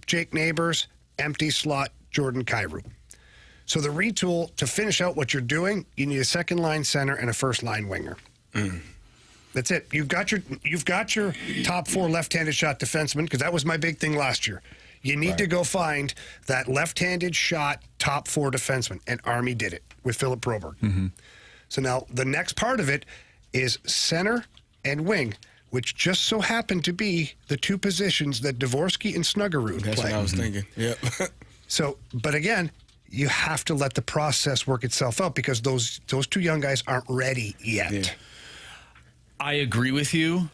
Jake Neighbors, empty slot, Jordan Kyrou. So the retool, to finish out what you're doing, you need a second line center and a first line winger. That's it. You've got your top 4 left-handed shot defensemen, because that was my big thing last year. You need to go find that left-handed shot top 4 defenseman, and Army did it with Philip Broberg. So now the next part of it is center and wing, which just so happen to be the two positions that Dvorsky and Snuggerud play. That's what I was thinking. Yep. So, but again, you have to let the process work itself out because those two young guys aren't ready yet. Yeah. I agree with you.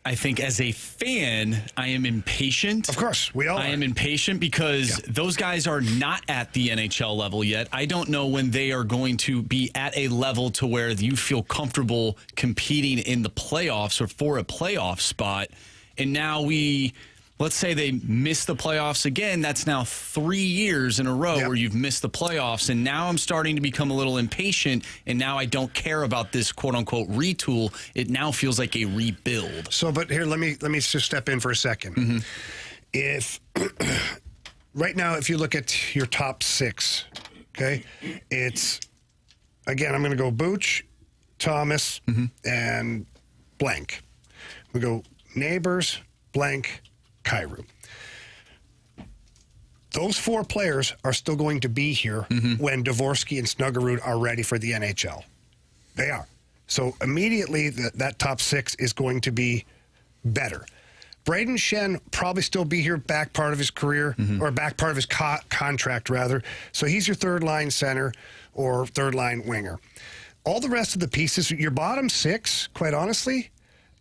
I think as a fan, I am impatient. Of course, we all are. I am impatient because those guys are not at the NHL level yet. I don't know when they are going to be at a level to where you feel comfortable competing in the playoffs or for a playoff spot. And now let's say they miss the playoffs again. That's now 3 years in a row where you've missed the playoffs. And now I'm starting to become a little impatient. And now I don't care about this quote unquote retool. It now feels like a rebuild. So, but here, let me just step in for a second. Mm-hmm. If right now, if you look at your top 6, okay, it's, again, I'm going to go Booch, Thomas, and blank. We go Neighbors, blank, Kyrou. Those 4 players are still going to be here when Dvorsky and Snuggerud are ready for the NHL. They are. So immediately that top 6 is going to be better. Braden Shen probably still be here back part of his career or back part of his contract rather. So he's your third line center or third line winger. All the rest of the pieces, your bottom 6, quite honestly,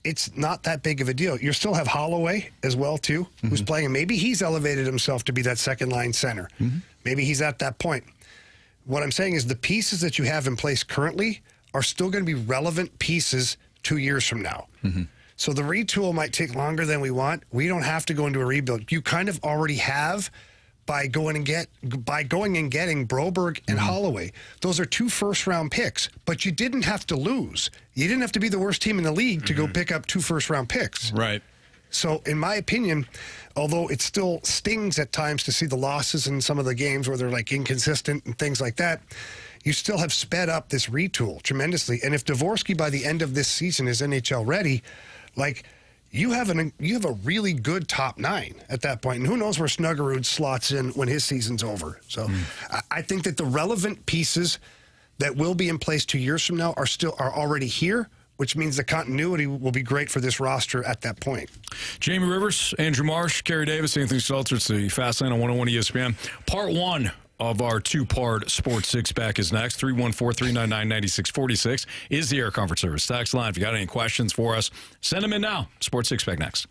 it's not that big of a deal. You still have Holloway as well, too, who's playing. And maybe he's elevated himself to be that second-line center. Maybe he's at that point. What I'm saying is the pieces that you have in place currently are still going to be relevant pieces 2 years from now. So the retool might take longer than we want. We don't have to go into a rebuild. You kind of already have by going and getting Broberg and Holloway. Those are 2 first-round picks, but you didn't have to lose. You didn't have to be the worst team in the league to go pick up 2 first-round picks. Right. So, in my opinion, although it still stings at times to see the losses in some of the games where they're like inconsistent and things like that, you still have sped up this retool tremendously. And if Dvorsky by the end of this season is NHL ready, like, you have a really good top 9 at that point. And who knows where Snuggerud slots in when his season's over. So I think that the relevant pieces that will be in place 2 years from now are already here, which means the continuity will be great for this roster at that point. Jamie Rivers, Andrew Marsh, Carey Davis, Anthony Stalter. It's the Fast Lane on 101 ESPN. Part 1 of our 2-part Sports Six-Pack is next. 314-399-9646 is the Air Comfort Service tax line. If you got any questions for us, send them in now. Sports Six-Pack next.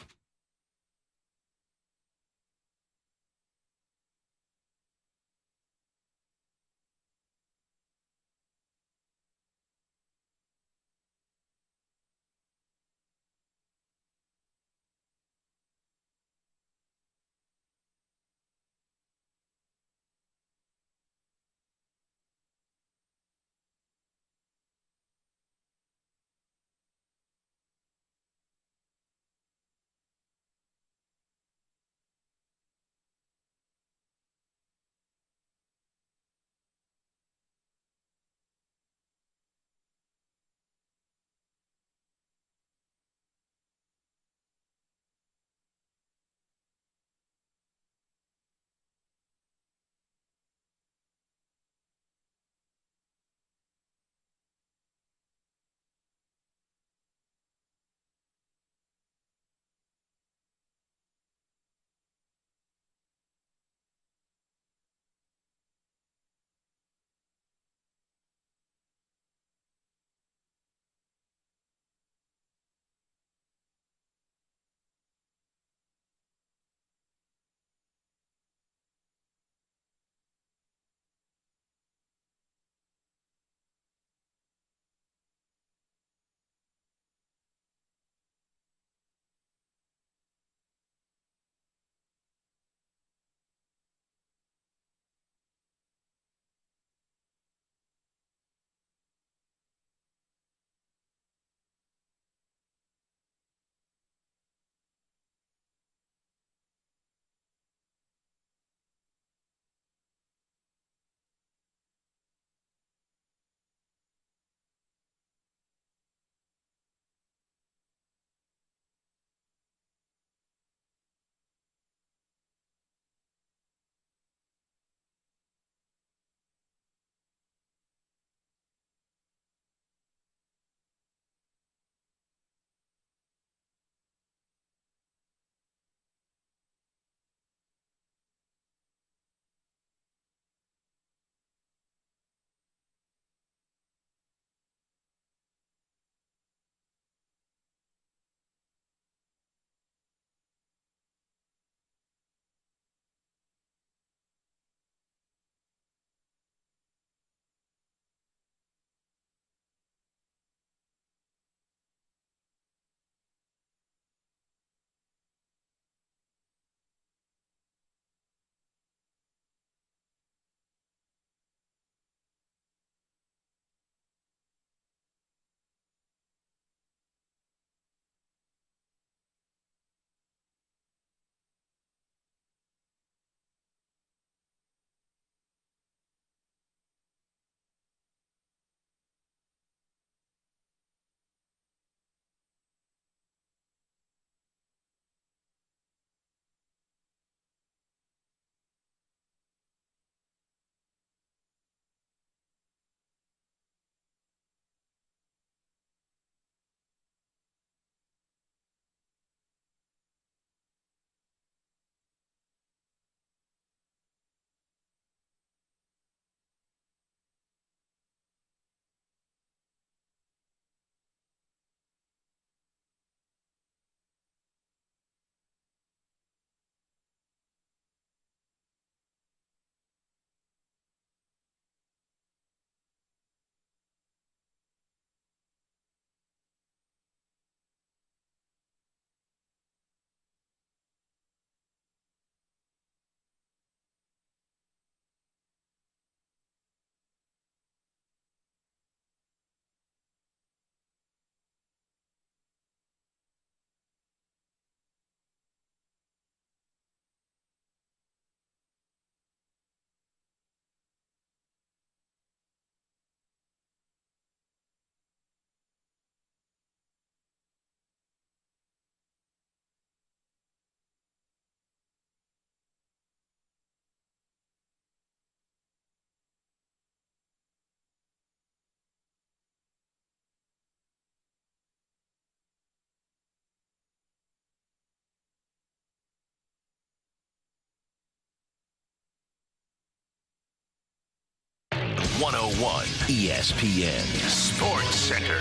101 ESPN Sports Center.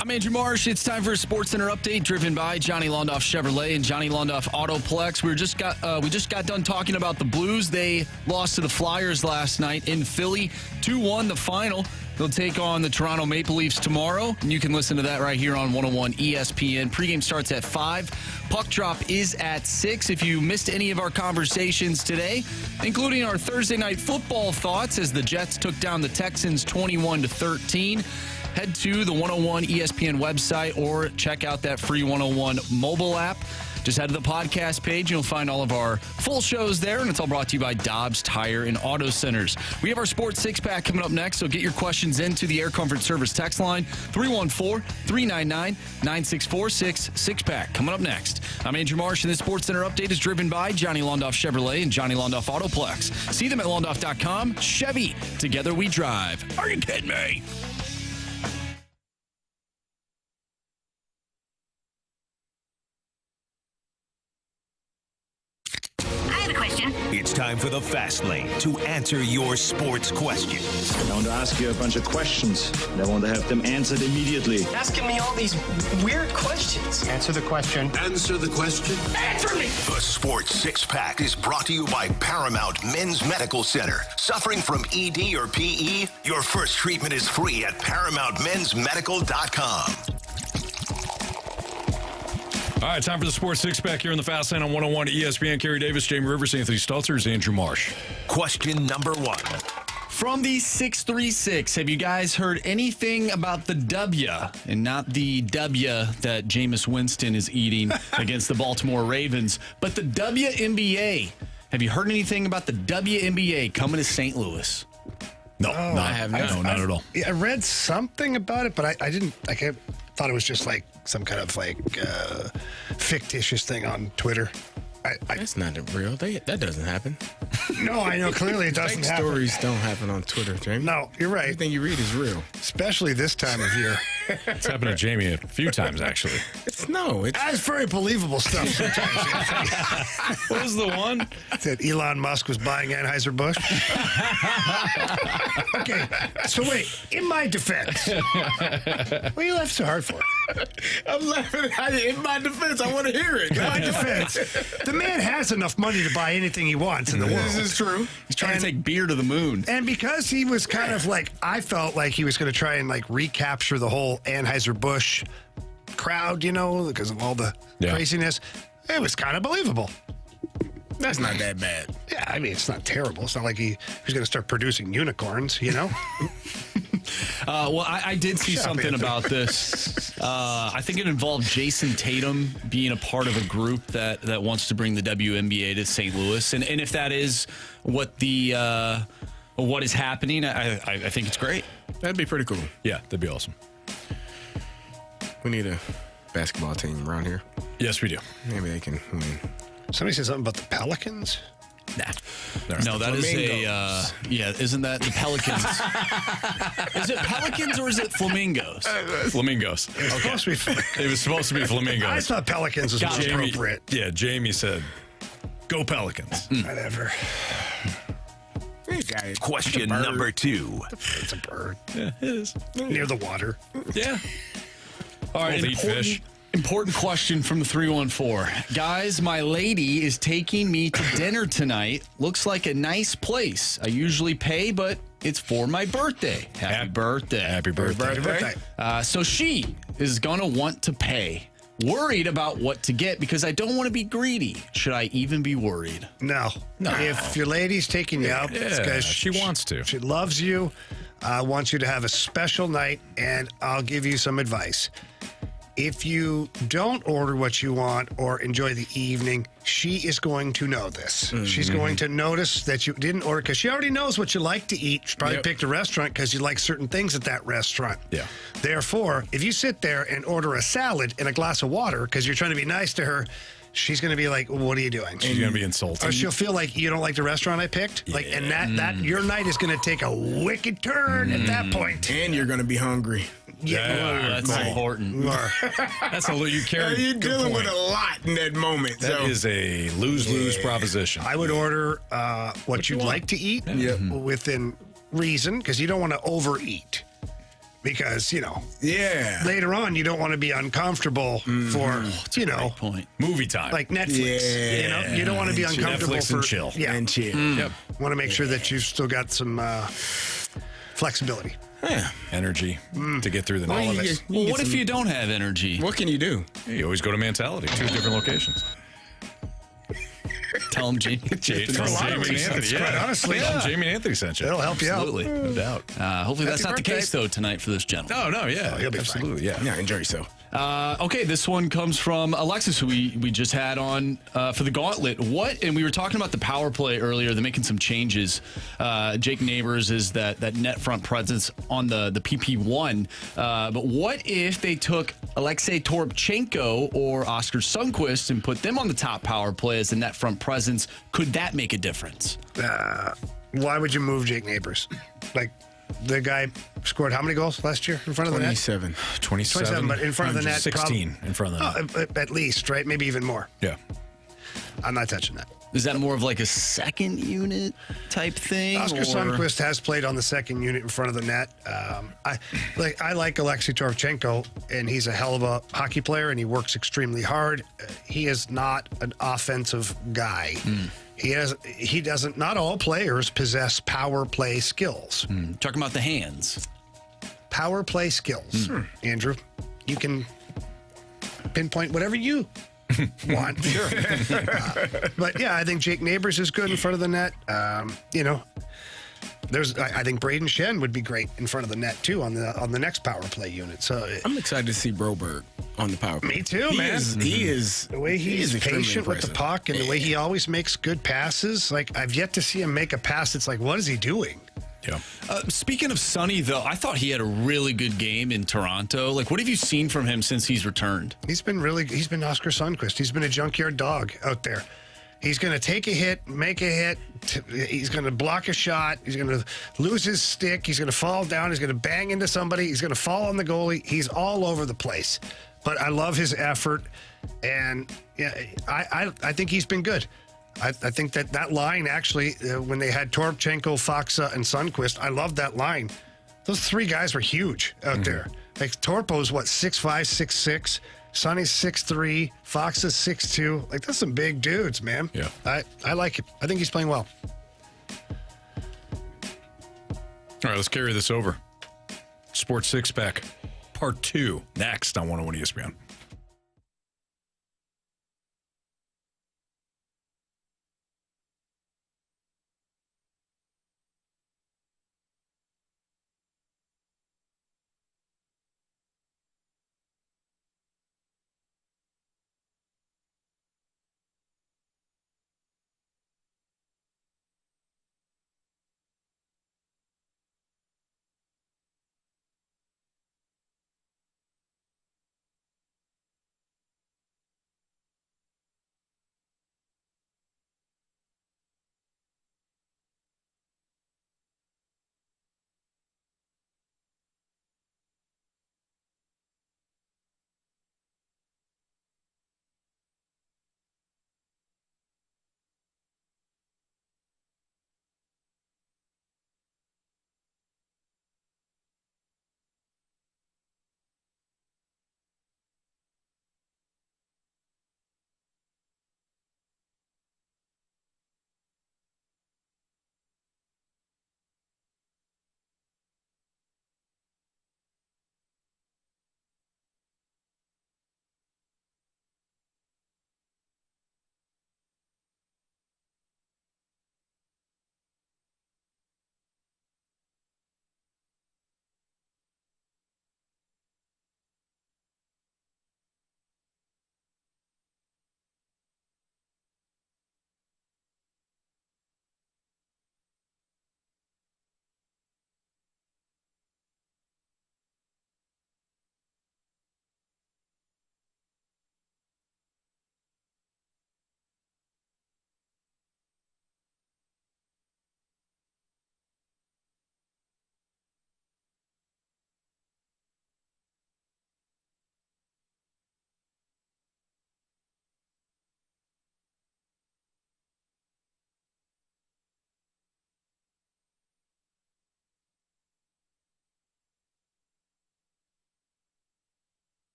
I'm Andrew Marsh. It's time for a Sports Center update driven by Johnny Londoff Chevrolet and Johnny Londoff Autoplex. We just got done talking about the Blues. They lost to the Flyers last night in Philly, 2-1 the final. They'll take on the Toronto Maple Leafs tomorrow, and you can listen to that right here on 101 ESPN. Pregame starts at 5. Puck drop is at 6. If you missed any of our conversations today, including our Thursday night football thoughts as the Jets took down the Texans 21-13, head to the 101 ESPN website or check out that free 101 mobile app. Just head to the podcast page. You'll find all of our full shows there, and it's all brought to you by Dobbs Tire and Auto Centers. We have our Sports Six-Pack coming up next, so get your questions into the Air Comfort Service text line, 314-399-9646. Six-Pack coming up next. I'm Andrew Marsh, and this Sports Center update is driven by Johnny Londoff Chevrolet and Johnny Londoff Autoplex. See them at londoff.com. Chevy, together we drive. Are you kidding me? It's time for the Fast Lane to answer your sports questions. I want to ask you a bunch of questions, and I want to have them answered immediately. Asking me all these weird questions. Answer the question. Answer the question. Answer me! The Sports Six-Pack is brought to you by Paramount Men's Medical Center. Suffering from ED or PE? Your first treatment is free at ParamountMen'sMedical.com. All right, time for the Sports Six-Pack here in the Fast Lane on 101 ESPN. Carey Davis, Jamie Rivers, Anthony Stalter, Andrew Marsh. Question number 1. From the 636, have you guys heard anything about the W, and not the W that Jameis Winston is eating against the Baltimore Ravens, but the WNBA? Have you heard anything about the WNBA coming to St. Louis? No, I have not. No, not at all. I read something about it, but I didn't. I thought it was just like some kind of fictitious thing on Twitter. That's not real. That doesn't happen. No, I know. Clearly it doesn't happen. Stories don't happen on Twitter, Jamie. No, you're right. Everything you read is real. Especially this time of year. It's happened to Jamie a few times, actually. It's very believable stuff sometimes. What was the one? That Elon Musk was buying Anheuser-Busch. Okay, so wait. In my defense. What are you laughing so hard for? I'm laughing in my defense. I want to hear it. In my defense. The man has enough money to buy anything he wants in the world. This is true. He's trying to take beer to the moon. And because he was kind of I felt like he was going to try and recapture the whole Anheuser-Busch crowd, because of all the craziness. It was kind of believable. That's not that bad. Yeah, I mean, it's not terrible. It's not like he's going to start producing unicorns, Well, I did see something about this. I think it involved Jason Tatum being a part of a group that wants to bring the WNBA to St. Louis. And if that is what what is happening, I think it's great. That'd be pretty cool. Yeah, that'd be awesome. We need a basketball team around here. Yes, we do. Maybe they can win. Somebody said something about the Pelicans? Nah. No, that is isn't that the Pelicans? Is it Pelicans or is it Flamingos? Flamingos. It was supposed to be It was supposed to be Flamingos. I thought Pelicans was more appropriate. Yeah, Jamie said, go Pelicans. Whatever. Question number 2. It's a bird. Yeah, it is. Near the water. Yeah. All right, eat fish. Important question from the 314. Guys, my lady is taking me to dinner tonight. Looks like a nice place. I usually pay, but it's for my birthday. Happy birthday. Happy birthday. So she is going to want to pay. Worried about what to get because I don't want to be greedy. Should I even be worried? No. If your lady's taking you out, it's because she wants to. She loves you, wants you to have a special night, and I'll give you some advice. If you don't order what you want or enjoy the evening, she is going to know this. Mm-hmm. She's going to notice that you didn't order because she already knows what you like to eat. She probably picked a restaurant because you like certain things at that restaurant. Yeah. Therefore, if you sit there and order a salad and a glass of water because you're trying to be nice to her, she's going to be like, what are you doing? She's going to be insulted. Or she'll feel like you don't like the restaurant I picked. Yeah. And that your night is going to take a wicked turn at that point. And you're going to be hungry. That's important. That's a you carry. You're dealing with a lot in that moment. That is a lose-lose proposition. I would order what you'd like to eat within reason, because you don't want to overeat. Because, later on, you don't want to be uncomfortable for, point. Movie time. Like Netflix. You don't want to be uncomfortable Netflix for and chill. Yeah. And chill. Yep. Want to make sure that you've still got some flexibility. Yeah. Energy to get through the night. All of it. Well, what if you don't have energy? What can you do? You always go to Mentality, 2 different locations. Tell them Jamie and Anthony. Quite honestly. Tell 'em Jamie and Anthony sent you. It'll help you Absolutely. No doubt. Hopefully that's Happy not the birthday. case, though, tonight for this gentleman. No, yeah. he'll be absolutely, fine. yeah. Yeah, enjoy yourself. Okay, this one comes from Alexis, who we just had on for the Gauntlet. And we were talking about the power play earlier. They're making some changes. Jake Neighbors is that net front presence on the PP1. But what if they took Alexei Toropchenko or Oscar Sundqvist and put them on the top power play as the net front presence? Could that make a difference? Why would you move Jake Neighbors? Like, the guy scored how many goals last year in front of the net? 27, but in front of the net. 16 in front of the net. At least, right? Maybe even more. Yeah. I'm not touching that. Is that more of like a second unit type thing? Oscar Sundqvist has played on the second unit in front of the net. I like Alexei Toropchenko, and he's a hell of a hockey player, and he works extremely hard. He is not an offensive guy. He doesn't. Not all players possess power play skills. Talking about the hands. Power play skills, Andrew. You can pinpoint whatever you want. Sure. But yeah, I think Jake Neighbors is good in front of the net. I think Braden Shen would be great in front of the net too on the next power play unit. So I'm excited to see Broberg on the power play. Me too, man. He is the way he's patient with the puck and the way he always makes good passes. Like, I've yet to see him make a pass. It's like, what is he doing? Yeah. Speaking of Sonny, though, I thought he had a really good game in Toronto. Like, what have you seen from him since he's returned? He's been Oscar Sundqvist. He's been a junkyard dog out there. He's going to take a hit, make a hit. He's going to block a shot. He's going to lose his stick. He's going to fall down. He's going to bang into somebody. He's going to fall on the goalie. He's all over the place. But I love his effort. And yeah, I think he's been good. I think that line, actually, when they had Toropchenko, Faksa, and Sundqvist, I loved that line. Those 3 guys were huge out there. Like, Torpo's, 6'5", 6'6". Sonny's 6'3", Fox is 6'2". Like, that's some big dudes, man. Yeah. I like it. I think he's playing well. All right, let's carry this over. Sports Six Pack, Part 2, next on 101 ESPN.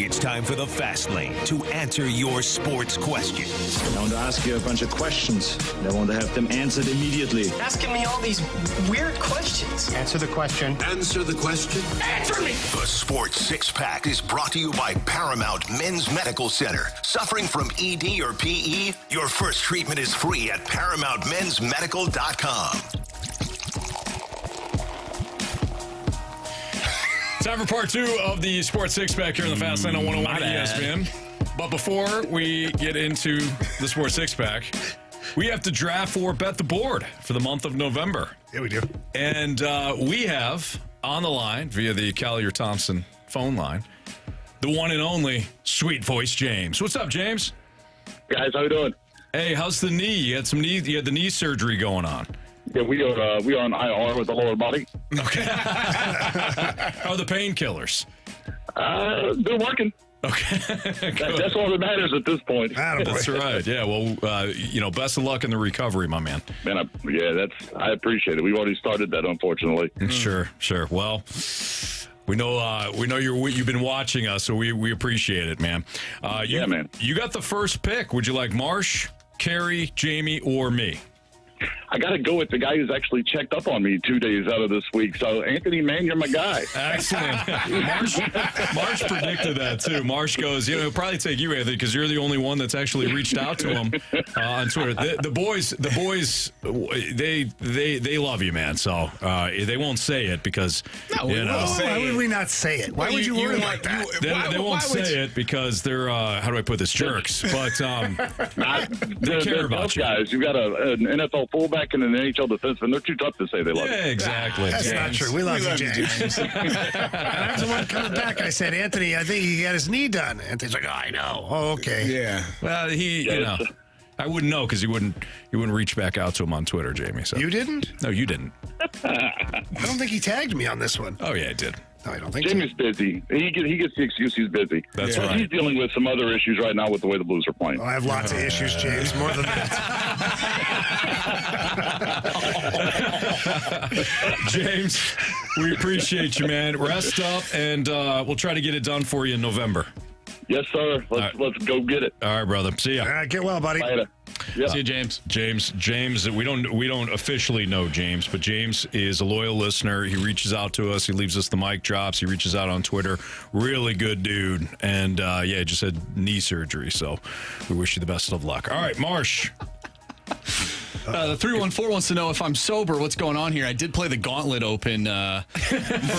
It's time for the Fast Lane to answer your sports questions. I want to ask you a bunch of questions. I want to have them answered immediately. Asking me all these weird questions. Answer the question. Answer the question. Answer me! The Sports Six Pack is brought to you by Paramount Men's Medical Center. Suffering from ED or PE? Your first treatment is free at ParamountMen'sMedical.com. Time for part 2 of the Sports Six Pack here on the Fast Lane on 101 ESPN. But before we get into the Sports Six Pack, we have to draft for Bet the Board for the month of November. Yeah, we do. And we have on the line via the Collier-Thompson phone line the one and only Sweet Voice James. What's up, James? Guys, how you doing? Hey, how's the knee? You had the knee surgery going on. Yeah, we are on IR with the lower body. Okay. How are the painkillers? They're working. Okay. That's all that matters at this point. That's right. Yeah. Well, best of luck in the recovery, my man. Man, I appreciate it. We've already started that, unfortunately. Sure. Well, we know you've been watching us, so we appreciate it, man. Man. You got the first pick. Would you like Marsh, Carey, Jamie, or me? I got to go with the guy who's actually checked up on me 2 days out of this week. So, Anthony, man, you're my guy. Excellent. Marsh predicted that, too. Marsh goes, it'll probably take you, Anthony, because you're the only one that's actually reached out to him on Twitter. The boys, they love you, man. So they won't say it because, why would we not say it? Why would you worry about that? They won't say it because they're, how do I put this, jerks. But they care about you. Guys, you've got an NFL fullback and an NHL defenseman. They're too tough to say they love you. Yeah, exactly. That's not true. We love you, James. And I'm the one coming back. I said, Anthony, I think he got his knee done. Anthony's like, I know. Oh, okay. Yeah. Well, I wouldn't know because you wouldn't reach back out to him on Twitter, Jamie. So you didn't? No, you didn't. I don't think he tagged me on this one. Oh yeah, I did. No, I don't think Jamie's busy. He gets the excuse he's busy. That's right. He's dealing with some other issues right now with the way the Blues are playing. Oh, I have lots of issues, James. More than that. James, we appreciate you, man. Rest up, and we'll try to get it done for you in November. Yes, sir. Let's go get it. All right, brother. See ya. All right, get well, buddy. Later. Yep. See you, James. James. We don't officially know James, but James is a loyal listener. He reaches out to us. He leaves us the mic drops. He reaches out on Twitter. Really good dude. And just had knee surgery. So we wish you the best of luck. All right, Marsh. The 314 wants to know if I'm sober. What's going on here? I did play the Gauntlet Open for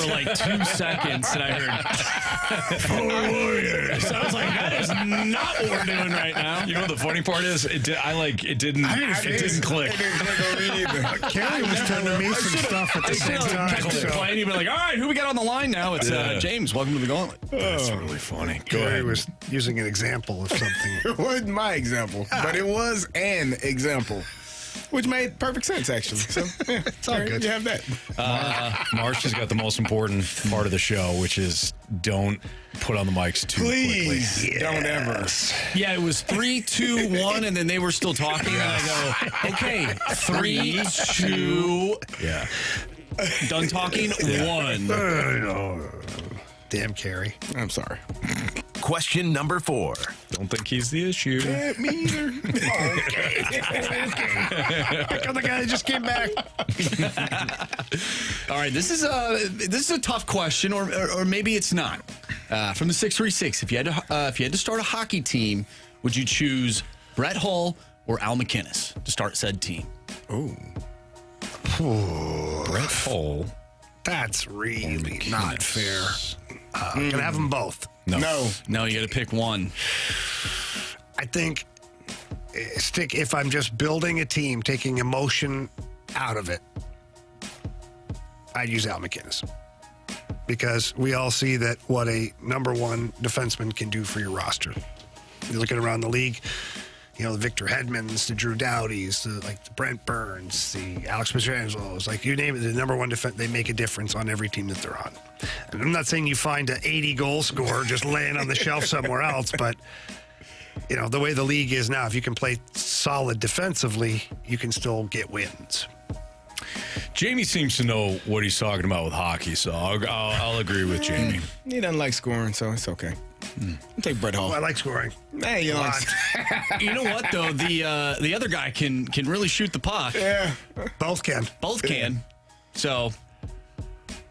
like 2 seconds, and I heard 4 Warriors. So I was like, that is not what we're doing right now. You know what the funny part is? It didn't click. Carey was telling me some stuff at the same time. Playing, you'd be like, all right, who we got on the line now? It's James. Welcome to the Gauntlet. That's really funny. Go Carey ahead. was using an example of something. It wasn't my example, but it was an example. Which made perfect sense, actually. So, yeah, it's all good. You have that. Marsh has got the most important part of the show, which is don't put on the mics too quickly. Please, don't ever. Yeah, it was 3, 2, 1, and then they were still talking, and I go, okay, 3, 2. Yeah. Done talking. 1. Damn, Carey. I'm sorry. Question number 4. Don't think he's the issue. Me either. Okay. Back on the guy that just came back. All right, this is a tough question, or maybe it's not. From the 636, if you had to start a hockey team, would you choose Brett Hull or Al McInnes to start said team? Oh, Brett Hull. That's really not fair. Can I have them both? No, you got to pick one. I think if I'm just building a team, taking emotion out of it, I'd use Al McInnes. Because we all see that what a number one defenseman can do for your roster. You're looking around the league, the Victor Hedmans, the Drew Dowdys, the Brent Burns, the Alex Pietrangelo, like you name it, the number one defense, they make a difference on every team that they're on. And I'm not saying you find an 80-goal scorer just laying on the shelf somewhere else, but the way the league is now, if you can play solid defensively, you can still get wins. Jamie seems to know what he's talking about with hockey, so I'll agree with Jamie. He doesn't like scoring, so it's okay. I'll take Brett Hall. I like scoring. Hey, you know, You know what though? The other guy can really shoot the puck. Yeah, both can. Both can. So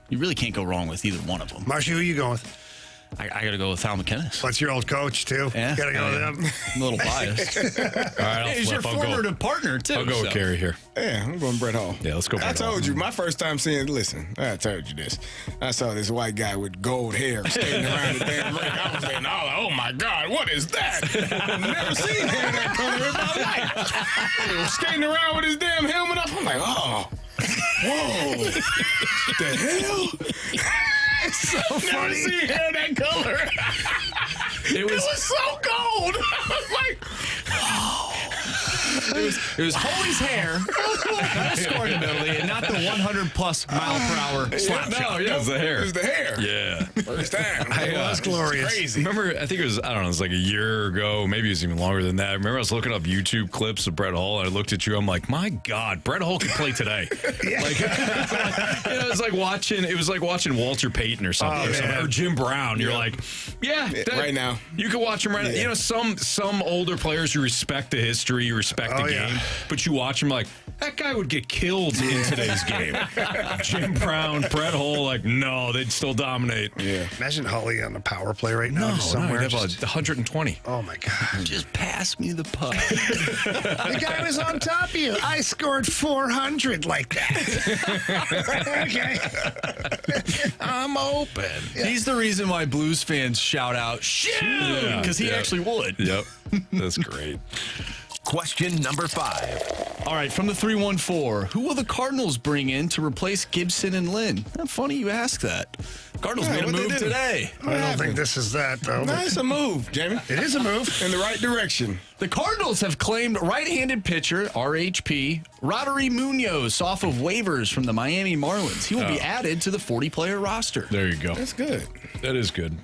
you really can't go wrong with either one of them. Marshy, who you going with? I got to go with Hal McInnes. That's your old coach, too. Yeah. Got to go with him. I'm a little biased. All right, I'll He's your flip. I'll former go. partner, too. I'll go with Carey here. yeah, I'm going Brett Hall. Yeah, let's go. I Brett Hall. told you, my first time seeing, listen, I told you this. I saw this white guy with gold hair skating around the damn ring. I was saying, oh my God, what is that? I've never seen hair that color in my life. He was skating around with his damn helmet up. I'm like, oh, whoa, the hell? It's so funny. Never seen hair that color. It was so gold. I was like, It was Holy's hair, not a scoring ability, and not the 100+ mile per hour slap shot. Yeah, it was the hair. it was the hair. Yeah. First time. That's glorious. Crazy. Remember, I think it was, I don't know, it was like a year ago, maybe it was even longer than that. I remember I was looking up YouTube clips of Brett Hull, and I looked at you, I'm like, my God, Brett Hull could play today. Like, it was like watching Walter Payton or something, or Jim Brown. You're like, right now. You can watch him right now. You know, some older players, you respect the history, you respect the game, but you watch him like, that guy would get killed in today's game. Jim Brown, Brett Hull, like, no, they'd still dominate. Yeah. Imagine Holly on the power play right now. Somewhere. He'd have 120. Oh, my God. Just pass me the puck. The guy was on top of you. I scored 400 like that. Okay. I'm open. He's the reason why Blues fans shout out, shoot! Because he actually would. Yep. That's great. Question number 5. All right, from the 314, who will the Cardinals bring in to replace Gibson and Lynn? Funny you ask that. Cardinals made a move today. I don't think this is that, though. No, it's a move, Jamie. It is a move. In the right direction. The Cardinals have claimed right-handed pitcher, RHP, Roddery Munoz off of waivers from the Miami Marlins. He will be added to the 40-player roster. There you go. That's good. That is good.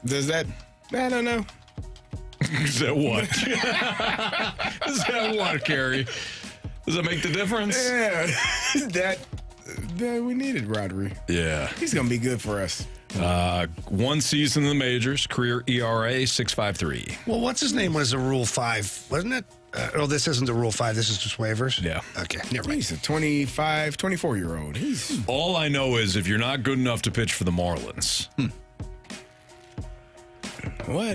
Does that, I don't know. Is that what? Is that what, Carey? Does that make the difference? Yeah. that we needed Roddery. Yeah. He's going to be good for us. One season in the majors, career ERA 6.53. Well, what's his name was a Rule 5, wasn't it? This isn't a Rule 5. This is just waivers? Yeah. Okay, never mind. He's a 25, 24-year-old. All I know is if you're not good enough to pitch for the Marlins,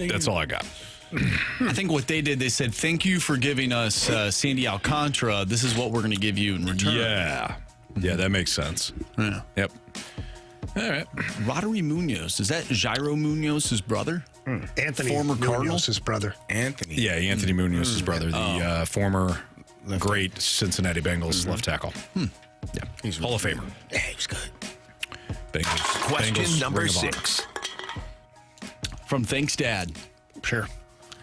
that's all I got. I think what they did, they said, thank you for giving us Sandy Alcantara. This is what we're going to give you in return. Yeah, that makes sense. Yeah. Yep. All right. Roddery Munoz. Is that Jairo Munoz's brother? Anthony Former Cardinal? Munoz's brother. Anthony. Yeah, Anthony Munoz's brother, the former great Cincinnati Bengals left tackle. Yeah, He's Hall of Famer. Yeah, he was good. Bengals. Question Bengals number Ring of Honor. 6. From Thanks Dad. Sure.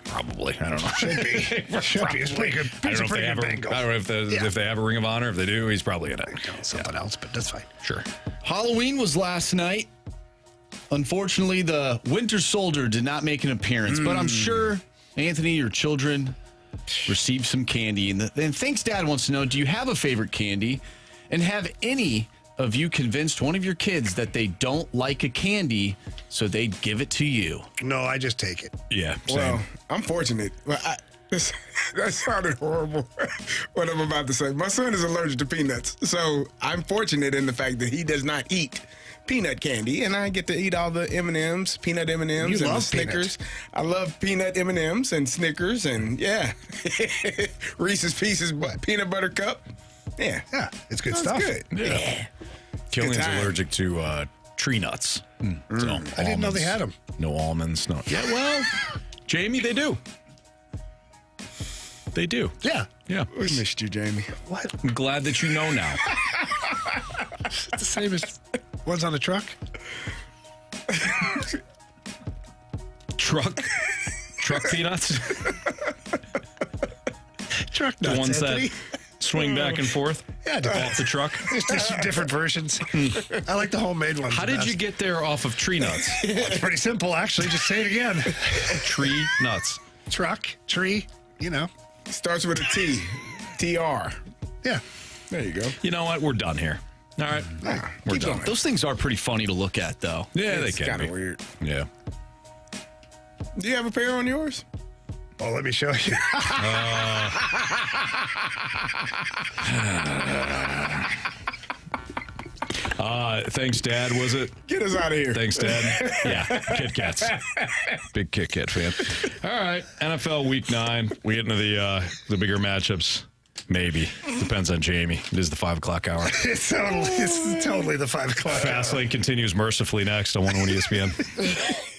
Probably. I don't know. Should be. Should be. He's pretty good. I He's don't a know if they pretty have good a, Bengal. I don't know if they have a Ring of Honor. If they do, he's probably in it. Something else, but that's fine. Sure. Halloween was last night. Unfortunately, the Winter Soldier did not make an appearance, but I'm sure, Anthony, your children received some candy. And Thanks Dad wants to know, do you have a favorite candy? And have any of you convinced one of your kids that they don't like a candy so they'd give it to you? No, I just take it. Yeah. Same. Well, I'm fortunate. Well, that sounded horrible, what I'm about to say. My son is allergic to peanuts, so I'm fortunate in the fact that he does not eat peanut candy, and I get to eat all the M&Ms, peanut M&Ms, You and the love Snickers. I love peanut M&Ms and Snickers, and Reese's Pieces peanut butter cup. Yeah, it's good That's stuff. Good. Yeah. Killian's time. allergic to tree nuts. So, I didn't know they had them. No almonds. No. Yeah. Well, Jamie, they do. They do. Yeah. Yeah. We missed you, Jamie. What? I'm glad that you know now. It's the same as ones on a truck? Truck peanuts. Truck The nuts, ones Anthony. that swing back and forth Yeah, off the truck. There's just different versions. I like the homemade ones. How the did best. you get there off of tree nuts? It's pretty simple, actually. Just say it again. Tree nuts. Truck, tree, you know. Starts with a T. TR. Yeah. There you go. You know what? We're done here. All right. We're done. Those things are pretty funny to look at, though. Yeah, It's they can kind be. of weird. Yeah. Do you have a pair on yours? Oh, let me show you. Thanks, Dad, was it? Get us out of here. Thanks, Dad. Yeah, Kit Kats. Big Kit Kat fan. All right, NFL Week 9. We get into the bigger matchups. Maybe. Depends on Jamie. It is the 5 o'clock hour. It's totally the 5 o'clock hour. Fastlane continues mercifully next on 101 ESPN.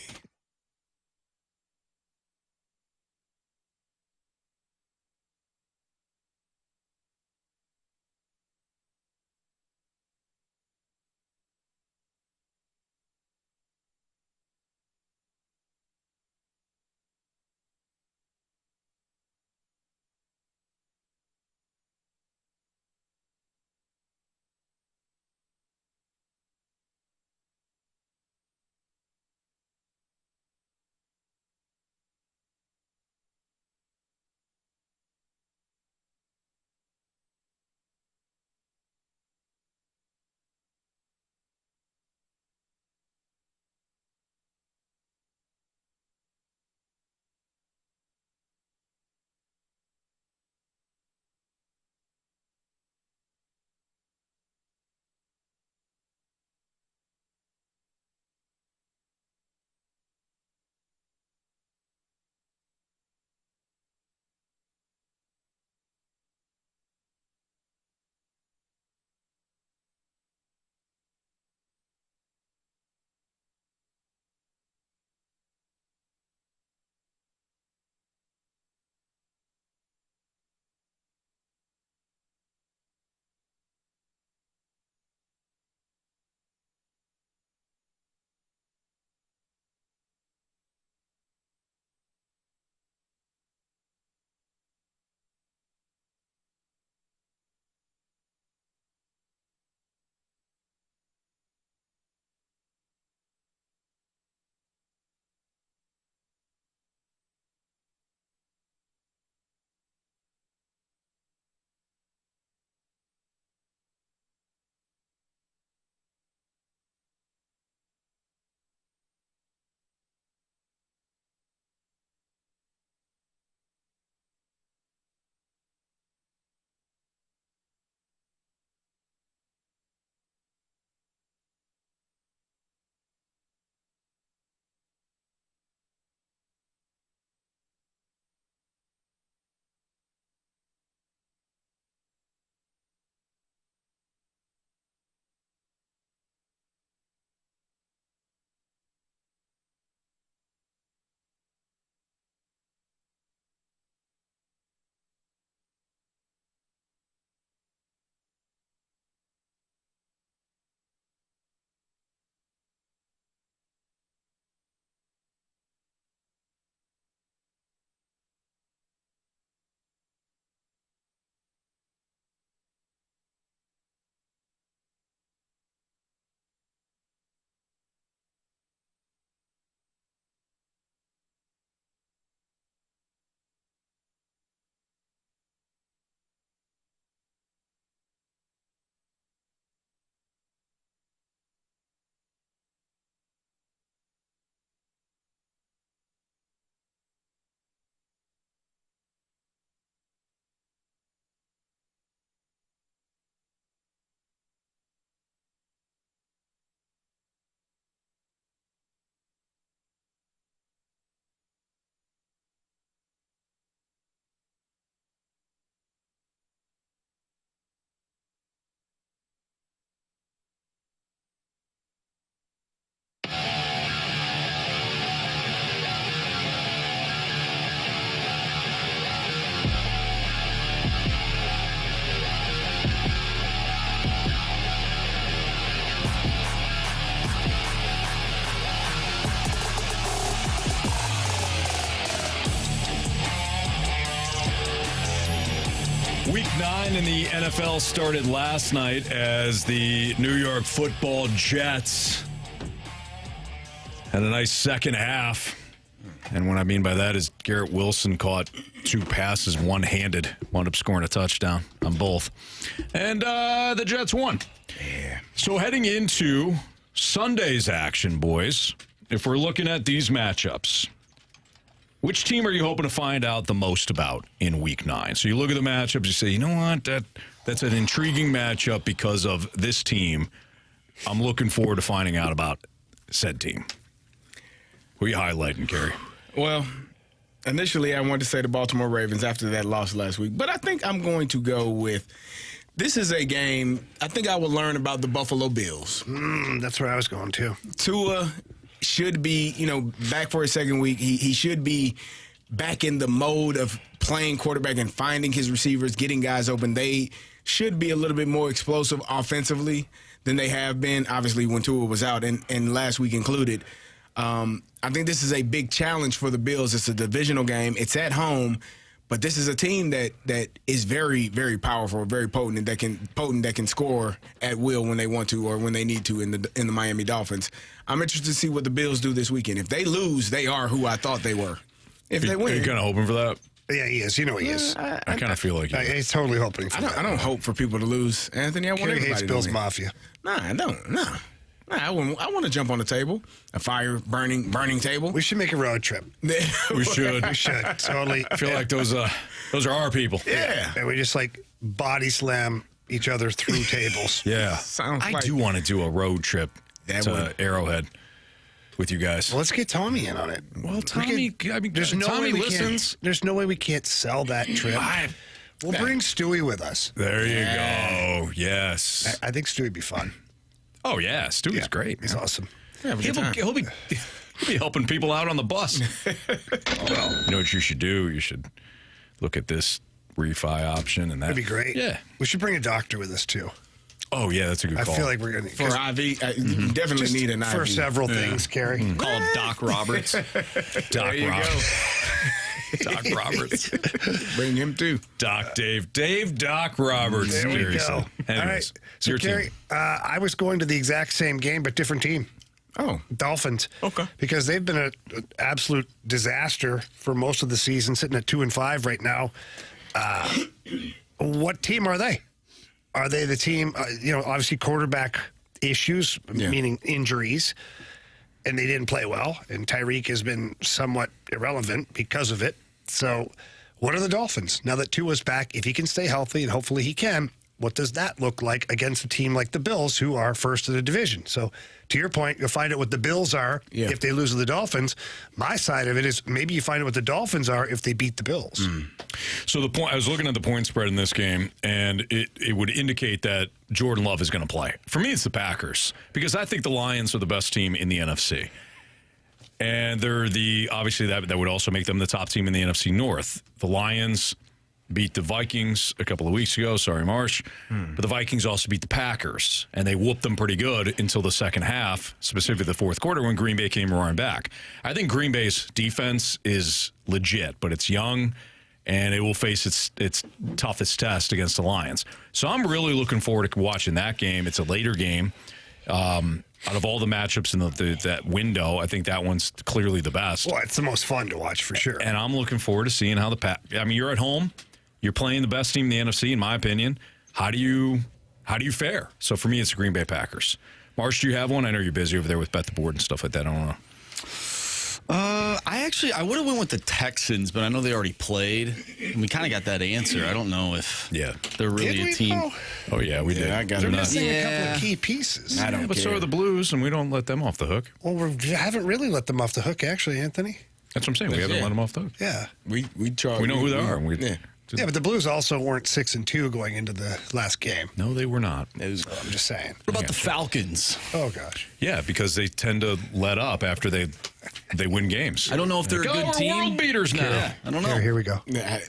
Week 9 in the NFL started last night as the New York Football Jets had a nice second half. And what I mean by that is Garrett Wilson caught 2 passes one-handed. Wound up scoring a touchdown on both. And the Jets won. Yeah. So heading into Sunday's action, boys, if we're looking at these matchups, which team are you hoping to find out the most about in Week 9? So you look at the matchups, you say, you know what, that's an intriguing matchup because of this team. I'm looking forward to finding out about said team. Who are you highlighting, Carey? Well, initially I wanted to say the Baltimore Ravens after that loss last week, but I think I'm going to go with this is a game I think I will learn about the Buffalo Bills. That's where I was going to. Tua should be, back for his second week. He should be back in the mode of playing quarterback and finding his receivers, getting guys open. They should be a little bit more explosive offensively than they have been, obviously, when Tua was out, and last week included. I think this is a big challenge for the Bills. It's a divisional game. It's at home, but this is a team that is very, very powerful, very potent, that can score at will when they want to or when they need to in the Miami Dolphins. I'm interested to see what the Bills do this weekend. If they lose, they are who I thought they were. If they win, are you kind of hoping for that? Yeah, he is. He is. I kind of feel like he's totally hoping for that. I don't hope for people to lose, Anthony. I want Carey everybody hates to Bills win. Mafia. Nah, I don't. Nah, I want to jump on the table, a fire burning table. We should make a road trip. We should. We should. Totally. I feel like those are our people. Yeah. And we just body slam each other through tables. Yeah. I do want to do a road trip to Arrowhead with you guys. Well, let's get Tommy in on it. Well, Tommy, there's no Tommy way listens. There's no way we can't sell that trip. We'll bring Stewie with us. There you go. Yes. I think Stewie'd be fun. Oh, yeah. Stewie's great. He's awesome. He'll be helping people out on the bus. Well, you know what you should do? You should look at this refi option and that. That'd be great. Yeah. We should bring a doctor with us, too. Oh, yeah, that's a good call. I feel like we're going to. For IV, you definitely need an IV. For several things, Carey. Called Doc Roberts. Doc Roberts. Doc Roberts. Bring him too. Doc Roberts. There we go. Anyways, all right. So, Carey, I was going to the exact same game, but different team. Oh. Dolphins. Okay. Because they've been an absolute disaster for most of the season, sitting at 2-5 right now. What team are they? Are they the team, obviously quarterback issues, meaning injuries, and they didn't play well, and Tyreek has been somewhat irrelevant because of it. So what are the Dolphins? Now that Tua's back, if he can stay healthy, and hopefully he can, what does that look like against a team like the Bills, who are first in the division? So to your point, you'll find out what the Bills are if they lose to the Dolphins. My side of it is maybe you find out what the Dolphins are if they beat the Bills. So the point, I was looking at the point spread in this game, and it would indicate that Jordan Love is going to play. For me, it's the Packers, because I think the Lions are the best team in the NFC. And they're obviously that would also make them the top team in the NFC North. The Lions beat the Vikings a couple of weeks ago. Sorry, Marsh. But the Vikings also beat the Packers, and they whooped them pretty good until the second half, specifically the fourth quarter when Green Bay came roaring back. I think Green Bay's defense is legit, but it's young, and it will face its toughest test against the Lions. So I'm really looking forward to watching that game. It's a later game. Out of all the matchups in that window, I think that one's clearly the best. Well, it's the most fun to watch for sure. And I'm looking forward to seeing how you're at home. You're playing the best team in the NFC, in my opinion. How do you fare? So for me, it's the Green Bay Packers. Marsh, do you have one? I know you're busy over there with Bet the Board and stuff like that. I don't know. I would have went with the Texans, but I know they already played. And we kind of got that answer. I don't know if they're really a team. Know? Oh, yeah, we did. I got They're it. missing a couple of key pieces. I don't but care. so are the Blues, and we don't let them off the hook. Well, we haven't really let them off the hook, actually, Anthony. That's what I'm saying. We haven't let them off the hook. Yeah. We know who they are. Yeah, but the Blues also weren't 6-2 going into the last game. No, they were not. I'm just saying. What about the Falcons? Oh, gosh. Yeah, because they tend to let up after they win games. I don't know if they're a good team. World beaters now. Yeah, I don't know. Here we go.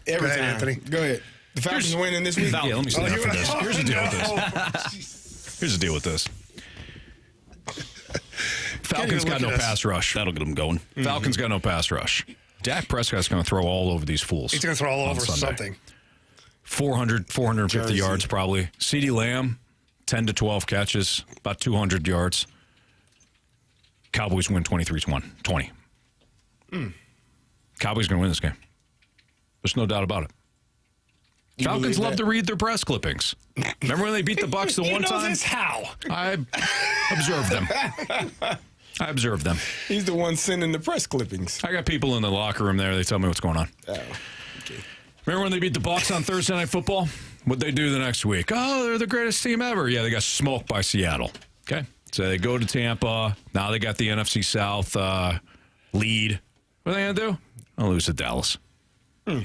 Every time. Anthony. Go ahead. The Falcons winning this week. Yeah, let me stand up for this. Here's the deal with this. Here's the deal with this. Falcons got no pass rush. That'll get them going. Falcons got no pass rush. Dak Prescott's going to throw all over these fools. He's going to throw all over Sunday. something. 450 yards probably. CeeDee Lamb, 10 to 12 catches, about 200 yards. Cowboys win 23-20. Cowboys going to win this game. There's no doubt about it. Falcons love to read their press clippings. Remember when they beat the Bucs the one time? This how? I observed them. He's the one sending the press clippings. I got people in the locker room there. They tell me what's going on. Oh, okay. Remember when they beat the Bucs on Thursday Night Football? What'd they do the next week? Oh, they're the greatest team ever. Yeah, they got smoked by Seattle. Okay. So they go to Tampa. Now they got the NFC South lead. What are they going to do? I'll lose to Dallas. You're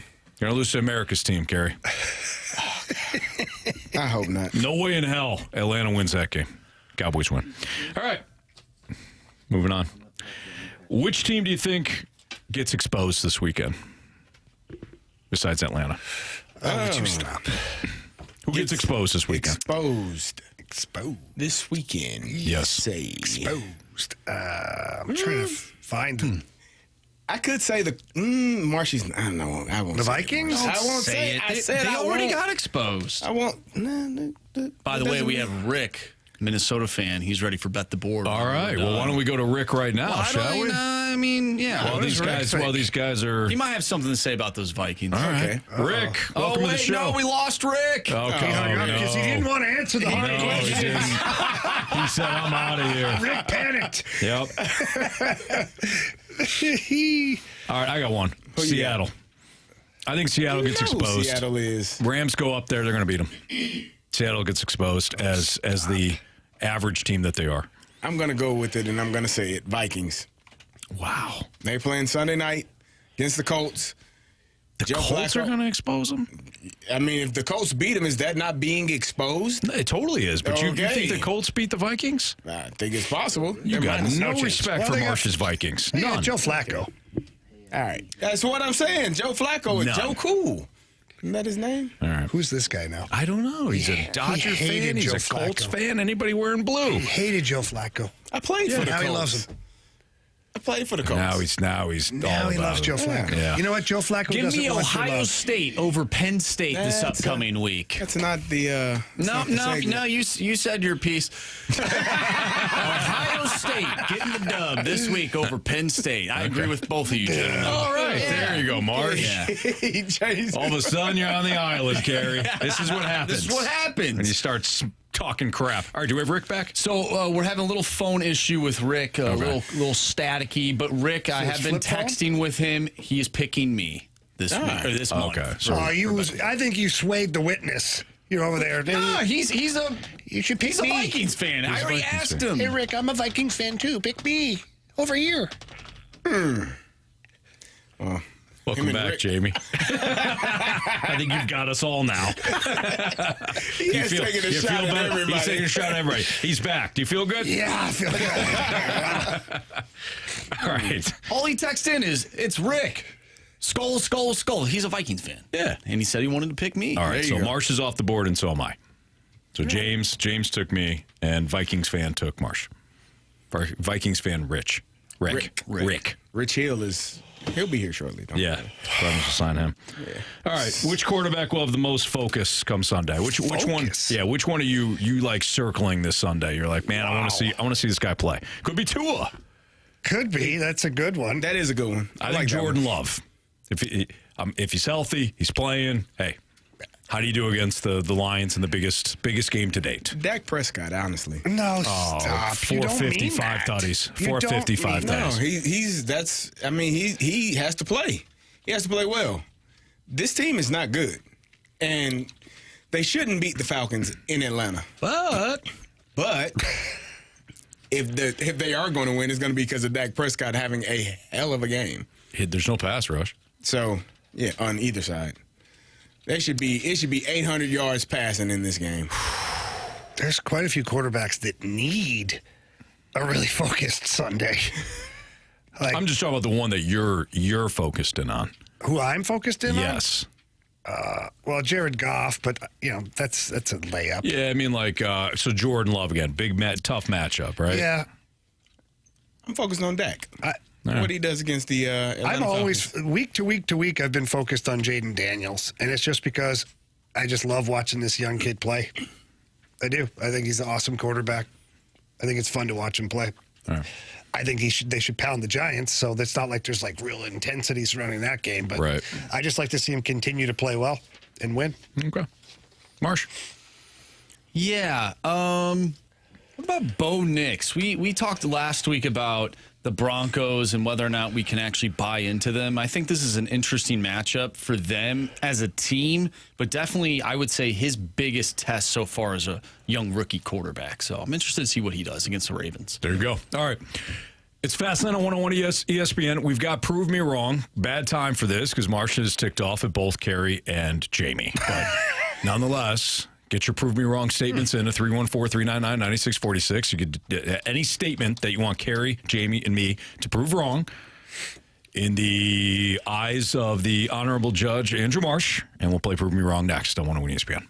going to lose to America's team, Carey. I hope not. No way in hell Atlanta wins that game. Cowboys win. All right. Moving on. Which team do you think gets exposed this weekend besides Atlanta? Would you stop? Who gets exposed this weekend? Exposed. Exposed. This weekend. Yes. Say. Exposed. I'm trying to find... I could say the Marshy's. I don't know. I won't. The Vikings? I won't say it. I said they I already won't. got exposed. I won't. By the way, we have Rick, Minnesota fan. He's ready for Bet the Board. All right. Well, why don't we go to Rick right now, shall we? I mean, yeah. Well, these guys are. He might have something to say about those Vikings. All right. Rick, welcome to the show. No, we lost Rick. Oh, He hung up because he didn't want to answer the hard questions. He said, I'm out of here. Rick panicked. Yep. All right, I got one. Seattle. I think Seattle gets exposed. Seattle is. Rams go up there, they're going to beat them. Seattle gets exposed as the average team that they are. I'm going to go with it, and I'm going to say it. Vikings. Wow. They playing Sunday night against the Colts. The Colts are going to expose them? I mean, if the Colts beat them, is that not being exposed? No, it totally is. But you think the Colts beat the Vikings? I think it's possible. You got no respect for Marsh's Vikings. None. Yeah, Joe Flacco. All right. That's what I'm saying. Joe Flacco is Joe Cool. Isn't that his name? All right. Who's this guy now? I don't know. He's a Dodger fan. He's a Colts fan. Anybody wearing blue? He hated Joe Flacco. I played for the Colts. Now he loves him. I played for the Colts. Now he loves Joe Flacco. Yeah. You know what? Joe Flacco Give doesn't me want your Ohio love. State over Penn State this upcoming week. That's not the. No. You said your piece. Ohio State getting the dub this week over Penn State. I agree with both of you, gentlemen. All right, there you go, Marsh. Yeah. All of a sudden, you're on the island, Carey. This is what happens. This is what happens. When you start talking crap. All right, do we have Rick back? So we're having a little phone issue with Rick, a little staticky. But Rick, I have been texting with him. He is picking me this week or this month. Okay, so I think you swayed the witness. You're over there. No, he's a Vikings fan. I already asked him. Hey, Rick, I'm a Vikings fan too. Pick me over here. Welcome back, Jamie. I think you've got us all now. He's taking a shot at everybody. He's taking a shot at everybody. He's back. Do you feel good? Yeah, I feel good. All right. All he texted in is, it's Rick. Skull, skull, skull. He's a Vikings fan. Yeah. And he said he wanted to pick me. All right, so Marsh is off the board, and so am I. So James took me, and Vikings fan took Marsh. Vikings fan Rick. Rich Hill he'll be here shortly. Yeah, promise to sign him. Yeah. All right, which quarterback will have the most focus come Sunday? Which one? Yeah, which one are you like circling this Sunday? You're like, man, I want to see this guy play. Could be Tua. Could be. That's a good one. That is a good one. I think Jordan Love. If he's healthy, he's playing. Hey, how do you do against the Lions in the biggest game to date? Dak Prescott, honestly. No, stop. 455 tutties. 455 tutties. No, he has to play. He has to play well. This team is not good. And they shouldn't beat the Falcons in Atlanta. But if they are going to win, it's going to be because of Dak Prescott having a hell of a game. There's no pass rush. So, yeah, on either side. It should be 800 yards passing in this game. There's quite a few quarterbacks that need a really focused Sunday. I'm just talking about the one that you're focused in on. Who I'm focused in on? Yes. Well, Jared Goff, but that's a layup. Yeah, I mean so Jordan Love again, tough matchup, right? Yeah. I'm focused on Dak. What he does against the Atlanta I'm always, Falcons. week to week, I've been focused on Jaden Daniels, and it's just because I just love watching this young kid play. I do. I think he's an awesome quarterback. I think it's fun to watch him play. All right. I think they should pound the Giants. So it's not like there's like real intensity surrounding that game. But Right. I just like to see him continue to play well and win. Okay. Marsh. Yeah. What about Bo Nix? We talked last week about the Broncos and whether or not we can actually buy into them. I think this is an interesting matchup for them as a team, but definitely I would say his biggest test so far as a young rookie quarterback. So I'm interested to see what he does against the Ravens. There you go. All right. It's Fastline on 101 ESPN. We've got Prove Me Wrong. Bad time for this because Marcia is ticked off at both Carey and Jamie. But nonetheless, get your Prove Me Wrong statements in at 314-399-9646. You could any statement that you want Carey, Jamie, and me to prove wrong in the eyes of the Honorable Judge Andrew Marsh, and we'll play Prove Me Wrong next on 101 ESPN.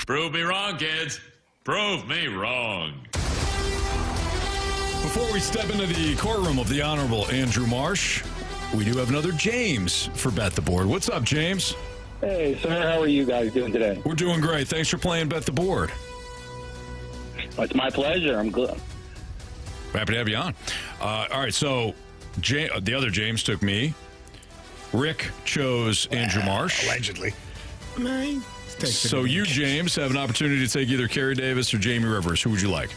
Prove me wrong, kids. Prove me wrong. Before we step into the courtroom of the Honorable Andrew Marsh, we do have another James for Bet the Board. What's up, James? Hey, sir, how are you guys doing today? We're doing great. Thanks for playing Bet the Board. It's my pleasure. I'm good. Happy to have you on. All right, so the other James took me. Rick chose Andrew Marsh. Allegedly. So you, James, have an opportunity to take either Carey Davis or Jamie Rivers. Who would you like?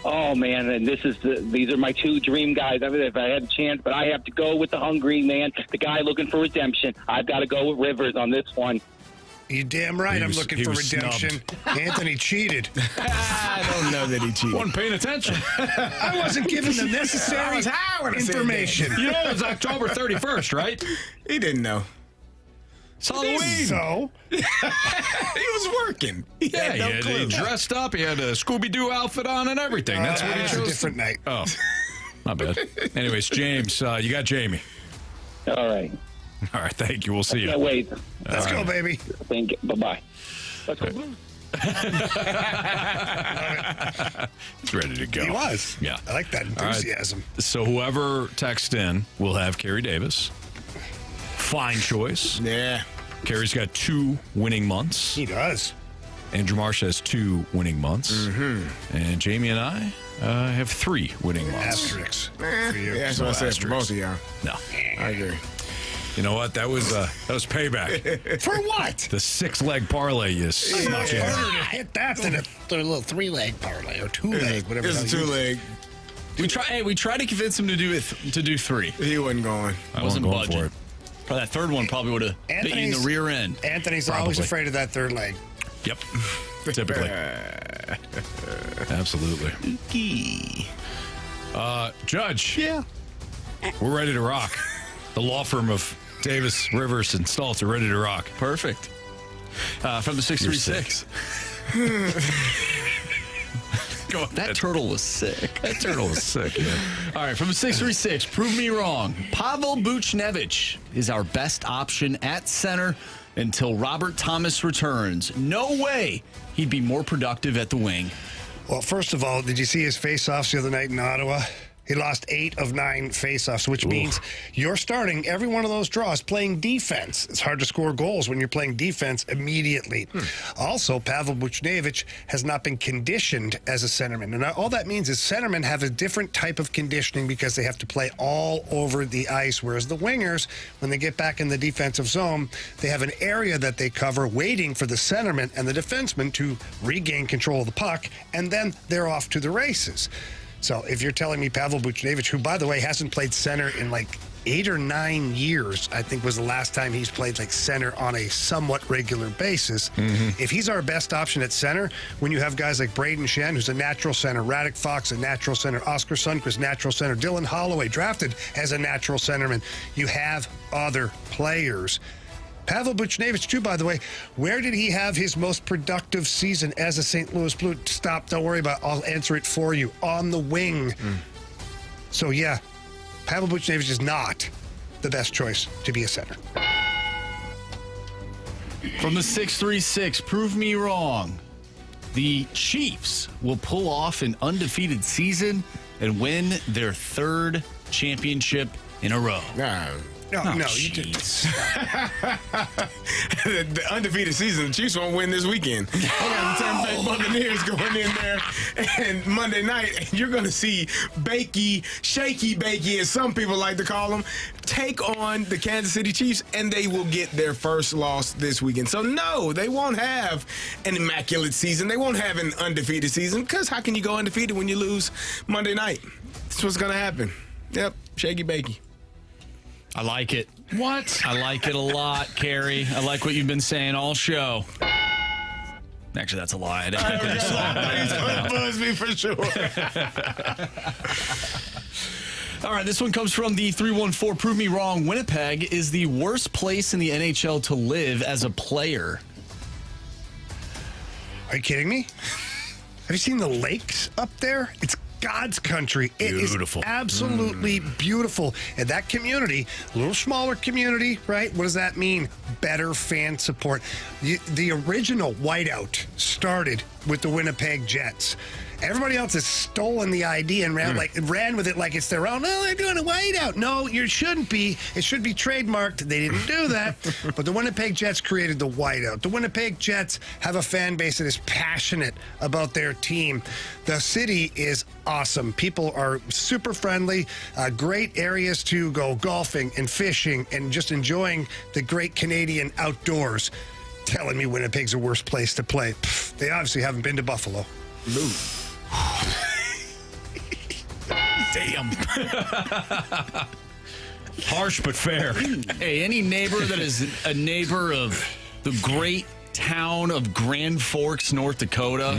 Oh, man, and these are my two dream guys. I mean, if I had a chance, but I have to go with the hungry man, the guy looking for redemption. I've got to go with Rivers on this one. You damn right I'm looking for redemption. Anthony cheated. I don't know that he cheated. Wasn't paying attention. I wasn't given the necessary information. You know it was October 31st, right? He didn't know. It's Halloween. So? He was working. He dressed up. He had a Scooby-Doo outfit on and everything. That's what he chose. It was a different night. Oh, not bad. Anyways, James, you got Jamie. All right. All right, thank you. We'll see you. Can't wait. Let's go, baby. Thank you. Bye-bye. Let's go. He's ready to go. He was. Yeah. I like that enthusiasm. Right. So whoever texts in will have Carey Davis. Fine choice. Yeah. Carey's got 2 winning months. He does. Andrew Marsh has 2 winning months. Mm-hmm. And Jamie and I have 3 winning months. Asterisks. Yeah, that's what I said for both of y'all. No. I agree. You know what? That was payback. For what? The 6-leg parlay you snuck in. Harder to hit that than a little 3-leg parlay or 2-leg, whatever. It's a 2-leg. We tried to convince him to do 3. He wasn't going. I wasn't budging for it. Probably that third one probably would have hit you in the rear end. Anthony's always afraid of that third leg. Yep. Typically. Absolutely. Judge. Yeah. We're ready to rock. The law firm of Davis, Rivers, and Stalter ready to rock. Perfect. From the 636. Go ahead. That turtle was sick. That turtle was sick. Yeah. All right, from the 636, prove me wrong. Pavel Buchnevich is our best option at center until Robert Thomas returns. No way he'd be more productive at the wing. Well, first of all, did you see his face-offs the other night in Ottawa? He lost 8 of 9 face-offs, which means you're starting every one of those draws playing defense. It's hard to score goals when you're playing defense immediately. Also, Pavel Buchnevich has not been conditioned as a centerman. And all that means is centermen have a different type of conditioning because they have to play all over the ice, whereas the wingers, when they get back in the defensive zone, they have an area that they cover waiting for the centerman and the defenseman to regain control of the puck, and then they're off to the races. So if you're telling me Pavel Buchnevich, who, by the way, hasn't played center in like 8 or 9 years, I think was the last time he's played like center on a somewhat regular basis. If he's our best option at center, when you have guys like Braden Shen, who's a natural center, Radek Fox, a natural center, Oscar Sundqvist, natural center, Dylan Holloway, drafted as a natural centerman, you have other players. Pavel Buchnevich, too, by the way, where did he have his most productive season as a St. Louis Blue? Stop, don't worry about it. I'll answer it for you. On the wing. So, yeah, Pavel Buchnevich is not the best choice to be a center. From the 636, prove me wrong. The Chiefs will pull off an undefeated season and win their 3rd championship in a row. No, you didn't. The undefeated season, the Chiefs won't win this weekend. I got the Tampa Bay Buccaneers going in there and Monday night, and you're going to see Shaky Bakey, as some people like to call them, take on the Kansas City Chiefs, and they will get their first loss this weekend. So, no, they won't have an immaculate season. They won't have an undefeated season, because how can you go undefeated when you lose Monday night? That's what's going to happen. Yep, Shaky Bakey. I like it. What? I like it a lot, Carey. I like what you've been saying all show. Actually, that's a lie. He's going to buzz me for sure. All right, this one comes from the 314. Prove me wrong. Winnipeg is the worst place in the NHL to live as a player. Are you kidding me? Have you seen the lakes up there? It's God's country. It Beautiful. is absolutely beautiful. And that community, a little smaller community, right? What does that mean? Better fan support. The original whiteout started with the Winnipeg Jets. Everybody else has stolen the idea and ran with it like it's their own. No, they're doing a whiteout. No, you shouldn't be. It should be trademarked. They didn't do that. But the Winnipeg Jets created the whiteout. The Winnipeg Jets have a fan base that is passionate about their team. The city is awesome. People are super friendly. Great areas to go golfing and fishing and just enjoying the great Canadian outdoors. Telling me Winnipeg's the worst place to play. They obviously haven't been to Buffalo. Lou. Damn. Harsh but fair. Hey, any neighbor that is a neighbor of the great town of Grand Forks, North Dakota,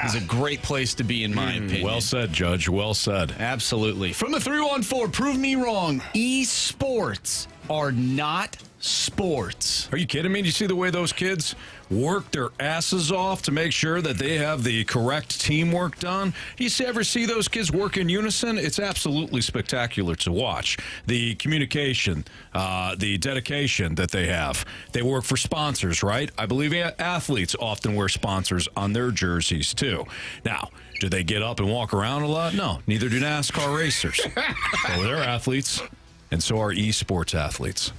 is a great place to be, in my opinion. Well said, Judge. Well said. Absolutely. From the 314, prove me wrong. Esports are not sports. Are you kidding me? Do you see the way those kids work their asses off to make sure that they have the correct teamwork done? Do you ever see those kids work in unison? It's absolutely spectacular to watch. The communication, the dedication that they have. They work for sponsors, right? I believe athletes often wear sponsors on their jerseys, too. Now, do they get up and walk around a lot? No, neither do NASCAR racers. So they're athletes, and so are esports athletes.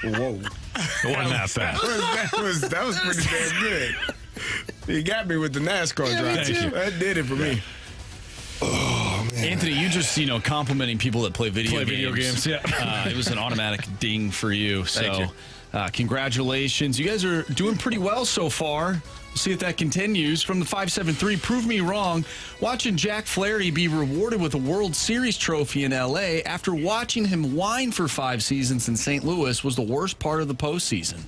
Whoa. It wasn't that bad. That was pretty damn good. You got me with the NASCAR drive. Thank you. That did it for me. Oh, man. Anthony, you just, complimenting people that play video games. Yeah. It was an automatic ding for you. Thank So, you. Congratulations. You guys are doing pretty well so far. We'll see if that continues. From the 573, prove me wrong. Watching Jack Flaherty be rewarded with a World Series trophy in L.A. after watching him whine for 5 seasons in St. Louis was the worst part of the postseason.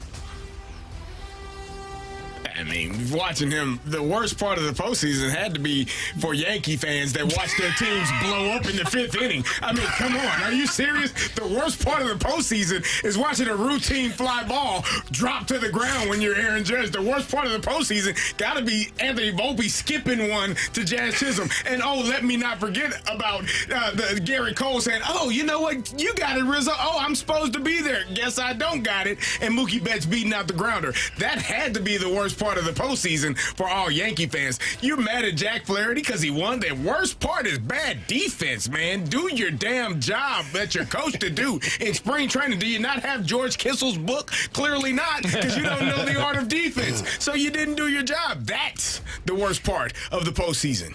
I mean, watching him, the worst part of the postseason had to be for Yankee fans that watch their teams blow up in the 5th inning. I mean, come on. Are you serious? The worst part of the postseason is watching a routine fly ball drop to the ground when you're Aaron Judge. The worst part of the postseason got to be Anthony Volpe skipping one to Jazz Chisholm. And, let me not forget about the Gary Cole saying, you know what? You got it, Rizzo. I'm supposed to be there. Guess I don't got it. And Mookie Betts beating out the grounder. That had to be the worst part of the postseason for all Yankee fans. You're mad at Jack Flaherty because he won? The worst part is bad defense, man. Do your damn job that you're coached to do in spring training. Do you not have George Kissel's book? Clearly not, because you don't know the art of defense. So you didn't do your job. That's the worst part of the postseason.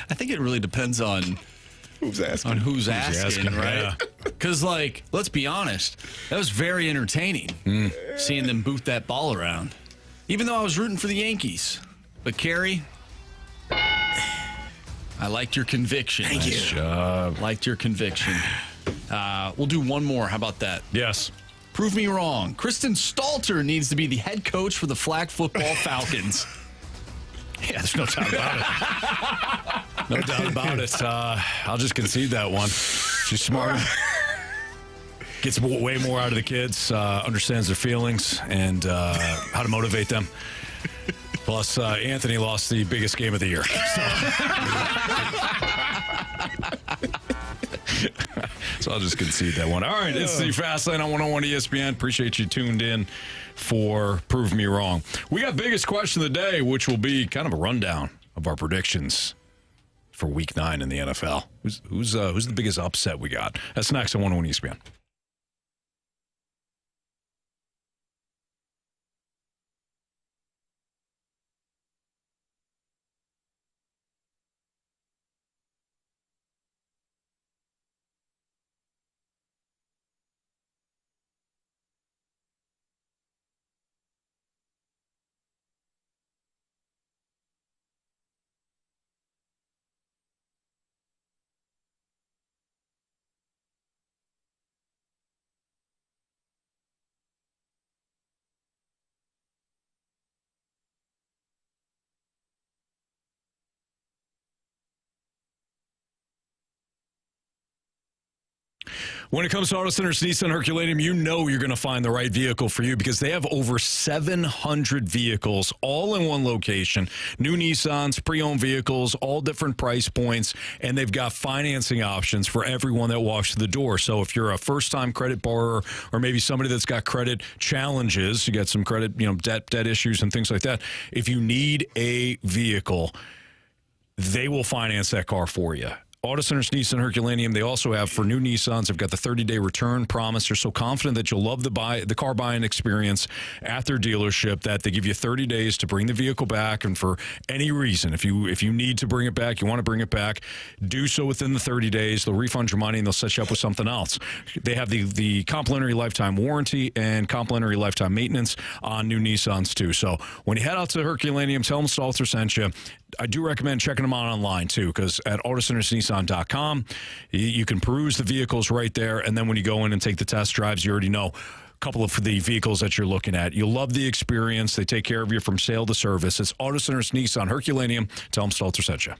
I think it really depends on who's asking. Who's asking, right? Yeah. Because, let's be honest, that was very entertaining, seeing them boot that ball around. Even though I was rooting for the Yankees. But, Carey, I liked your conviction. Thank you. Nice job. Liked your conviction. We'll do one more. How about that? Yes. Prove me wrong. Kristen Stalter needs to be the head coach for the Flag Football Falcons. Yeah, there's no doubt about it. No doubt about it. I'll just concede that one. She's smart. Gets way more out of the kids, understands their feelings, and how to motivate them. Plus, Anthony lost the biggest game of the year. So I'll just concede that one. All right, it's the Fast Lane on 101 ESPN. Appreciate you tuned in for Prove Me Wrong. We got biggest question of the day, which will be kind of a rundown of our predictions for Week 9 in the NFL. Who's the biggest upset we got? That's next on 101 ESPN. When it comes to Auto Centers Nissan Herculaneum, you know you're going to find the right vehicle for you because they have over 700 vehicles all in one location. New Nissans, pre-owned vehicles, all different price points, and they've got financing options for everyone that walks through the door. So if you're a first-time credit borrower or maybe somebody that's got credit challenges, you got some credit, debt issues and things like that, if you need a vehicle, they will finance that car for you. Auto Centers Nissan Herculaneum, they also have, for new Nissans, they've got the 30-day return promise. They're so confident that you'll love the car buying experience at their dealership that they give you 30 days to bring the vehicle back. And for any reason, if you need to bring it back, you want to bring it back, do so within the 30 days. They'll refund your money and they'll set you up with something else. They have the complimentary lifetime warranty and complimentary lifetime maintenance on new Nissans too. So when you head out to Herculaneum, tell them Stalter sent you. I do recommend checking them out online, too, because at autocentersnissan.com, you can peruse the vehicles right there, and then when you go in and take the test drives, you already know a couple of the vehicles that you're looking at. You'll love the experience. They take care of you from sale to service. It's Auto Centers Nissan Herculaneum. Tell them Stalter sent you.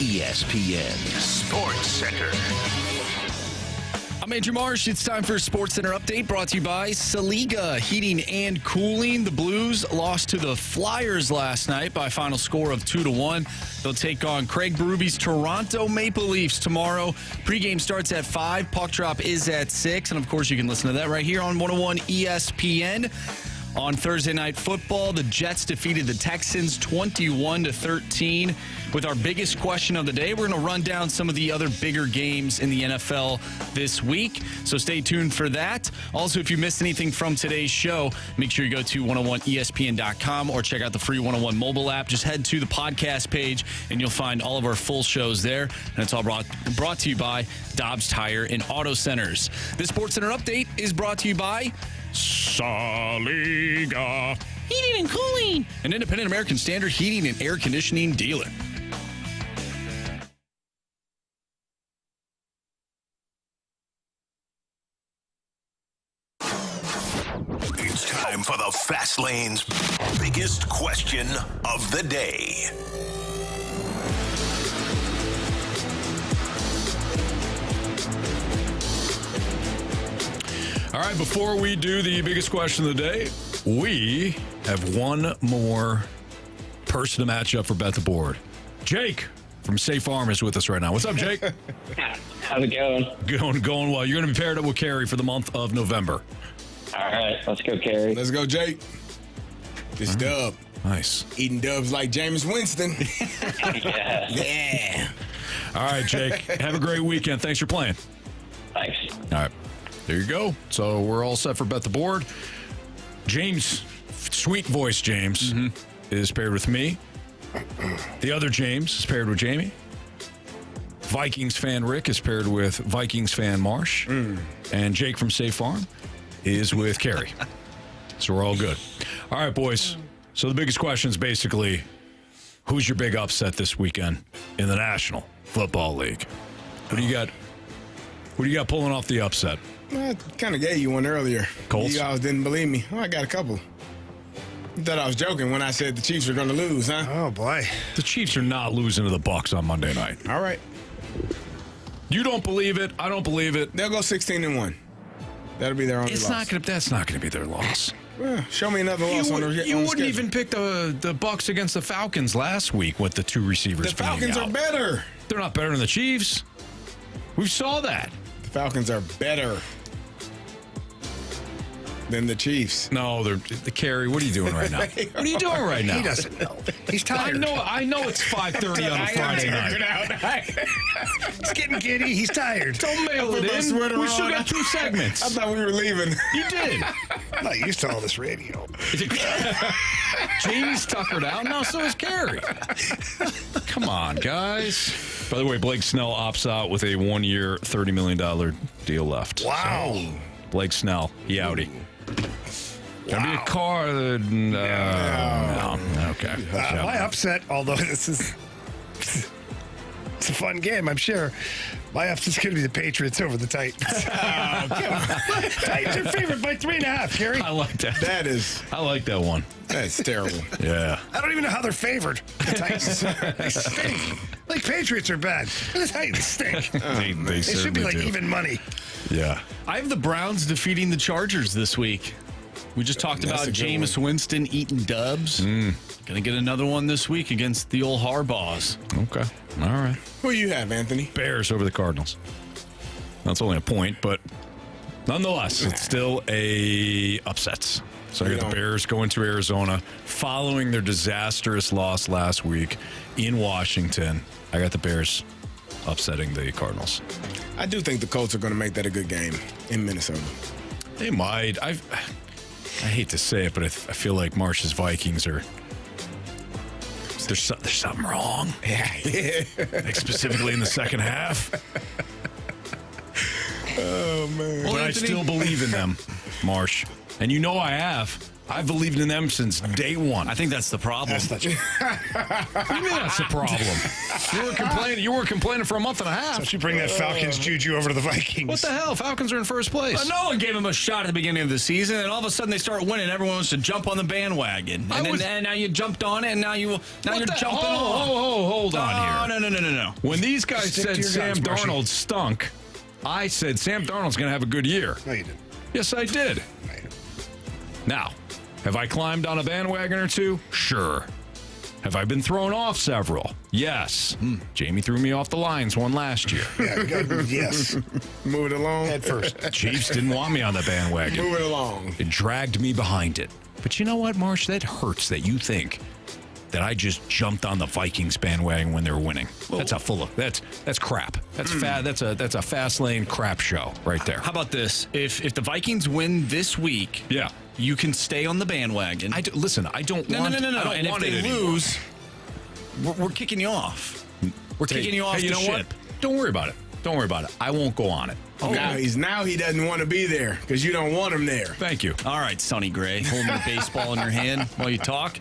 ESPN Sports Center. I'm Andrew Marsh. It's time for a Sports Center update brought to you by Saliga Heating and Cooling. The Blues lost to the Flyers last night by a final score of 2-1. They'll take on Craig Berube's Toronto Maple Leafs tomorrow. Pregame starts at 5. Puck drop is at 6. And, of course, you can listen to that right here on 101 ESPN. On Thursday Night Football, the Jets defeated the Texans 21-13. With our biggest question of the day, we're going to run down some of the other bigger games in the NFL this week. So stay tuned for that. Also, if you missed anything from today's show, make sure you go to 101ESPN.com or check out the free 101 mobile app. Just head to the podcast page, and you'll find all of our full shows there. And it's all brought to you by Dobbs Tire and Auto Centers. This Sports Center update is brought to you by Saliga Heating and Cooling, an independent American Standard heating and air conditioning dealer. It's time for the Fast Lane's biggest question of the day. All right, before we do the biggest question of the day, we have one more person to match up for Bet the Board. Jake from Safe Farm is with us right now. What's up, Jake? How's it going? Going well. You're going to be paired up with Carey for the month of November. All right, let's go, Carey. Let's go, Jake. This dub. Nice. Eating dubs like Jameis Winston. Yeah. All right, Jake. Have a great weekend. Thanks for playing. Thanks. All right. There you go. So we're all set for Bet the Board. James, sweet voice James, is paired with me. The other James is paired with Jamie. Vikings fan Rick is paired with Vikings fan Marsh. And Jake from Safe Farm is with Carey. So we're all good. All right, boys. So the biggest question is basically, who's your big upset this weekend in the National Football League? What do you got? What do you got pulling off the upset? I kind of gave you one earlier. Colts? You guys didn't believe me. Well, I got a couple. You thought I was joking when I said the Chiefs are going to lose, huh? Oh, boy. The Chiefs are not losing to the Bucs on Monday night. All right. You don't believe it. I don't believe it. They'll go 16-1. That'll be their only loss. That's not going to be their loss. Well, show me another loss on the You wouldn't even pick the Bucs against the Falcons last week with the two receivers. The Falcons are better. They're not better than the Chiefs. We saw that. The Falcons are better than the Chiefs. No, they're the Carey. What are you doing right now? What are you doing right now? He doesn't know. He's tired. I know it's 5:30 on a Friday night. He's getting giddy. He's tired. Don't mail it in. We still got 2 segments. I thought we were leaving. You did. I'm not used to all this radio. Jamie's tuckered out. Now so is Carey. Come on, guys. By the way, Blake Snell opts out with a 1-year, $30 million deal left. Wow. So, Blake Snell, he outie. Gonna be a car. No. Okay. My upset, although this is it's a fun game, I'm sure. My upset's going to be the Patriots over the Titans. Oh, come on. Titans are favored by 3.5, Carey. I like that. I like that one. That's terrible. Yeah. I don't even know how they're favored. The Titans. They stink. Like Patriots are bad. The Titans stink. They should be like do. even money. Yeah. I have the Browns defeating the Chargers this week. We just talked about Jameis Winston eating dubs. Gonna get another one this week against the old Harbaughs. Okay. All right. Who you have, Anthony? Bears over the Cardinals. That's only a point, but nonetheless, it's still a upset. So I got the Bears going to Arizona following their disastrous loss last week in Washington. I got the Bears upsetting the Cardinals. I do think the Colts are going to make that a good game in Minnesota. They might. I hate to say it, but I feel like Marsh's Vikings are. There's something wrong. Yeah. Like specifically in the second half. Oh, man. But I still believe in them, Marsh. And you know I have. I've believed in them since day one. I think that's the problem. That's not true. What do you mean that's the problem? You were complaining for a month and a half. So you bring that Falcons juju over to the Vikings. What the hell? Falcons are in first place. No one gave them a shot at the beginning of the season, and all of a sudden they start winning. Everyone wants to jump on the bandwagon, and now you jumped on it, and now you're jumping on. Hold on here. No. When these guys said Sam Darnold stunk, I said Sam Darnold's going to have a good year. No, you didn't. Yes, I did. Now, have I climbed on a bandwagon or two? Sure. Have I been thrown off several? Yes. Jamie threw me off the Lions one last year. Yeah, yes. Move it along. Head first. Chiefs didn't want me on the bandwagon. Move it along. It dragged me behind it. But you know what, Marsh? That hurts that you think that I just jumped on the Vikings bandwagon when they were winning. That's that's crap. That's a fast lane crap show right there. How about this? If the Vikings win this week, yeah, you can stay on the bandwagon. Listen, I don't want. No. I don't and if want they it lose, we're kicking you off. We're kicking you off the the ship. ship. Don't worry about it. Don't worry about it. I won't go on it. Oh, now he doesn't want to be there because you don't want him there. Thank you. All right, Sonny Gray, holding the baseball in your hand while you talk.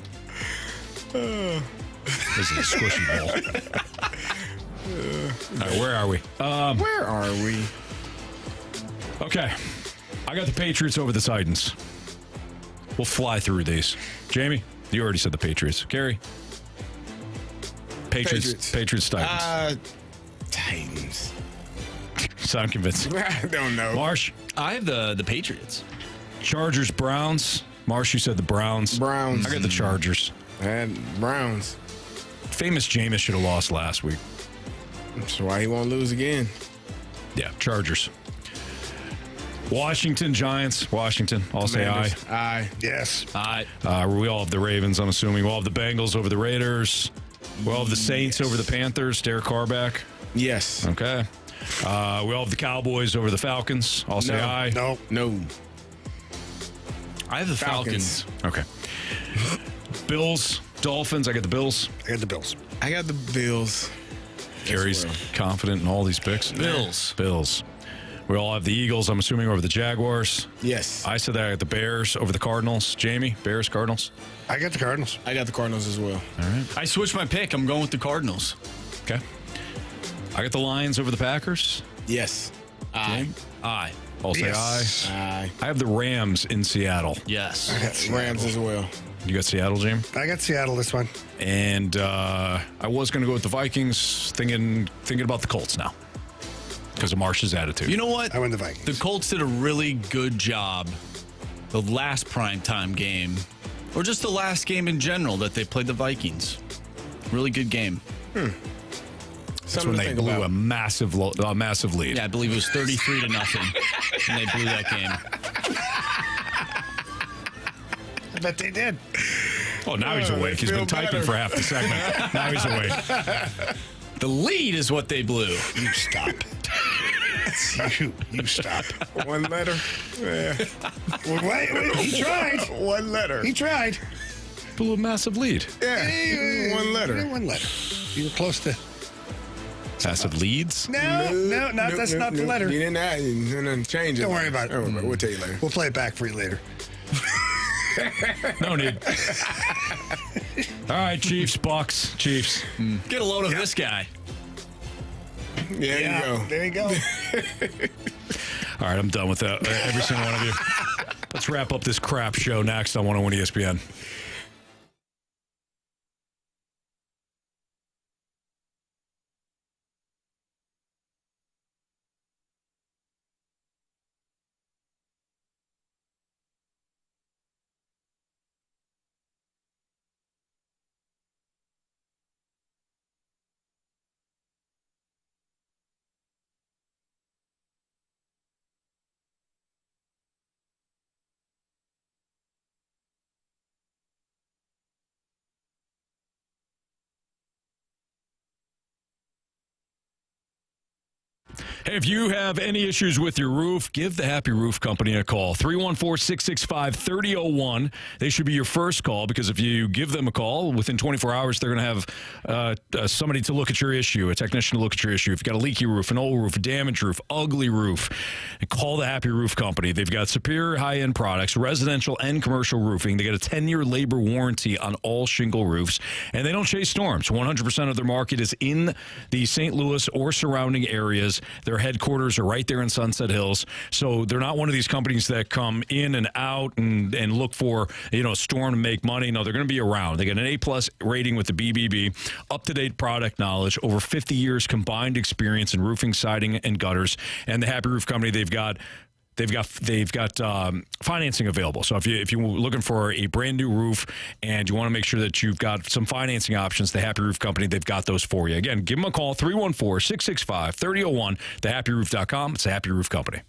This is a squishy ball. All right, where are we? Where are we? Okay. I got the Patriots over the Titans. We'll fly through these. Jamie, you already said the Patriots. Carey? Patriots Titans. Titans. Sound convincing. I don't know. Marsh? I have the Patriots. Chargers, Browns. Marsh, you said the Browns. Browns. I got the Chargers. And Browns. Famous Jameis should have lost last week. That's why he won't lose again. Yeah, Chargers. Washington, Giants. Washington. I'll say aye. Aye. Yes. Aye. We all have the Ravens, I'm assuming. We'll have the Bengals over the Raiders. We'll have the Saints over the Panthers. Derek Carr back. Yes. Okay. We all have the Cowboys over the Falcons. I'll say aye. No. I have the Falcons. Okay. Bills, Dolphins. I got the Bills. I got the Bills. I got the Bills. Carey's confident in all these picks. Bills. We all have the Eagles, I'm assuming, over the Jaguars. Yes. I said that I got the Bears over the Cardinals. Jamie, Bears, Cardinals. I got the Cardinals. I got the Cardinals as well. All right. I switched my pick. I'm going with the Cardinals. Okay. I got the Lions over the Packers. Yes. Aye. Aye. I'll say Yes. aye. Aye. I have the Rams in Seattle. Yes. I got Seattle. Rams as well. You got Seattle, Jamie? I got Seattle this one. And I was going to go with the Vikings, thinking about the Colts now because of Marsh's attitude. You know what? I win the Vikings. The Colts did a really good job the last primetime game, or just the last game in general that they played the Vikings. Really good game. That's when they blew a massive lead. Yeah, I believe it was 33-0, and they blew that game. I bet they did. Oh, now he's awake. He's been typing for half the segment. Now he's awake. The lead is what they blew. You stop. you stop. One letter. Yeah. Well, wait, he tried. One letter. He tried. Blew a massive lead. Yeah. One letter. One letter. You were close to. Massive leads? No, that's not the letter. You didn't change it. Don't worry about it. We'll tell you later. We'll play it back for you later. No need. All right, Chiefs, Bucks, Chiefs. Get a load of this guy. There you go. There you go. All right, I'm done with that. Every single one of you. Let's wrap up this crap show next on 101 ESPN. If you have any issues with your roof, give the Happy Roof Company a call. 314-665-3001. They should be your first call because if you give them a call, within 24 hours, they're going to have somebody to look at your issue, a technician to look at your issue. If you've got a leaky roof, an old roof, a damaged roof, ugly roof, call the Happy Roof Company. They've got superior high-end products, residential and commercial roofing. They got a 10-year labor warranty on all shingle roofs, and they don't chase storms. 100% of their market is in the St. Louis or surrounding areas. Their headquarters are right there in Sunset Hills. So they're not one of these companies that come in and out and look for, a storm to make money. No, they're going to be around. They get an A+ rating with the BBB, up-to-date product knowledge, over 50 years combined experience in roofing, siding, and gutters. And the Happy Roof Company, they've got financing available. So if you're looking for a brand new roof and you want to make sure that you've got some financing options, the Happy Roof Company, they've got those for you. Again, give them a call, 314-665-3001, thehappyroof.com. It's the Happy Roof Company.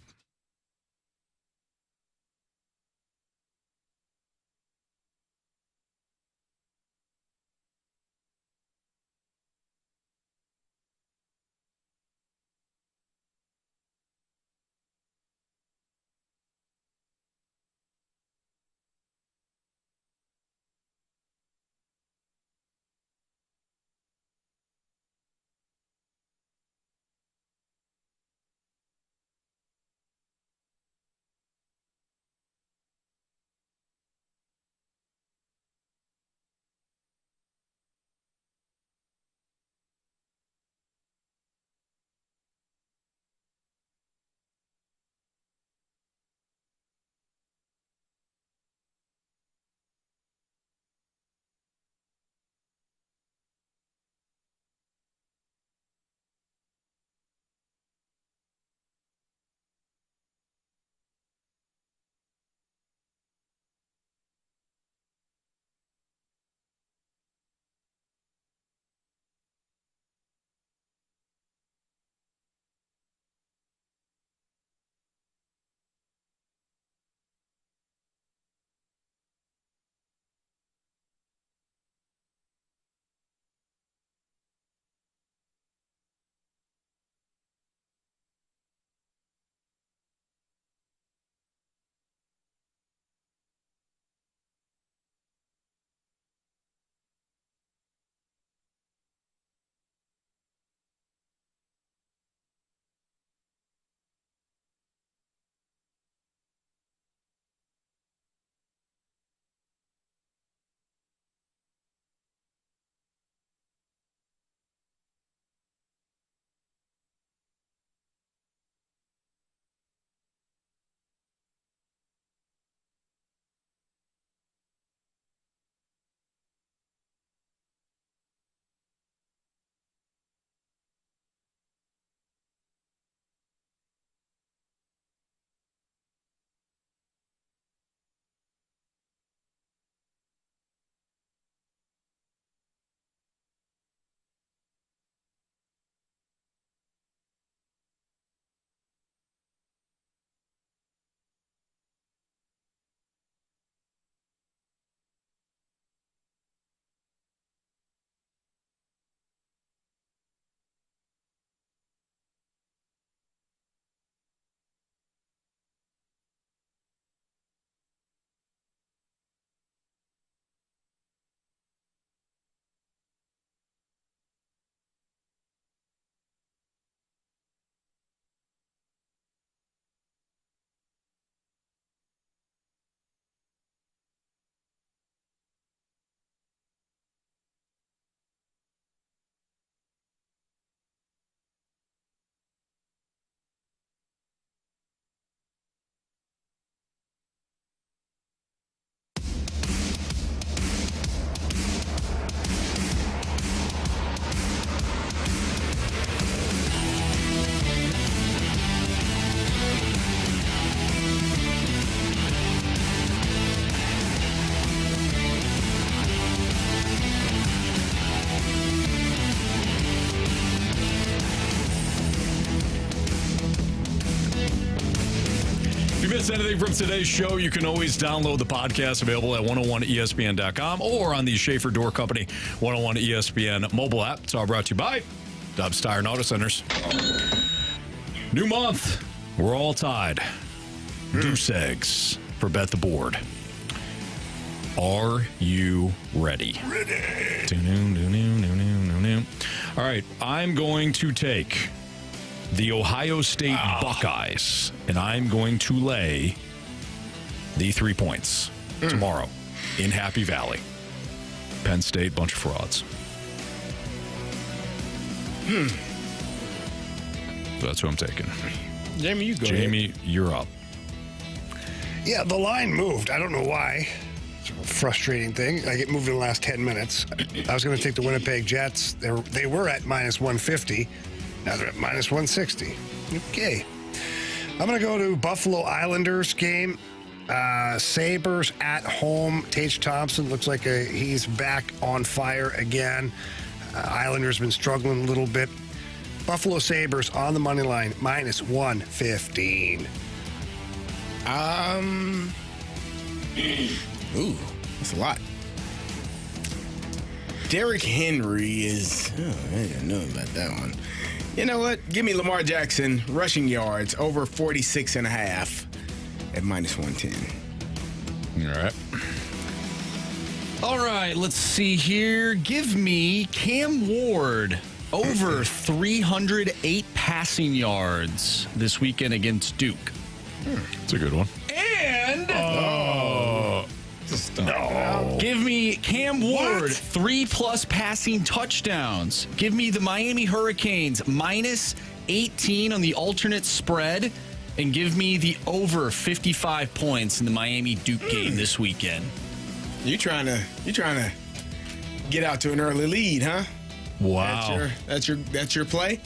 Miss anything from today's show, you can always download the podcast available at 101ESPN.com or on the Schaefer Door Company 101 ESPN mobile app. It's all brought to you by Dubs Tire and Auto Centers. New month. We're all tied. Goose eggs for Bet the Board. Are you ready? Ready. All right. I'm going to take the Ohio State Buckeyes, and I'm going to lay the 3 points tomorrow in Happy Valley. Penn State, bunch of frauds. That's who I'm taking. Jamie, you go Jamie, you're up. Yeah, the line moved. I don't know why. It's a frustrating thing. I get moved in the last 10 minutes. I was going to take the Winnipeg Jets. They were at minus 150. Now they're at minus 160. Okay. I'm going to go to Buffalo Islanders game. Sabres at home. Tage Thompson looks like he's back on fire again. Islanders been struggling a little bit. Buffalo Sabres on the money line, minus 115. Ooh, that's a lot. Derrick Henry is... Oh, I didn't know about that one. You know what? Give me Lamar Jackson, rushing yards, over 46.5 at minus 110. All right. All right, let's see here. Give me Cam Ward over 308 passing yards this weekend against Duke. It's a good one. And No. Give me Cam Ward, 3+ passing touchdowns. Give me the Miami Hurricanes, minus 18 on the alternate spread. And give me the over 55 points in the Miami Duke game this weekend. You trying to get out to an early lead, huh? Wow. That's your play?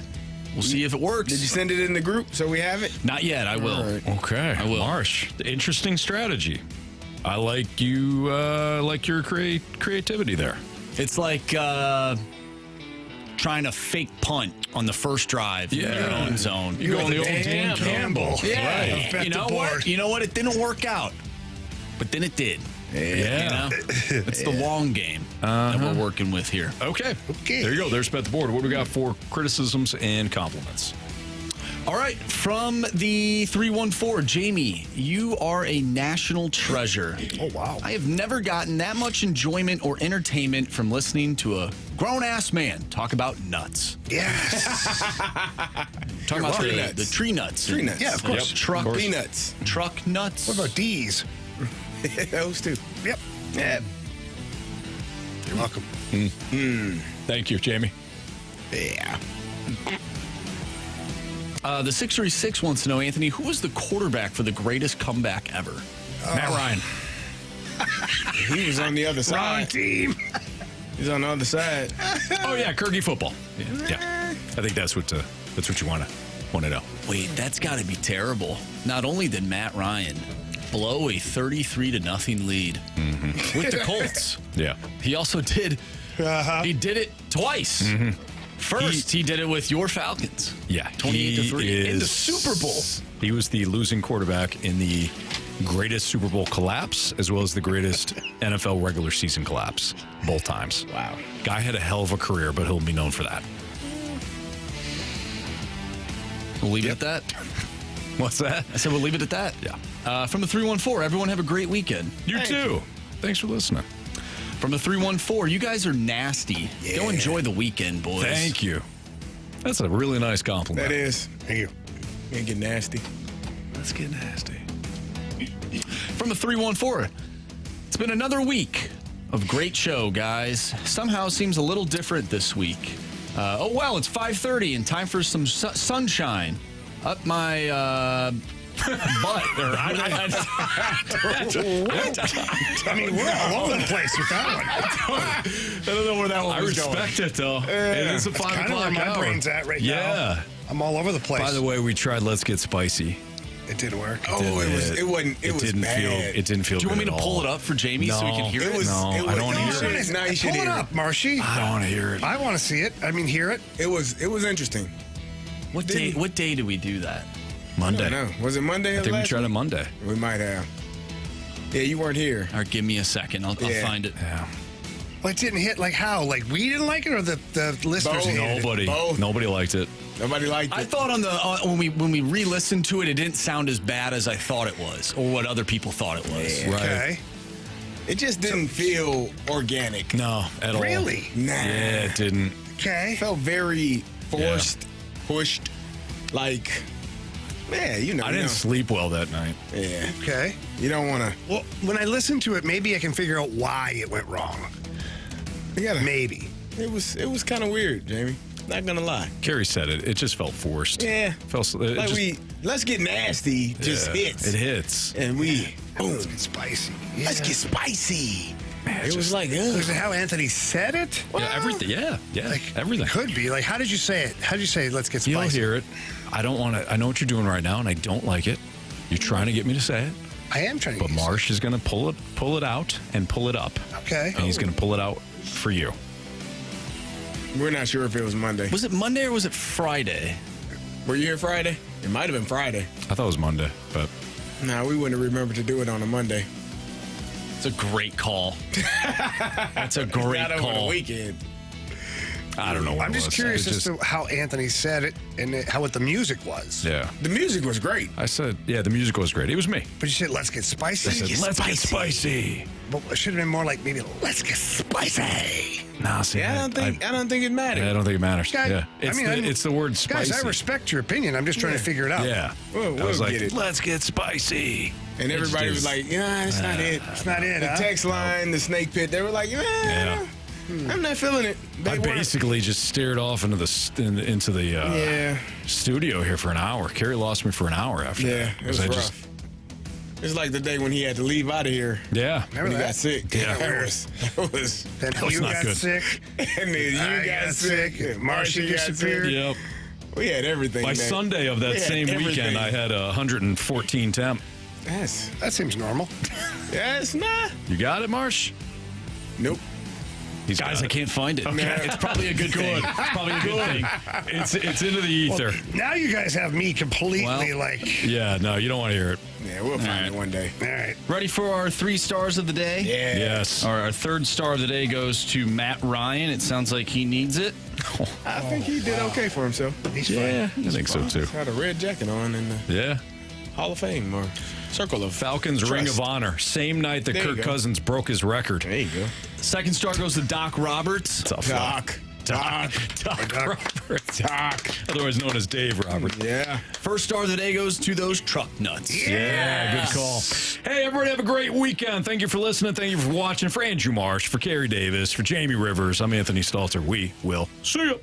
We'll see if it works. Did you send it in the group so we have it? Not yet. I will. Right. Okay. I will. Marsh, interesting strategy. I like you, like your creativity there. It's like trying to fake punt on the first drive in your own zone. You go on the old Dan Campbell. Yeah. Right. You know what? You know what? It didn't work out, but then it did. Yeah. You know? It's the long game that we're working with here. Okay. There you go. There's Bet the Board. What do we got for criticisms and compliments? All right. From the 314, Jamie, you are a national treasure. Oh, wow. I have never gotten that much enjoyment or entertainment from listening to a grown-ass man talk about nuts. Yes. Talking about tree nuts. the tree nuts. Tree nuts. Yeah, of course. Truck Peanuts. Truck nuts. What about D's? Those two. Yep. Yeah. You're welcome. Thank you, Jamie. Yeah. The 636 wants to know, Anthony, who was the quarterback for the greatest comeback ever? Matt Ryan. He was on the other side. Wrong team. He's on the other side. Oh yeah, Kirky football. Yeah. I think that's what you want to know. Wait, that's got to be terrible. Not only did Matt Ryan blow a 33-0 lead with the Colts, Yeah. he also did. He did it twice. First, he did it with your Falcons. Yeah. 28-3 in the Super Bowl. He was the losing quarterback in the greatest Super Bowl collapse as well as the greatest NFL regular season collapse both times. Wow. Guy had a hell of a career, but he'll be known for that. We'll leave it at that. What's that? I said we'll leave it at that. Yeah. From the 314, everyone have a great weekend. You too. Thanks for listening. From the 314, you guys are nasty. Yeah. Go enjoy the weekend, boys. Thank you. That's a really nice compliment. That is. Thank you. Gonna get nasty. Let's get nasty. From the 314, it's been another week of great show, guys. Somehow seems a little different this week. It's 5:30 and time for some sunshine up my butt. I mean, we're all over the place with that one. I don't know where that one I was going. respect it, though. It is a 5 Kind of where o'clock my hour. brain's at right now. Yeah. I'm all over the place. By the way, we tried Let's Get Spicy. It didn't work. Oh, it wasn't. It was didn't bad. feel. It didn't feel. Do you want me good to at pull all. it up for Jamie so he can hear it? It was. No, it was, I don't want to hear it. Now you should Pull it hear up, Marshy. I don't want to hear it. I want to see it. I mean, hear it. It was interesting. What day did we do that? Monday. I don't know. Was it Monday? I think we tried it Monday. We might have. Yeah, you weren't here. All right, give me a second. I'll find it. Yeah. Well, it didn't hit like how? Like we didn't like it, or the listeners Both. hated it? Both. Nobody liked it. Nobody liked it. I thought on the when we re-listened to it, it didn't sound as bad as I thought it was, or what other people thought it was. Yeah. Okay. It just didn't feel organic. No, at all. Really? Nah. Yeah, it didn't. Okay. It felt very forced, pushed. Like, man, you know. I didn't sleep well that night. Yeah. Okay. You don't want to. Well, when I listen to it, maybe I can figure out why it went wrong. You gotta. Maybe. It was kind of weird, Jamie. Not gonna lie. Carey said it. It just felt forced. Yeah. Let's get nasty. Just hits. It hits. And let's get spicy. Yeah. Let's get spicy. Man, it was like, was it how Anthony said it? Yeah, everything. Yeah, like, everything. Could be. Like, how did you say it? How did you say, let's get spicy? You'll hear it. I don't want to. I know what you're doing right now, and I don't like it. You're trying to get me to say it. I am trying to But Marsh is going to pull it out and pull it up. Okay. And he's going to pull it out for you. We're not sure if it was Monday. Was it Monday or was it Friday? Were you here Friday? It might have been Friday. I thought it was Monday, but... Nah, we wouldn't have remembered to do it on a Monday. It's a great call. That's a great not call. Over the weekend. I don't know what I'm just curious as to how Anthony said it and what the music was. Yeah. The music was great. I said, yeah, the music was great. It was me. But you said, let's get spicy. I said, let's get spicy. But it should have been more like maybe, let's get spicy. Nah, see, I don't think it matters. Yeah, I don't think it matters. Yeah. It's the word spicy. Guys, I respect your opinion. I'm just trying to figure it out. Yeah. We'll I was like, get it. let's get spicy. And everybody was like, it's not it. It's not it, The text line, the snake pit, they were like, I'm not feeling it. I basically just stared off into the studio here for an hour. Carey lost me for an hour after that. Yeah, it was rough. It's like the day when he had to leave out of here. Yeah. When he got sick. Yeah. That was then you not got good. sick. And then you got sick. Marcia disappeared. Yep. We had everything. By Sunday of that same weekend, I had 114 temp. Yes. That seems normal. Yes, nah. You got it, Marsh? Nope. Guys, I can't find it. Okay. It's probably a good thing. It's probably a good thing. It's into the ether. Well, now you guys have me completely Yeah, no, you don't want to hear it. Yeah, we'll find it one day. All right. Ready for our 3 stars of the day? Yeah. Yes. Our third star of the day goes to Matt Ryan. It sounds like he needs it. I think he did okay for himself. He's Yeah, fine. I think so too. He's got a red jacket on in the Yeah. Hall of Fame or Circle of Falcons Trust. Ring of Honor. Same night that There you Kirk go. Cousins broke his record. There you go. Second star goes to Doc Roberts. Tough Doc. Roberts. Doc. Otherwise known as Dave Roberts. Yeah. First star of the day goes to those truck nuts. Yeah, good call. Hey, everybody, have a great weekend. Thank you for listening. Thank you for watching. For Andrew Marsh, for Carey Davis, for Jamie Rivers, I'm Anthony Stalter. We will see you.